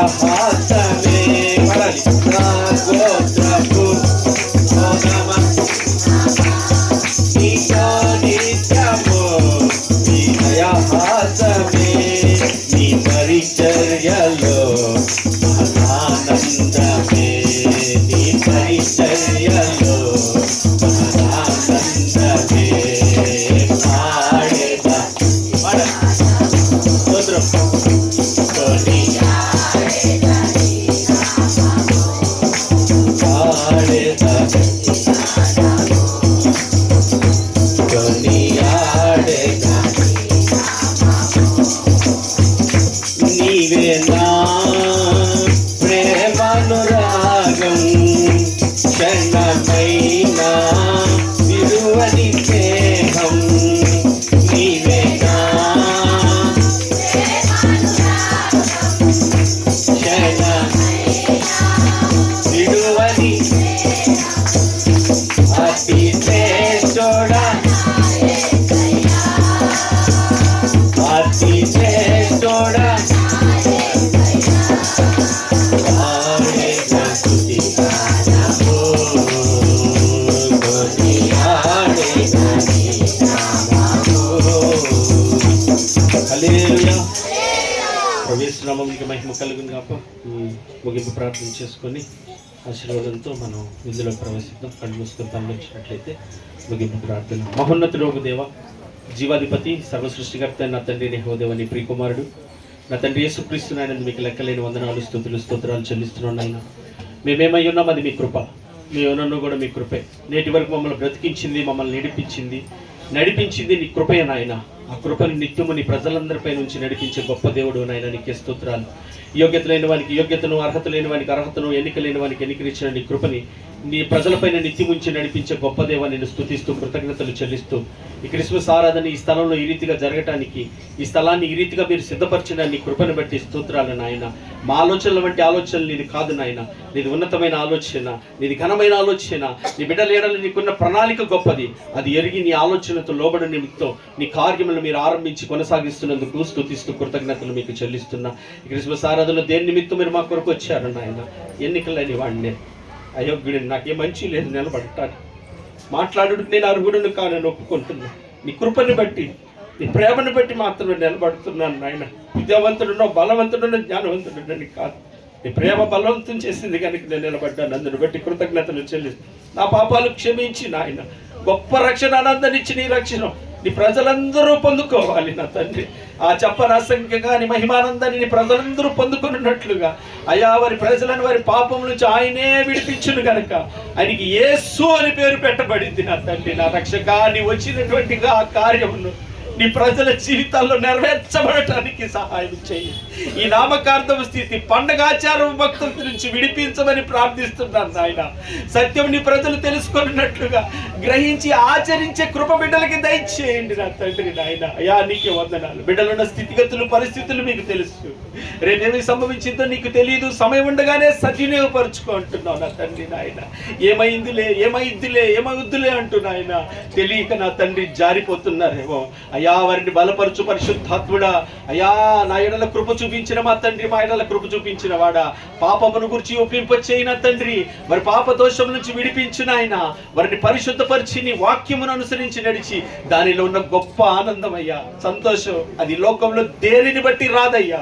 నీవే నా ప్రేమానురాగం క్షణమైనా విడువని స్నేహం నీవే నా విడువని అతి శ్రేష్ఠుడా అతి శ్రేష్ఠుడా ప్రవేశనామానికి మహిమ కలుగును గాక. ముగింపు ప్రార్థన చేసుకొని ఆశీర్వాదంతో మనం ఇందులో ప్రవేశిద్దాం. కళ్ళు మూసుకొని పనులు వచ్చినట్లయితే ముగింపు ప్రార్థన. మహోన్నతుడోగు దేవ, జీవాధిపతి, సర్వ సృష్టికర్త నా తండ్రి యెహోవా నీ ప్రియకుమారుడు నా తండ్రి యేసుక్రీస్తు నాయన మీకు లెక్కలేని వందనాలు స్తుతులు స్తోత్రాలు చెల్లిస్తున్నాను నాయన. మేమేమై ఉన్నాం అది మీ కృప, మేమున్నో కూడా మీ కృపే. నేటి వరకు మమ్మల్ని బ్రతికించింది, మమ్మల్ని నడిపించింది నీ కృపే నాయన. ఆ కృపను నిత్యము నీ ప్రజలందరిపై నుంచి నడిపించే గొప్ప దేవుడు నాయన, నీకే స్తోత్రాలు. యోగ్యత లేని వానికి యోగ్యతను, అర్హత లేని వానికి అర్హతను, ఎన్నిక లేని వానికి ఎన్నికనిచ్చిన నీ కృపని నీ ప్రజలపైన నిత్యముంచి నడిపించే గొప్ప దేవ నిన్ను స్తుతిస్తూ కృతజ్ఞతలు చెల్లిస్తూ ఈ క్రిస్మస్ ఆరాధన ఈ స్థలంలో ఈ రీతిగా జరగటానికి, ఈ స్థలాన్ని ఈ రీతిగా మీరు సిద్ధపరిచిన నీ కృపను బట్టి స్తోత్రాలు నాయన. మా ఆలోచనల వంటి ఆలోచనలు నీది కాదు నాయన, నీది ఉన్నతమైన ఆలోచన, నీది ఘనమైన ఆలోచన. నీ బిడ్డల ఏడలు నీకున్న ప్రణాళిక గొప్పది. అది ఎరిగి నీ ఆలోచనతో లోబడి నిమిత్తం నీ కార్యములను మీరు ఆరంభించి కొనసాగిస్తున్నందుకు స్తుతిస్తూ కృతజ్ఞతలు మీకు చెల్లిస్తున్నా. ఈ క్రిస్మస్ ఆరాధనలో దేని నిమిత్తం మీరు మా కొరకు వచ్చారు నాయన. ఎన్నికలేని వాడినే, అయోగ్యుడిని, నాకేం మంచి లేదు నిలబడటానికి, మాట్లాడుటకు నేను అర్హుడును కానని ఒప్పుకుంటున్నా. నీ కృపని బట్టి, నీ ప్రేమను బట్టి మాత్రమే నిలబడుతున్నాను నాయన. విద్యావంతుడునో, బలవంతుడునో, జ్ఞానవంతుడునని కాదు, నీ ప్రేమ బలవంతం చేసింది కనుక నేను నిలబడ్డాను. అందును బట్టి కృతజ్ఞతలు చెల్లిస్తాను. నా పాపాలు క్షమించి నాయన, గొప్ప రక్షణ ఆనందాన్నిచ్చి నీ రక్షణ నీ ప్రజలందరూ పొందుకోవాలి నా తండ్రి. ఆ చెప్పనసంఖ్యగా నీ మహిమానందాన్ని నీ ప్రజలందరూ పొందుకున్నట్లుగా అయా వారి ప్రజలను వారి పాపం నుంచి ఆయనే విడిపించును గనక ఆయనకి యేసు అని పేరు పెట్టబడింది నా తండ్రి. నా రక్షక, నీ వచ్చినటువంటి ఆ కార్యమును నీ ప్రజల జీవితాల్లో నెరవేర్చబడటానికి సహాయం చేయి. ఈ నామకార్థం స్థితి, పండగాచారం భక్తుల నుంచి విడిపించమని ప్రార్థిస్తున్నాను నాయన. సత్యం నీ ప్రజలు తెలుసుకున్నట్లుగా గ్రహించి ఆచరించే కృప బిడ్డలకి దయచేయండి నా తండ్రి నాయన. అయా నీకే వందనాలు. బిడ్డలున్న స్థితిగతులు, పరిస్థితులు మీకు తెలుసు. రేపేమి సంభవించిందో నీకు తెలియదు. సమయం ఉండగానే సద్వినియోగపరుచుకుంటున్నావు నా తండ్రి నాయన. ఏమైద్దులే అంటున్నాయన తెలియక నా తండ్రి జారిపోతున్నారేమో. అయా వారిని బలపరచు పరిశుద్ధాత్ముడా. అయా నా ఎడల కృప చూపించిన మా తండ్రి, మా ఎడల కృప చూపించిన వాడా, పాపమును గురించి ఒప్పింపచేయి నా తండ్రి. వారి పాప దోషం నుంచి విడిపించిన ఆయన, వారిని పరిశుద్ధపరిచి నీ వాక్యమును అనుసరించి నడిచి దానిలో ఉన్న గొప్ప ఆనందం అయ్యా, సంతోషం అది లోకంలో దేనిని బట్టి రాదయ్యా.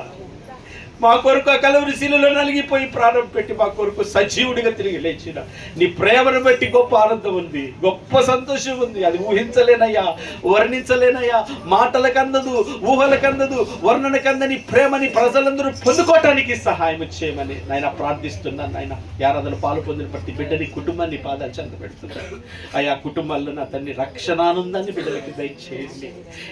మా కొరకు ఆ కలవరి శిలలో నలిగిపోయి ప్రాణం పెట్టి మా కొరకు సజీవుడిగా తిరిగి లేచిన నీ ప్రేమను బట్టి గొప్ప ఆనందం ఉంది, గొప్ప సంతోషం ఉంది. అది ఊహించలేనయ్యా, వర్ణించలేనయ్యా. మాటలకందదు, ఊహలకందదు, వర్ణనకందని ప్రేమని ప్రజలందరూ పొందుకోవటానికి సహాయం చేయమని నాయన ప్రార్థిస్తున్నాను నాయన. ఆరాధన పాలు పొందిన ప్రతి బిడ్డని, కుటుంబాన్ని పాదాలు చెంద పెడుతున్నాను. ఆయా కుటుంబాల్లో నా తండ్రి రక్షణానందాన్ని బిడ్డలకి దయచేయండి.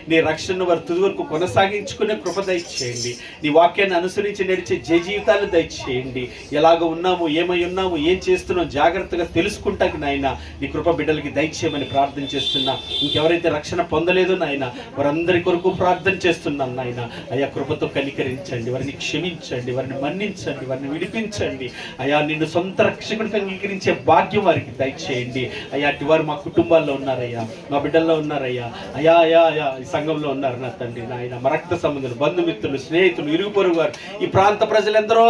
నీ రక్షణను వారి తుది వరకు కొనసాగించుకునే కృప దయచేయండి. నీ వాక్యాన్ని అనుసరించి నడిచే జీవితాలు దయచేయండి. ఎలాగ ఉన్నాము, ఏమై ఉన్నాము, ఏం చేస్తున్నాం జాగ్రత్తగా తెలుసుకుంటాకి నాయన నీ కృప బిడ్డలకి దయచేయమని ప్రార్థన చేస్తున్నా. ఇంకెవరైతే రక్షణ పొందలేదో నాయన వారందరి కొరకు ప్రార్థన చేస్తున్నాను నాయన. అయా కృపతో కనికరించండి, వారిని క్షమించండి, వారిని మన్నించండి, వారిని విడిపించండి. అయా నిన్ను సొంత రక్షకుడికి అంగీకరించే భాగ్యం వారికి దయచేయండి. అయ్యా అటు వారు మా కుటుంబాల్లో ఉన్నారయ్యా, మా బిడ్డల్లో ఉన్నారయ్యా. అయా అయా అయా ఈ సంఘంలో ఉన్నారు నా తండ్రి నాయన. మా రక్త సంబంధులు, బంధుమిత్రులు, స్నేహితులు, ఇరుగు పొరుగు వారు, ఈ ప్రాంత ప్రజలెందరో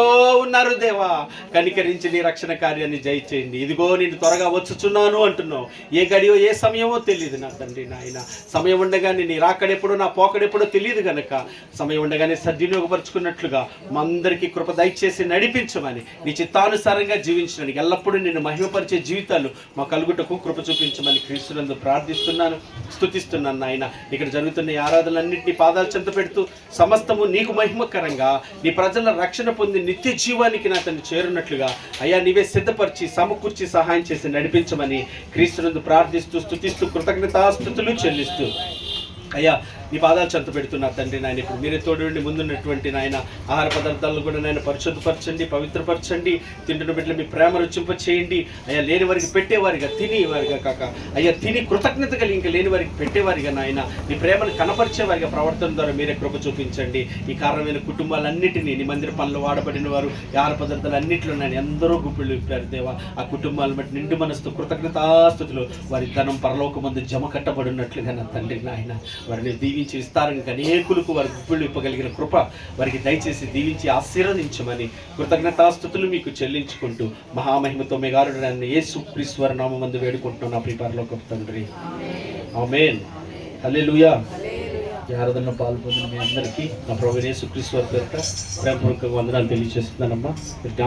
ఉన్నారు దేవా. కనికరించి నీ రక్షణ కార్యాన్ని జయ చేయండి. ఇదిగో నేను త్వరగా వచ్చుచున్నాను అంటున్నావు. ఏ గడియో ఏ సమయమో తెలియదు నా తండ్రి నాయన. సమయం ఉండగానే నీ రాకడెప్పుడో నా పోకడెప్పుడో తెలియదు కనుక సమయం ఉండగానే సద్వినియోగపరుచుకున్నట్లుగా మా అందరికీ కృప దయచేసి నడిపించమని, నీ చిత్తానుసారంగా జీవించడానికి, ఎల్లప్పుడూ నిన్ను మహిమపరిచే జీవితాలు మా కలుగుటకు కృప చూపించమని క్రీస్తునందు ప్రార్థిస్తున్నాను, స్తుతిస్తున్నాను నాయన. ఇక్కడ జరుగుతున్న ఈ ఆరాధనలన్నింటినీ పాదాలు చెంత పెడుతూ సమస్తము నీకు మహిమకరంగా నీ ప్రజల రక్షణ పొంది నిత్య జీవానికి నా తను చేరున్నట్లుగా అయ్యా నీవే సిద్ధపరిచి సమకూర్చి సహాయం చేసి నడిపించమని క్రీస్తునందు ప్రార్థిస్తూ స్తుతిస్తూ కృతజ్ఞతాస్తుతులు చెల్లిస్తూ అయ్యా నీ పాదాలు చెంత పెడుతున్నారు తండ్రి నాయన. ఇప్పుడు మీరే తోడు ముందున్నటువంటి నాయన ఆహార పదార్థాలను కూడా నాయన పరిశుద్ధపరచండి, పవిత్రపరచండి. తింటున్న బిడ్డలు మీ ప్రేమ రుచింప చేయండి అయ్యా. లేని వారికి పెట్టేవారిగా, తిని వారిగా కాక అయ్యా తిని కృతజ్ఞత కలిగి ఇంకా లేని వారికి పెట్టేవారిగా నాయన నీ ప్రేమను కనపరిచేవారిగా ప్రవర్తన ద్వారా మీరే కృప చూపించండి. ఈ కారణమైన కుటుంబాలన్నిటినీ నీ మందిర పనులు వాడబడిన వారు ఆహార పదార్థాలు అన్నింటిలో నాయన ఎందరో గుప్పిళ్ళు విప్పారు దేవా. ఆ కుటుంబాలను బట్టి నిండు మనసుతో కృతజ్ఞతాస్తుతులు వారి ధనం పరలోకమందు జమ కట్టబడినట్లుగా నా తండ్రి నాయన వారిని దీవించి విస్తారంగా అనేకులకు వారి గుప్పిళ్ళు ఇప్పగలిగిన కృప వారికి దయచేసి దీవించి ఆశీర్వదించమని కృతజ్ఞతాస్తుతులు మీకు చెల్లించుకుంటూ మహామహిమతో మెగారుడు యేసుక్రీస్తు వారి నామమందు వేడుకుంటున్నాను నా ప్రియ పరలోకపు తండ్రి. ఆమేన్. హల్లెలూయా. ఈ ఆరాధనలో పాల్పొందిన మీ అందరికీ నా ప్రభువైన యేసుక్రీస్తు వారి పేరిట ప్రేమపూర్వక వందనాలు తెలియజేస్తున్నానమ్మా.